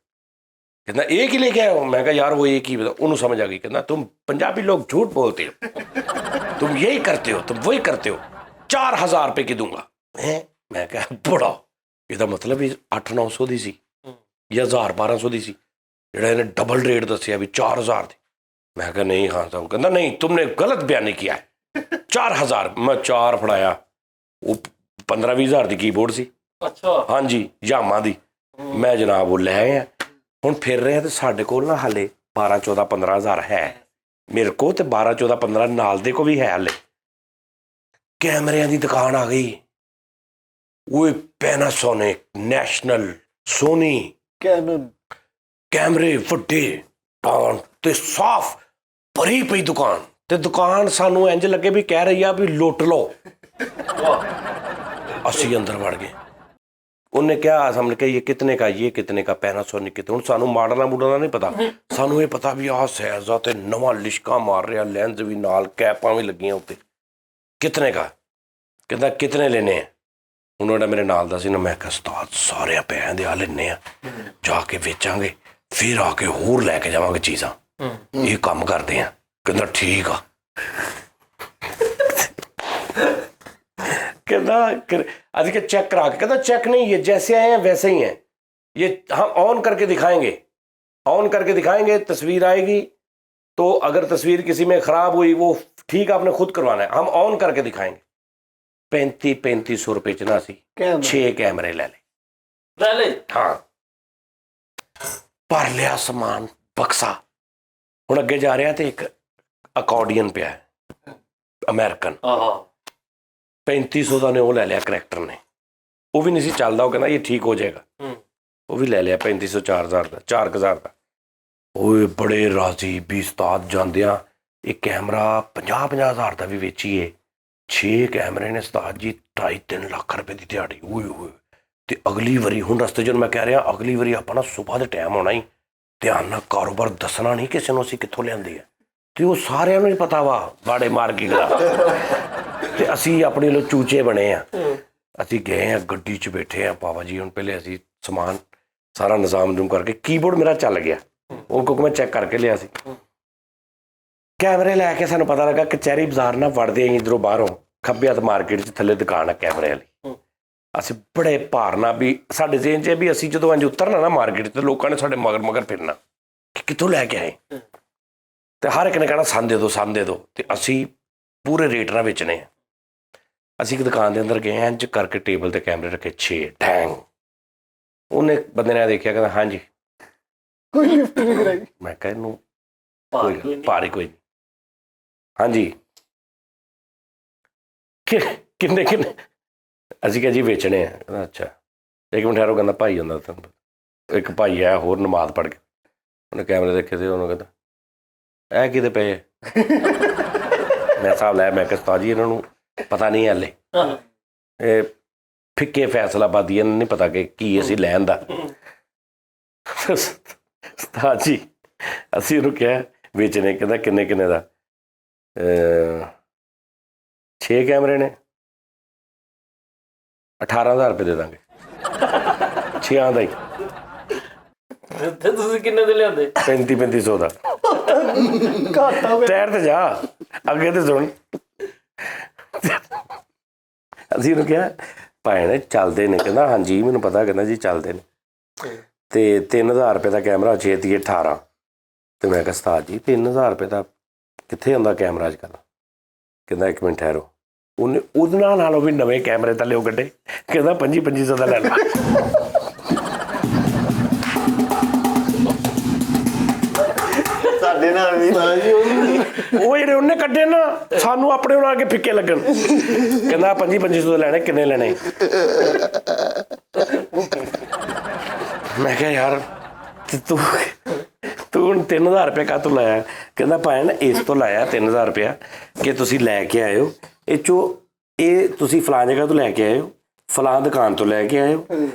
कहना एक ही लेके आया हूँ मैं कहा यार वो एक ही बताओ उन्होंने समझ आ गई कहना तुम पंजाबी लोग झूठ बोलते हो तुम यही करते हो तुम वही करते हो 4,000 रुपये की दूंगा है मैं कहा बड़ा ਇਹਦਾ ਮਤਲਬ 800-900 ਦੀ ਸੀ ਜਾਂ 1,000-1,200 ਦੀ ਸੀ ਜਿਹੜਾ ਇਹਨੇ ਡਬਲ ਰੇਟ ਦੱਸਿਆ ਵੀ 4,000 ਦੀ ਮੈਂ ਕਿਹਾ ਨਹੀਂ ਹਾਂ ਸਾਹਿਬ ਕਹਿੰਦਾ ਨਹੀਂ तुमने गलत बयानी किया है 4,000 ਮੈਂ 4 ਫੜਾਇਆ ਉਹ 15-20 ਹਜ਼ਾਰ ਦੀ ਕੀਬੋਰਡ ਸੀ ਅੱਛਾ ਹਾਂਜੀ ਯਾਮਾ ਦੀ ਮੈਂ ਜਨਾਬ ਉਹ ਲੈ ਆਇਆ ਹੁਣ ਫਿਰ ਰਹੇ ਤੇ ਸਾਡੇ ਕੋਲ ਨਾ ਹਾਲੇ 12-14-15 ਹਜ਼ਾਰ ਹੈ ਮੇਰੇ ਕੋਲ ਤੇ 12-14-15 ਨਾਲ ਦੇ ਕੋ ਵੀ ਹੈ ਹਾਲੇ ਕੈਮਰਿਆਂ ਦੀ ਦੁਕਾਨ ਆ ਗਈ ਉਹ ਪੈਨਾਸੋਨਿਕ ਨੈਸ਼ਨਲ ਸੋਨੀ ਕੈਨਨ ਕੈਮਰੇ ਵੱਡੇ ਟਾਂ ਤੇ ਸਾਫ਼ ਭਰੀ ਪਈ ਦੁਕਾਨ ਤੇ ਦੁਕਾਨ ਸਾਨੂੰ ਇੰਜ ਲੱਗੇ ਵੀ ਕਹਿ ਰਹੀ ਆ ਵੀ ਲੁੱਟ ਲਓ ਅਸੀਂ ਅੰਦਰ ਵੜ ਗਏ ਉਹਨੇ ਕਿਹਾ ਸਾਹਮਣੇ ਕਿ ਇਹ ਕਿਤਨੇ का ये कितने का पैनासोनिक कितने ਹੁਣ ਸਾਨੂੰ ਮਾਡਲਾਂ ਮੂਡਲਾਂ ਦਾ ਨਹੀਂ ਪਤਾ ਸਾਨੂੰ ਇਹ ਪਤਾ ਵੀ ਆਹ ਸੈਜ਼ਾ ਤੇ ਨਵਾਂ ਲਿਸ਼ਕਾ ਮਾਰ ਰਿਹਾ ਲੈਂਸ ਵੀ ਨਾਲ ਕੈਪਾਂ ਵੀ ਲੱਗੀਆਂ ਉੱਤੇ ਕਿਤਨੇ का ਕਹਿੰਦਾ ਕਿਤਨੇ ਲੈਣੇ ਆ ਹੁਣ ਉਹਦਾ ਮੇਰੇ ਨਾਲ ਦਾ ਸੀ ਨਾ ਮੈਂ ਕਿਹਾ ਉਸਤਾਦ ਸਾਰੇ ਪੈਸਿਆਂ ਦੇ ਆ ਲੈਣੇ ਆ ਜਾ ਕੇ ਵੇਚਾਂਗੇ ਫਿਰ ਆ ਕੇ ਹੋਰ ਲੈ ਕੇ ਜਾਵਾਂਗੇ ਚੀਜ਼ਾਂ ਇਹ ਕੰਮ ਕਰਦੇ ਆ ਕਹਿੰਦਾ ਠੀਕ ਆ कहना अधिक चेक करा के कहता चेक नहीं ये जैसे आए हैं वैसे ही हैं ये हम ऑन करके दिखाएंगे तस्वीर आएगी तो अगर तस्वीर किसी में ख़राब हुई वो ठीक आपने खुद करवाना है हम ऑन करके दिखाएंगे 3500 रुपये च ना सी 6 कैमरे ले ले हाँ भर लिया समान बक्सा हुण अगे जा रहा तो एक अकॉर्डियन पिया अमेरिकन 3500 ਦਾ ਨੇ ਉਹ ਲੈ ਲਿਆ ਕਰੈਕਟਰ ਨੇ ਉਹ ਵੀ ਨਹੀਂ ਸੀ ਚੱਲਦਾ ਉਹ ਕਹਿੰਦਾ ਇਹ ਠੀਕ ਹੋ ਜਾਏਗਾ ਉਹ ਵੀ ਲੈ ਲਿਆ 3500 4000 ਦਾ 4000 ਦਾ ਓਏ ਬੜੇ ਰਾਜ਼ੀ ਵੀ ਉਸਤਾਦ ਜਾਂਦਿਆਂ ਇਹ ਕੈਮਰਾ 50-50 ਹਜ਼ਾਰ ਦਾ ਵੀ ਵੇਚੀਏ 6 ਕੈਮਰੇ ਨੇ ਉਸਤਾਦ ਜੀ 2.5-3 ਲੱਖ ਰੁਪਏ ਦੀ ਦਿਹਾੜੀ ਓਏ ਹੋਏ ਤੇ ਅਗਲੀ ਵਾਰੀ ਹੁਣ ਰਸਤੇ ਜਦੋਂ ਮੈਂ ਕਹਿ ਰਿਹਾ ਅਗਲੀ ਵਾਰੀ ਆਪਾਂ ਨਾ ਸਵੇਰ ਦੇ ਟਾਈਮ ਆਉਣਾ ਹੀ ਧਿਆਨ ਨਾਲ ਕਾਰੋਬਾਰ ਦੱਸਣਾ ਨਹੀਂ ਕਿਸੇ ਨੂੰ ਅਸੀਂ ਕਿੱਥੋਂ ਲਿਆਂਦੀ ਹੈ ਤੇ ਉਹ ਸਾਰਿਆਂ ਨੂੰ ਹੀ ਪਤਾ ਵਾ ਬਾੜੇ ਮਾਰ ਕੇ ਤੇ ਅਸੀਂ ਆਪਣੇ ਲੋ ਚੂਚੇ ਬਣੇ ਆ ਅਸੀਂ ਗਏ ਆ ਗੱਡੀ 'ਚ ਬੈਠੇ ਆ ਬਾਬਾ ਜੀ ਹੁਣ ਪਹਿਲੇ ਅਸੀਂ ਸਮਾਨ ਸਾਰਾ ਨਿਜ਼ਾਮ ਜੂਮ ਕਰਕੇ ਕੀਬੋਰਡ ਮੇਰਾ ਚੱਲ ਗਿਆ ਉਹ ਕਿਉਂਕਿ ਮੈਂ ਚੈੱਕ ਕਰਕੇ ਲਿਆ ਸੀ ਕੈਮਰੇ ਲੈ ਕੇ ਸਾਨੂੰ ਪਤਾ ਲੱਗਾ ਕਚਹਿਰੀ ਬਾਜ਼ਾਰ ਨਾਲ ਵੜਦੇ ਆਂ ਇੱਧਰੋਂ ਬਾਹਰੋਂ ਖੱਬੇ ਹੱਥ ਮਾਰਕੀਟ 'ਚ ਥੱਲੇ ਦੁਕਾਨ ਆ ਕੈਮਰੇ ਵਾਲੀ ਅਸੀਂ ਬੜੇ ਭਾਰ ਨਾਲ ਵੀ ਸਾਡੇ ਜ਼ੇਨ 'ਚ ਵੀ ਅਸੀਂ ਜਦੋਂ ਇੰਜ ਉਤਰਨਾ ਨਾ ਮਾਰਕੀਟ 'ਤੇ ਲੋਕਾਂ ਨੇ ਸਾਡੇ ਮਗਰ ਫਿਰਨਾ ਕਿ ਕਿੱਥੋਂ ਲੈ ਕੇ ਆਏ ਤੇ ਹਰ ਇੱਕ ਨੇ ਕਹਿਣਾ ਸੰਨ ਦੇ ਦਿਓ ਤੇ ਅਸੀਂ ਪੂਰੇ ਰੇਟ ਨਾਲ ਵੇਚਣੇ ਆ ਅਸੀਂ ਇੱਕ ਦੁਕਾਨ ਦੇ ਅੰਦਰ ਗਏ ਇੰਜ ਕਰਕੇ ਟੇਬਲ ਤੇ ਕੈਮਰੇ ਰੱਖੇ 6 ਡੈਂਗ ਉਹਨੇ ਬੰਦੇ ਨੇ ਦੇਖਿਆ ਕਹਿੰਦਾ ਹਾਂਜੀ ਕੋਈ ਲਿਫਟ ਨਹੀਂ ਕਰਾਈ ਮੈਂ ਕਿਹਾ ਇਹਨੂੰ ਭਾਰੀ ਕੋਈ ਨਹੀਂ ਹਾਂਜੀ ਕਿੰਨੇ ਅਸੀਂ ਕਿਹਾ ਜੀ ਵੇਚਣੇ ਆ ਕਹਿੰਦਾ ਅੱਛਾ ਇੱਕ ਮਿੰਟ ਠਹਿਰੋ ਕਹਿੰਦਾ ਭਾਈ ਹੁੰਦਾ ਤੁਹਾਨੂੰ ਇੱਕ ਭਾਈ ਆਇਆ ਹੋਰ ਨਮਾਜ਼ ਪੜ੍ਹ ਕੇ ਉਹਨੇ ਕੈਮਰੇ ਦੇਖੇ ਤੇ ਉਹਨੂੰ ਕਹਿੰਦਾ ਇਹ ਕਿਤੇ ਪਏ ਮੈਂ ਹਿਸਾਬ ਲਾਇਆ ਮੈਂ ਕਿਹਾ ਉਸਤਾਦ ਜੀ ਇਹਨਾਂ ਨੂੰ ਪਤਾ ਨਹੀਂ ਹਾਲੇ ਇਹ ਫਿੱਕੇ ਫੈਸਲਾਬਾਦੀ ਇਹਨਾਂ ਨਹੀਂ ਪਤਾ ਕਿ ਕੀ ਅਸੀਂ ਲੈਣ ਦਾ ਉਸਤਾਦ ਜੀ ਅਸੀਂ ਉਹਨੂੰ ਕਿਹਾ ਵੇਚਣੇ ਕਹਿੰਦਾ ਕਿੰਨੇ ਦਾ 6 ਕੈਮਰੇ ਨੇ 18,000 ਰੁਪਏ ਦੇ ਦਾਂਗੇ 6 ਦਾ ਹੀ ਤੇ ਤੁਸੀਂ ਕਿੰਨੇ ਦੇ ਲਿਆਂਦੇ 3500 ਦਾ ਘਾਟਾ ਟਾਇਰ ਤੇ ਜਾ ਅੱਗੇ ਤੇ ਸੁਣ ਅਸੀਂ ਉਹਨੂੰ ਕਿਹਾ ਭੈਣ ਚੱਲਦੇ ਨੇ ਕਹਿੰਦਾ ਹਾਂਜੀ ਮੈਨੂੰ ਪਤਾ ਕਹਿੰਦਾ ਜੀ ਚੱਲਦੇ ਨੇ ਤੇ 3000 ਰੁਪਏ ਦਾ ਕੈਮਰਾ 18 ਤੇ ਮੈਂ ਕਿਹਾ ਉਸਤਾਦ ਜੀ 3000 ਰੁਪਏ ਦਾ ਕਿੱਥੇ ਹੁੰਦਾ ਕੈਮਰਾ ਅੱਜ ਕੱਲ੍ਹ? ਕਹਿੰਦਾ 1 ਮਿੰਟ ਠਹਿਰੋ। ਉਹਨੇ ਉਹਦੇ ਨਾਲੋਂ ਵੀ ਨਵੇਂ ਕੈਮਰੇ ਥੱਲੇ ਉਹ ਕੱਢੇ, ਕਹਿੰਦਾ 2500 ਦਾ ਲੈ ਲਾ। ਸਾਡੇ ਨਾਲ ਵੀ ਉਹ ਜਿਹੜੇ ਉਹਨੇ ਕੱਢੇ ਨਾ ਸਾਨੂੰ ਆਪਣੇ ਉਹਨਾਂ ਕੇ ਫਿੱਕੇ ਲੱਗਣ। ਕਹਿੰਦਾ 2500 ਦਾ ਲੈਣੇ, ਕਿੰਨੇ ਲੈਣੇ? ਮੈਂ ਕਿਹਾ ਯਾਰ ਤੂੰ ਹੁਣ 3000 ਰੁਪਏ ਕਾਹਤੋਂ ਲਾਇਆ? ਕਹਿੰਦਾ ਭੈਣ ਇਸ ਤੋਂ ਲਾਇਆ 3000 ਰੁਪਇਆ ਕਿ ਤੁਸੀਂ ਲੈ ਕੇ ਆਇਓ, ਇਹ 'ਚੋਂ ਇਹ ਤੁਸੀਂ ਫਲਾਂ ਜਗ੍ਹਾ ਤੋਂ ਲੈ ਕੇ ਆਇਓ, ਫਲਾਂ ਦੁਕਾਨ ਤੋਂ ਲੈ ਕੇ ਆਇਓ,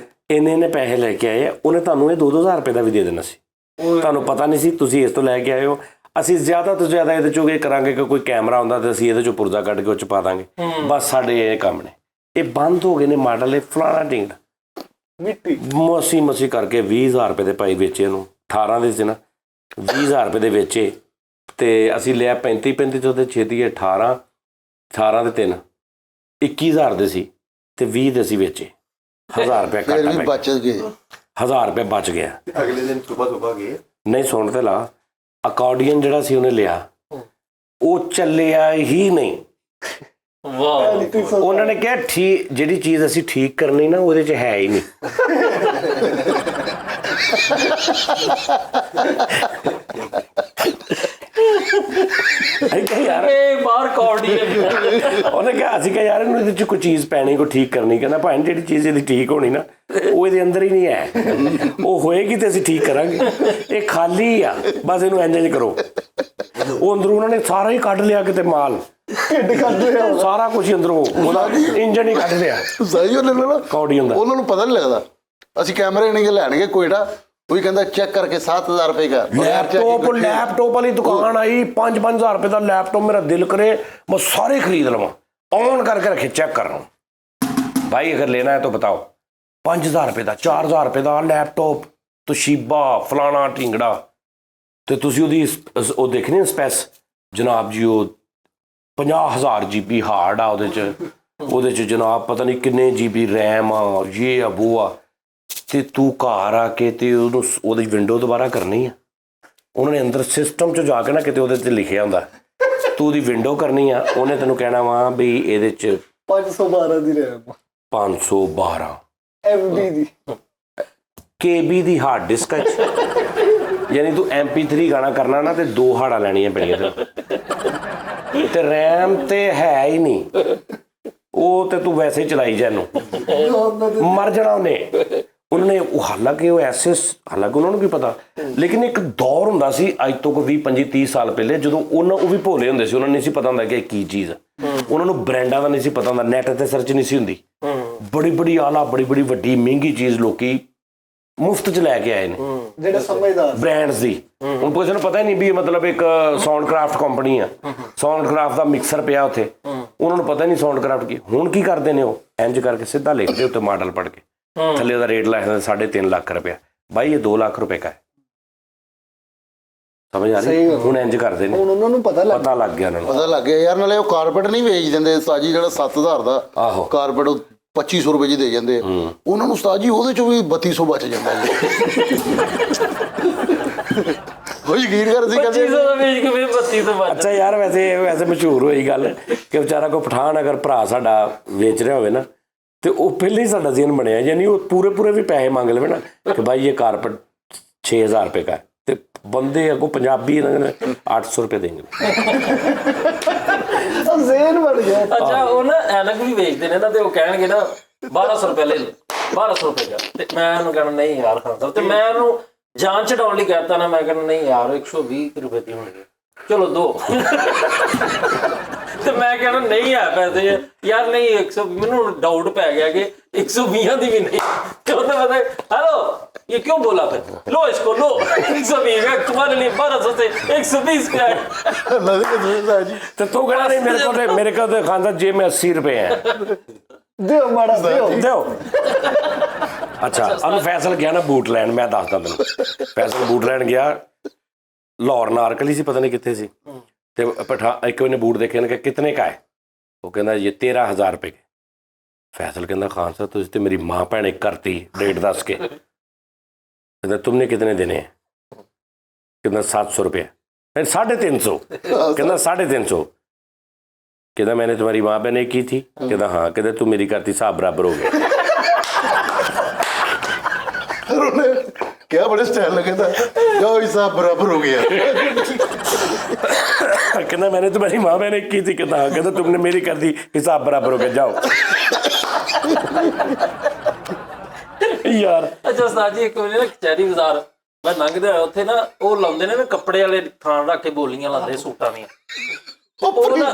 ਇੰਨੇ ਪੈਸੇ ਲੈ ਕੇ ਆਏ। ਉਹਨੇ ਤੁਹਾਨੂੰ ਇਹ 2-2000 ਰੁਪਏ ਦਾ ਵੀ ਦੇ ਦੇਣਾ ਸੀ, ਤੁਹਾਨੂੰ ਪਤਾ ਨਹੀਂ ਸੀ, ਤੁਸੀਂ ਇਸ ਤੋਂ ਲੈ ਕੇ ਆਇਓ। ਅਸੀਂ ਜ਼ਿਆਦਾ ਤੋਂ ਜ਼ਿਆਦਾ ਇਹਦੇ 'ਚੋਂ ਇਹ ਕਰਾਂਗੇ ਕਿ ਕੋਈ ਕੈਮਰਾ ਹੁੰਦਾ ਤਾਂ ਅਸੀਂ ਇਹਦੇ 'ਚੋਂ ਪੁਰਜ਼ਾ ਕੱਢ ਕੇ ਉਹ 'ਚ ਪਾ ਦਾਂਗੇ, ਬਸ ਸਾਡੇ ਇਹ ਕੰਮ ਨੇ। ਇਹ ਬੰਦ ਹੋ ਗਏ ਨੇ ਮਾਡਲ, ਇਹ ਫਲਾਣਾ ਢਿੰਗੜਾ ਮਿੱਟੀ ਮਸੀ ਕਰਕੇ 20000 ਰੁਪਏ ਦੇ ਭਾਈ ਵੇਚੇ ਇਹਨੂੰ। 18 ਦੇ ਸੀ ਨਾ, 20000 ਰੁਪਏ ਦੇ ਵੇਚੇ ਤੇ ਅਸੀਂ ਲਿਆ 3500 ਦੇ ਛੇਤੀ 18 ਦੇ 3 21000 ਦੇ ਸੀ ਤੇ 20 ਦੇ ਅਸੀਂ ਵੇਚੇ। 1000 ਰੁਪਏ ਫਿਰ ਵੀ ਬਚ ਗਏ। 1000 ਰੁਪਏ ਬਚ ਗਿਆ। ਅਗਲੇ ਦਿਨ ਸੁਬਾ ਗਏ। ਨਹੀਂ ਸੁਣ ਤੇ ਲਾ, ਅਕਾਰਡੀਅਨ ਜਿਹੜਾ ਸੀ ਉਹਨੇ ਲਿਆ, ਉਹ ਚੱਲਿਆ ਹੀ ਨਹੀਂ। ਵਾਹ, ਉਹਨਾਂ ਨੇ ਕਿਹਾ ਠੀਕ, ਜਿਹੜੀ ਚੀਜ਼ ਅਸੀਂ ਠੀਕ ਕਰਨੀ ਨਾ ਉਹਦੇ 'ਚ ਹੈ ਹੀ ਨਹੀਂ। ਯਾਰ ਇਹ ਬਾਹਰ ਕਾਰਡੀਅਨ। ਉਹਨੇ ਕਿਹਾ ਅਸੀਂ ਕਿਹਾ ਯਾਰ ਇਹਨੂੰ ਇਹਦੇ 'ਚ ਕੋਈ ਚੀਜ਼ ਪੈਣੀ, ਕੋਈ ਠੀਕ ਕਰਨੀ। ਕਹਿੰਦਾ ਭਾਈ ਜਿਹੜੀ ਚੀਜ਼ ਇਹਦੀ ਠੀਕ ਹੋਣੀ ਨਾ ਉਹ ਇਹਦੇ ਅੰਦਰ ਹੀ ਨਹੀਂ ਹੈ, ਉਹ ਹੋਏਗੀ ਤੇ ਅਸੀਂ ਠੀਕ ਕਰਾਂਗੇ, ਇਹ ਖਾਲੀ ਆ, ਬਸ ਇਹਨੂੰ ਇੰਜ ਕਰੋ। ਉਹ ਅੰਦਰੋਂ ਉਹਨਾਂ ਨੇ ਸਾਰਾ ਹੀ ਕੱਢ ਲਿਆ, ਕਿਤੇ ਮਾਲ ਢਿੱਡ ਕੱਢ ਰਿਹਾ, ਸਾਰਾ ਕੁਝ ਅੰਦਰੋਂ ਉਹਦਾ ਇੰਜਨ ਹੀ ਕੱਢ ਲਿਆ। ਸਹੀ ਉਹਨੇ ਨਾ ਕਾਰਡੀਅਨ ਦਾ ਉਹਨਾਂ ਨੂੰ ਪਤਾ ਨਹੀਂ ਲੱਗਦਾ। ਅਸੀਂ ਕੈਮਰੇ ਨਹੀਂ ਲੈਣਗੇ ਕੋਇਡਾ, ਉਹ ਵੀ ਕਹਿੰਦਾ ਚੈੱਕ ਕਰਕੇ 7000 ਰੁਪਏ ਦਾ ਲੈਪਟਾਪ ਵਾਲੀ ਦੁਕਾਨ ਆਈ, 5-5000 ਰੁਪਏ ਦਾ ਲੈਪਟਾਪ। ਮੇਰਾ ਦਿਲ ਕਰੇ ਮੈਂ ਸਾਰੇ ਖਰੀਦ ਲਵਾਂ, ऑन करके रखे, चेक कर रहा हूँ भाई, अगर लेना है तो बताओ। 5000 रुपये का 4000 रुपये का लैपटॉप, तोशीबा फलाना ढिंगड़ा, तो तुसी वो देखनी स्पैस जनाब जी, वो 50,000 GB हार्ड आ, ਉਹਦੇ 'ਚ जनाब पता नहीं किन्ने GB रैम आ, ये आ वो आ, ਤੇ ਤੂੰ ਘਰ ਆ ਕੇ ਤੇ ਉਹਨੂੰ ਉਹਦੀ ਵਿੰਡੋ ਦੁਬਾਰਾ ਕਰਨੀ ਆ। ਉਹਨਾਂ ਨੇ ਅੰਦਰ ਸਿਸਟਮ 'ਚ ਜਾ ਕੇ ਨਾ ਕਿਤੇ ਉਹਦੇ 'ਤੇ ਲਿਖਿਆ ਹੁੰਦਾ ਤੂੰ ਉਹਦੀ ਵਿੰਡੋ ਕਰਨੀ ਆ, ਉਹਨੇ ਤੈਨੂੰ ਕਹਿਣਾ ਵਾ ਵੀ ਇਹਦੇ 'ਚ 512 ਦੀ ਰੈਮ, 512 MB ਦੀ KB ਦੀ ਹਾਰਡ ਡਿਸਕ ਹੈ। ਯਾਨੀ ਤੂੰ MP3 ਗਾਣਾ ਕਰਨਾ ਨਾ ਤੇ 2 ਹਾੜਾਂ ਲੈਣੀਆਂ ਪੈਣੀਆਂ ਤੇ ਰੈਮ ਤੇ ਹੈ ਹੀ ਨਹੀਂ, ਉਹ ਤੇ ਤੂੰ ਵੈਸੇ ਹੀ ਚਲਾਈ ਜਾ, ਇਹਨੂੰ ਮਰ ਜਾਣਾ ਉਹਨੇ। ਉਹਨਾਂ ਨੇ ਹਾਲਾਂਕਿ ਉਹ ਐਸੇ, ਹਾਲਾਂਕਿ ਉਹਨਾਂ ਨੂੰ ਕੀ ਪਤਾ, ਲੇਕਿਨ ਇੱਕ ਦੌਰ ਹੁੰਦਾ ਸੀ ਅੱਜ ਤੋਂ ਕੋਈ 20-25-30 ਸਾਲ ਪਹਿਲੇ, ਜਦੋਂ ਉਹ ਵੀ ਭੋਲੇ ਹੁੰਦੇ ਸੀ, ਉਹਨਾਂ ਨੂੰ ਨਹੀਂ ਸੀ ਪਤਾ ਹੁੰਦਾ ਕਿ ਕੀ ਚੀਜ਼ ਆ, ਉਹਨਾਂ ਨੂੰ ਬ੍ਰਾਂਡਾਂ ਦਾ ਨਹੀਂ ਸੀ ਪਤਾ ਹੁੰਦਾ, ਨੈਟ ਤੇ ਸਰਚ ਨਹੀਂ ਸੀ ਹੁੰਦੀ, ਬੜੀ ਬੜੀ ਆਲਾ ਬੜੀ ਬੜੀ ਵੱਡੀ ਮਹਿੰਗੀ ਚੀਜ਼ ਲੋਕੀ ਮੁਫਤ 'ਚ ਲੈ ਕੇ ਆਏ ਨੇ, ਜਿਹੜੇ ਸਮਝਦਾਰ ਬ੍ਰਾਂਡਸ ਦੀ। ਹੁਣ ਕਿਸੇ ਨੂੰ ਪਤਾ ਹੀ ਨਹੀਂ ਵੀ ਮਤਲਬ ਇੱਕ ਸਾਊਂਡਕ੍ਰਾਫਟ ਕੰਪਨੀ ਆ, ਸਾਊਂਡਕ੍ਰਾਫਟ ਦਾ ਮਿਕਸਰ ਪਿਆ ਉੱਥੇ, ਉਹਨਾਂ ਨੂੰ ਪਤਾ ਨਹੀਂ ਸਾਊਂਡਕ੍ਰਾਫਟ ਕੀ। ਹੁਣ ਕੀ ਕਰਦੇ ਨੇ, ਉਹ ਇੰਜ ਕਰਕੇ ਸਿੱਧਾ ਲਿਖਦੇ ਉੱਤੇ ਮਾਡਲ ਪੜ੍ਹ ਕੇ, ਥੱਲੇ ਉਹਦਾ ਰੇਟ ਲਿਖਦੇ 3.5 ਲੱਖ ਰੁਪਇਆ, ਬਾਈ ਇਹ 2 ਲੱਖ ਰੁਪਏ ਦਾ ਹੈ। ਸਮਝ ਆ ਰਹੀ? ਹੁਣ ਇੰਜ ਕਰਦੇ ਨੇ, ਹੁਣ ਉਹਨਾਂ ਨੂੰ ਪਤਾ ਲੱਗ ਗਿਆ, ਉਹਨਾਂ ਨੂੰ ਪਤਾ ਲੱਗ ਗਿਆ ਯਾਰ। ਨਾਲੇ ਉਹ ਕਾਰਪੇਟ ਨਹੀਂ ਵੇਚ ਦਿੰਦੇ ਉਸਤਾਦ ਜੀ, ਜਿਹੜਾ 7000 ਦਾ ਕਾਰਪੇਟ 2500 ਰੁਪਏ ਜੀ ਦੇ ਜਾਂਦੇ, ਉਹਨਾਂ ਨੂੰ ਉਸਤਾਦ ਜੀ ਉਹਦੇ ਚੋਂ ਵੀ 3200 ਬਚ ਜਾਂਦਾ ਜੀ। ਉਹ ਯਕੀਨ ਕਰ, ਅਸੀਂ ਕਹਿੰਦੇ 2500 ਦਾ ਵੇਚ ਕੇ ਫਿਰ 3200 ਬਚ। ਅੱਛਾ ਯਾਰ, ਵੈਸੇ ਮਸ਼ਹੂਰ ਹੋਈ ਗੱਲ ਕਿ ਵਿਚਾਰਾ ਕੋਈ ਪਠਾਨ ਅਗਰ ਭਰਾ ਸਾਡਾ ਵੇਚ ਰਿਹਾ ਹੋਵੇ ਨਾ, ਤੇ ਉਹ ਪਹਿਲੇ ਹੀ ਸਾਡਾ ਜ਼ੇਨ ਬਣਿਆ, ਯਾਨੀ ਉਹ ਪੂਰੇ ਵੀ ਪੈਸੇ ਮੰਗ ਲਵੇ ਨਾ ਕਿ ਭਾਈ ਇਹ ਕਾਰਪੇਟ 6000 ਰੁਪਏ ਦਾ, ਤੇ ਬੰਦੇ ਅੱਗੋਂ ਪੰਜਾਬੀ 800 ਰੁਪਏ ਦੇਂਗੇ। ਜ਼ੇਨ ਬਣ ਗਿਆ। ਅੱਛਾ, ਉਹ ਨਾ ਐਨਕ ਵੀ ਵੇਚਦੇ ਨੇ ਨਾ, ਤੇ ਉਹ ਕਹਿਣਗੇ ਨਾ 1200 ਰੁਪਏ ਲੈ ਲਓ, 1200 ਰੁਪਏ ਦਾ, ਤੇ ਮੈਂ ਉਹਨੂੰ ਕਹਿਣਾ ਨਹੀਂ ਯਾਰ ਖਾਨ ਸਾਹਿਬ, ਤੇ ਮੈਂ ਉਹਨੂੰ ਜਾਨ ਛਡਾਉਣ ਲਈ ਕਹਿਤਾ ਨਾ, ਮੈਂ ਕਹਿੰਦਾ ਨਹੀਂ ਯਾਰ 120 ਰੁਪਏ ਦੀ ਹੋਣਗੇ, ਚਲੋ ਦੋ। ਤੇ ਮੈਂ ਕਹਿਣਾ ਨਹੀਂ ਆ ਪੈਸੇ ਯਾਰ, ਨਹੀਂ 100, ਮੈਨੂੰ ਡਾਊਟ ਪੈ ਗਿਆ ਕਿ 120 ਦੀ भी नहीं, तो मतलब हेलो ये क्यों बोला फिर, लो इसको लो 120 है तुम्हारे लिए, 1200 से 120 क्या है। तो तू कहना नहीं मेरे को तो खानदार जेब में 80 रुपए हैं, ਦਿਓ ਮਾੜਾ ਦਿਓ। अच्छा, अब फैसल गया ना बूट लैन, मैं दसदा तेन, फैसल बूट लैन गया लाहौर नारकली सी, पता नहीं कितने सी, ते पठा एक ने बूट देखे ने, कितने का है, वो कहना ये 13,000 रुपए के। फैसल कहना खान साहब तुझे तो मेरी माँ भैन एक करती रेट दस के, कहना तुमने कितने देने हैं, कहना 700 रुपये, 350 कहना 350 कहना मैंने तुम्हारी माँ बहन एक की थी कहना हाँ कहते तू मेरी करती साहब बराबर हो गया क्या बड़े स्टाइल लगे था जाओ हिसाब बराबर हो गया कहना मैंने तुम्हारी माँ बहन एक की थी कहता हाँ कहता तुमने मेरी कर दी हिसाब बराबर हो गया जाओ यार ਅੱਛਾ ਉਸਤਾਦ ਜੀ ਇੱਕ ਵਾਰੀ ਨਾ ਕਚਹਿਰੀ ਬਾਜ਼ਾਰ ਮੈਂ ਲੰਘਦਾ ਹੋਇਆ ਉੱਥੇ ਨਾ ਉਹ ਲਾਉਂਦੇ ਨੇ ਕੱਪੜੇ ਵਾਲੇ ਥਾਂ ਰੱਖ ਕੇ ਬੋਲੀਆਂ ਲਾਉਂਦੇ ਸੂਟਾਂ ਦੀਆਂ ਉਹ ਨਾ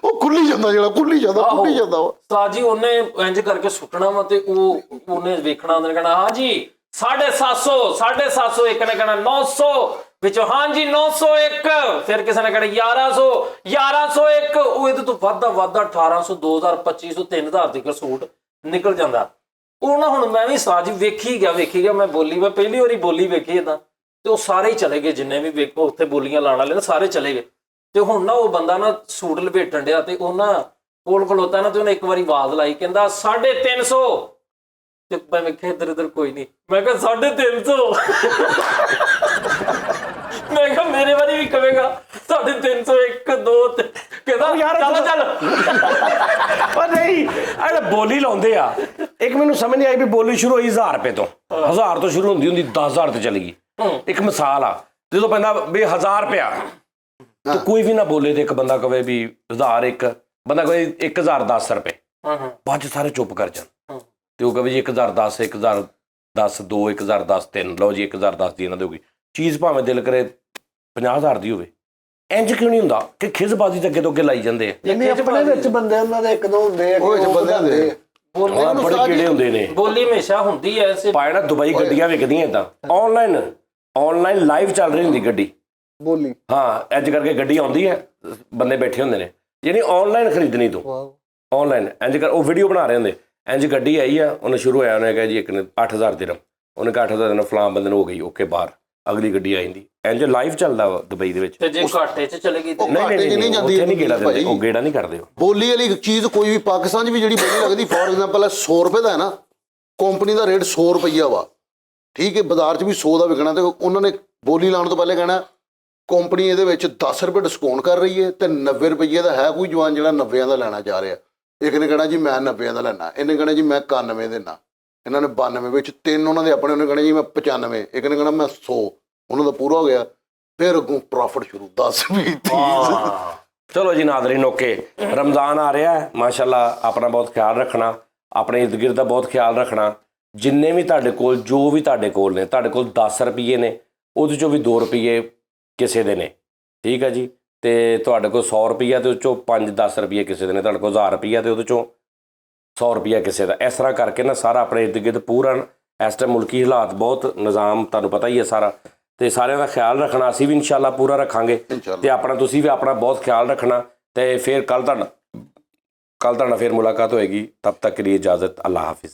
ਉਹ ਖੁੱਲੀ ਜਾਂਦਾ ਜਿਹੜਾ ਖੁੱਲੀ ਜਾਂਦਾ ਵਾ ਉਸਤਾਦ ਜੀ ਉਹਨੇ ਇੰਜ ਕਰਕੇ ਸੁੱਟਣਾ ਵਾ ਤੇ ਉਹਨੇ ਵੇਖਣਾ ਉਹਨੇ ਕਹਿਣਾ ਹਾਂ ਜੀ 750 ਇੱਕ ਨੇ ਕਹਿਣਾ 900 ਵਿੱਚੋਂ ਹਾਂਜੀ 901 ਫਿਰ ਕਿਸੇ ਨੇ ਕਹਿਣਾ 1101 ਉਹ ਇਹਦੇ ਤੋਂ ਵੱਧਦਾ 1800 2000 2500 3000 ਤੱਕ ਸੂਟ ਨਿਕਲ ਜਾਂਦਾ ਉਹ ਨਾ ਹੁਣ ਮੈਂ ਵੀ ਸਾਜ ਵੇਖੀ ਗਿਆ ਮੈਂ ਬੋਲੀ ਮੈਂ ਪਹਿਲੀ ਵਾਰੀ ਬੋਲੀ ਵੇਖੀ ਏਦਾਂ ਤੇ ਉਹ ਸਾਰੇ ਹੀ ਚਲੇ ਗਏ ਜਿੰਨੇ ਵੀ ਵੇਖੋ ਉੱਥੇ ਬੋਲੀਆਂ ਲਾਉਣ ਵਾਲੇ ਨਾ ਸਾਰੇ ਚਲੇ ਗਏ ਤੇ ਹੁਣ ਨਾ ਉਹ ਬੰਦਾ ਨਾ ਸੂਟ ਲਪੇਟਣ ਡਿਆ ਤੇ ਉਹ ਨਾ ਕੋਲ ਖਲੋਤਾ ਨਾ ਤੇ ਉਹਨੇ ਇੱਕ ਵਾਰੀ ਆਵਾਜ਼ ਲਾਈ ਕਹਿੰਦਾ 350 ਤੇ ਮੈਂ ਵੇਖਿਆ ਇੱਧਰ ਕੋਈ ਨਹੀਂ ਮੈਂ ਕਿਹਾ 350 ਮੈਂ ਕਿਹਾ ਮੇਰੇ ਵਾਰੀ ਵੀ ਕਵੇਗਾ 350 1 2 ਕਹਿੰਦਾ ਯਾਰ ਚੱਲ ਪਰ ਨਹੀਂ ਅਰੇ ਬੋਲੀ ਲਾਉਂਦੇ ਆ ਇੱਕ ਮੈਨੂੰ ਸਮਝ ਨਹੀਂ ਆਈ ਵੀ ਬੋਲੀ ਸ਼ੁਰੂ ਹੋਈ 1000 ਰੁਪਏ ਤੋਂ 1000 ਤੋਂ ਸ਼ੁਰੂ ਹੁੰਦੀ 10000 ਤੇ ਚਲੀ ਗਈ ਇੱਕ ਮਿਸਾਲ ਆ ਜਦੋਂ ਪੈਂਦਾ ਵੀ 1000 ਰੁਪਇਆ ਤੇ ਕੋਈ ਵੀ ਨਾ ਬੋਲੇ ਤੇ ਇੱਕ ਬੰਦਾ ਕਵੇ ਵੀ 1001 ਬੰਦਾ ਕਹੇ 1010 ਰੁਪਏ ਬਾਅਦ ਚ ਸਾਰੇ ਚੁੱਪ ਕਰ ਜਾਣ ਤੇ ਉਹ ਕਵੇ ਜੀ 1010 1010 2 1010 3 ਲਓ ਜੀ 1010 ਦੀ ਇਹਨਾਂ ਦੇ ਹੋ ਗਈ ਚੀਜ਼ ਭਾਵੇਂ ਦਿਲ ਕਰੇ 50000 ਦੀ ਹੋਵੇ ਇੰਜ ਕਿਉਂ ਨਹੀਂ ਹੁੰਦਾ ਕਿ ਖਿਜ਼ਬਾਜ਼ੀ ਤੇ ਅੱਗੇ ਤੋਂ ਅੱਗੇ ਲਾਈ ਜਾਂਦੇ ਆ ਨਹੀਂ ਆਪਣੇ ਵਿੱਚ ਬੰਦੇ ਉਹਨਾਂ ਦੇ ਇੱਕ ਦੋ ਹੁੰਦੇ ਆ ਉਹ ਵਿੱਚ ਬੰਦੇ ਹੁੰਦੇ ਹਾਂ ਬੜੇ ਕੀੜੇ ਹੁੰਦੇ ਨੇ ਬੋਲੀ ਹਮੇਸ਼ਾ ਹੁੰਦੀ ਐ ਐਸੇ ਪਾਏ ਨਾ ਦੁਬਈ ਗੱਡੀਆਂ ਵਿਕਦੀਆਂ ਏਦਾਂ ਆਨਲਾਈਨ ਲਾਈਵ ਚੱਲ ਰਹੀ ਹੁੰਦੀ ਗੱਡੀ ਬੋਲੀ ਹਾਂ ਇੰਜ ਕਰਕੇ ਗੱਡੀ ਆਉਂਦੀ ਹੈ ਬੰਦੇ ਬੈਠੇ ਹੁੰਦੇ ਨੇ ਯਾਨੀ ਆਨਲਾਈਨ ਖਰੀਦਣੀ ਤੂੰ ਆਨਲਾਈਨ ਇੰਜ ਕਰ ਉਹ ਵੀਡੀਓ ਬਣਾ ਰਹੇ ਹੁੰਦੇ ਇੰਜ ਗੱਡੀ ਆਈ ਆ ਉਹਨੇ ਸ਼ੁਰੂ ਹੋਇਆ ਉਹਨੇ ਕਿਹਾ ਜੀ ਇੱਕ ਨੇ 8000 ਦਿਰਹਮ ਉਹਨੇ ਕਿਹਾ 8000 ਦਿਰਹਮ ਫਲਾਂ ਬੰਦੇ ਨੂੰ ਹੋ ਗਈ ਓਕੇ ਬਾਹਰ ਅਗਲੀ ਗੱਡੀ ਆ ਜਾਂਦੀ ਇੰਜ ਲਾਈਵ ਚੱਲਦਾ ਵਾ ਦੁਬਈ ਦੇ ਵਿੱਚ ਤੇ ਜੇ ਘਾਟੇ 'ਚ ਚਲੇ ਗਈ ਨਹੀਂ ਉੱਥੇ ਨਹੀਂ ਗੇੜਾ ਦਿੰਦੇ ਉਹ ਗੇੜਾ ਨਹੀਂ ਕਰਦੇ ਬੋਲੀ ਵਾਲੀ ਚੀਜ਼ ਕੋਈ ਵੀ ਪਾਕਿਸਤਾਨ 'ਚ ਵੀ ਜਿਹੜੀ ਬੋਲੀ ਲੱਗਦੀ ਫੋਰ ਐਗਜ਼ਾਮਪਲ 100 ਰੁਪਏ ਦਾ ਹੈ ਨਾ ਕੰਪਨੀ ਦਾ ਰੇਟ 100 ਰੁਪਈਆ ਵਾ ਠੀਕ ਹੈ ਬਾਜ਼ਾਰ 'ਚ ਵੀ 100 ਦਾ ਵਿਕਣਾ ਤੇ ਉਹਨਾਂ ਨੇ ਬੋਲੀ ਲਾਉਣ ਤੋਂ ਪਹਿਲੇ ਕਹਿਣਾ ਕੰਪਨੀ ਇਹਦੇ ਵਿੱਚ 10 ਰੁਪਏ ਡਿਸਕਾਊਂਟ ਕਰ ਰਹੀ ਹੈ ਤੇ 90 ਰੁਪਈਏ ਦਾ ਹੈ ਕੋਈ ਜਵਾਨ ਜਿਹੜਾ 90 ਦਾ ਲੈਣਾ ਚਾਹ ਰਿਹਾ ਇੱਕ ਨੇ ਕਹਿਣਾ ਜੀ ਮੈਂ 90 ਦਾ ਲੈਣਾ ਇਹਨੇ ਕਹਿਣਾ ਜੀ ਮੈਂ 91 ਦੇਣਾ ਇਹਨਾਂ ਨੇ 92 ਵਿੱਚ ਤਿੰਨ ਉਹਨਾਂ ਦੇ ਆਪਣੇ ਉਹਨੇ ਕਹਿਣਾ ਜੀ ਮੈਂ 95 ਇੱਕ ਨੇ ਕਹਿਣਾ ਮੈਂ 100 ਉਹਨਾਂ ਦਾ ਪੂਰਾ ਹੋ ਗਿਆ ਫਿਰ ਅੱਗੋਂ ਪ੍ਰੋਫਿਟ ਸ਼ੁਰੂ 10 20 30 ਚਲੋ ਜੀ ਨਾਜ਼ਰੀਨ ਓਕੇ ਰਮਜ਼ਾਨ ਆ ਰਿਹਾ ਹੈ ਮਾਸ਼ਾਅੱਲਾ ਆਪਣਾ ਬਹੁਤ ਖਿਆਲ ਰੱਖਣਾ ਆਪਣੇ ਇਰਦ ਗਿਰਦ ਦਾ ਬਹੁਤ ਖਿਆਲ ਰੱਖਣਾ ਜਿੰਨੇ ਵੀ ਤੁਹਾਡੇ ਕੋਲ ਜੋ ਵੀ ਤੁਹਾਡੇ ਕੋਲ ਨੇ ਤੁਹਾਡੇ ਕੋਲ 10 ਰੁਪਏ ਨੇ ਉਹਦੇ ਚੋਂ ਵੀ 2 ਰੁਪਏ ਕਿਸੇ ਦੇ ਨੇ ਠੀਕ ਹੈ ਜੀ ਤੇ ਤੁਹਾਡੇ ਕੋਲ 100 ਰੁਪਈਆ ਤੇ ਉਹ ਚੋਂ 5-10 ਰੁਪਏ ਕਿਸੇ ਦੇ ਨੇ ਤੁਹਾਡੇ ਕੋਲ 1000 ਰੁਪਈਆ ਤੇ ਉਹਦੇ ਚੋਂ 100 ਰੁਪਈਆ ਕਿਸੇ ਦਾ ਇਸ ਤਰ੍ਹਾਂ ਕਰਕੇ ਨਾ ਸਾਰਾ ਆਪਣੇ ਇਰਦ ਗਿਰਦ ਪੂਰਾ ਇਸ ਟਾਈਮ ਮੁਲਕੀ ਹਾਲਾਤ ਬਹੁਤ ਨਿਜ਼ਾਮ ਤੁਹਾਨੂੰ ਪਤਾ ਹੀ ਹੈ ਸਾਰਾ ਤੇ ਸਾਰਿਆਂ ਦਾ ਖਿਆਲ ਰੱਖਣਾ ਅਸੀਂ ਵੀ ਇਨਸ਼ਾਅੱਲਾ ਪੂਰਾ ਰੱਖਾਂਗੇ ਤੇ ਆਪਣਾ ਤੁਸੀਂ ਵੀ ਆਪਣਾ ਬਹੁਤ ਖਿਆਲ ਰੱਖਣਾ ਤੇ ਫਿਰ ਕੱਲ ਤੁਹਾਡਾ ਫਿਰ ਮੁਲਾਕਾਤ ਹੋਏਗੀ ਤਬ ਤੱਕ ਲਈ ਇਜਾਜ਼ਤ ਅੱਲਾ ਹਾਫਿਜ਼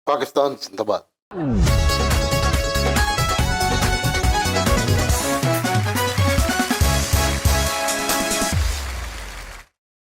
ਪਾਕਿਸਤਾਨ ਜ਼ਿੰਦਾਬਾਦ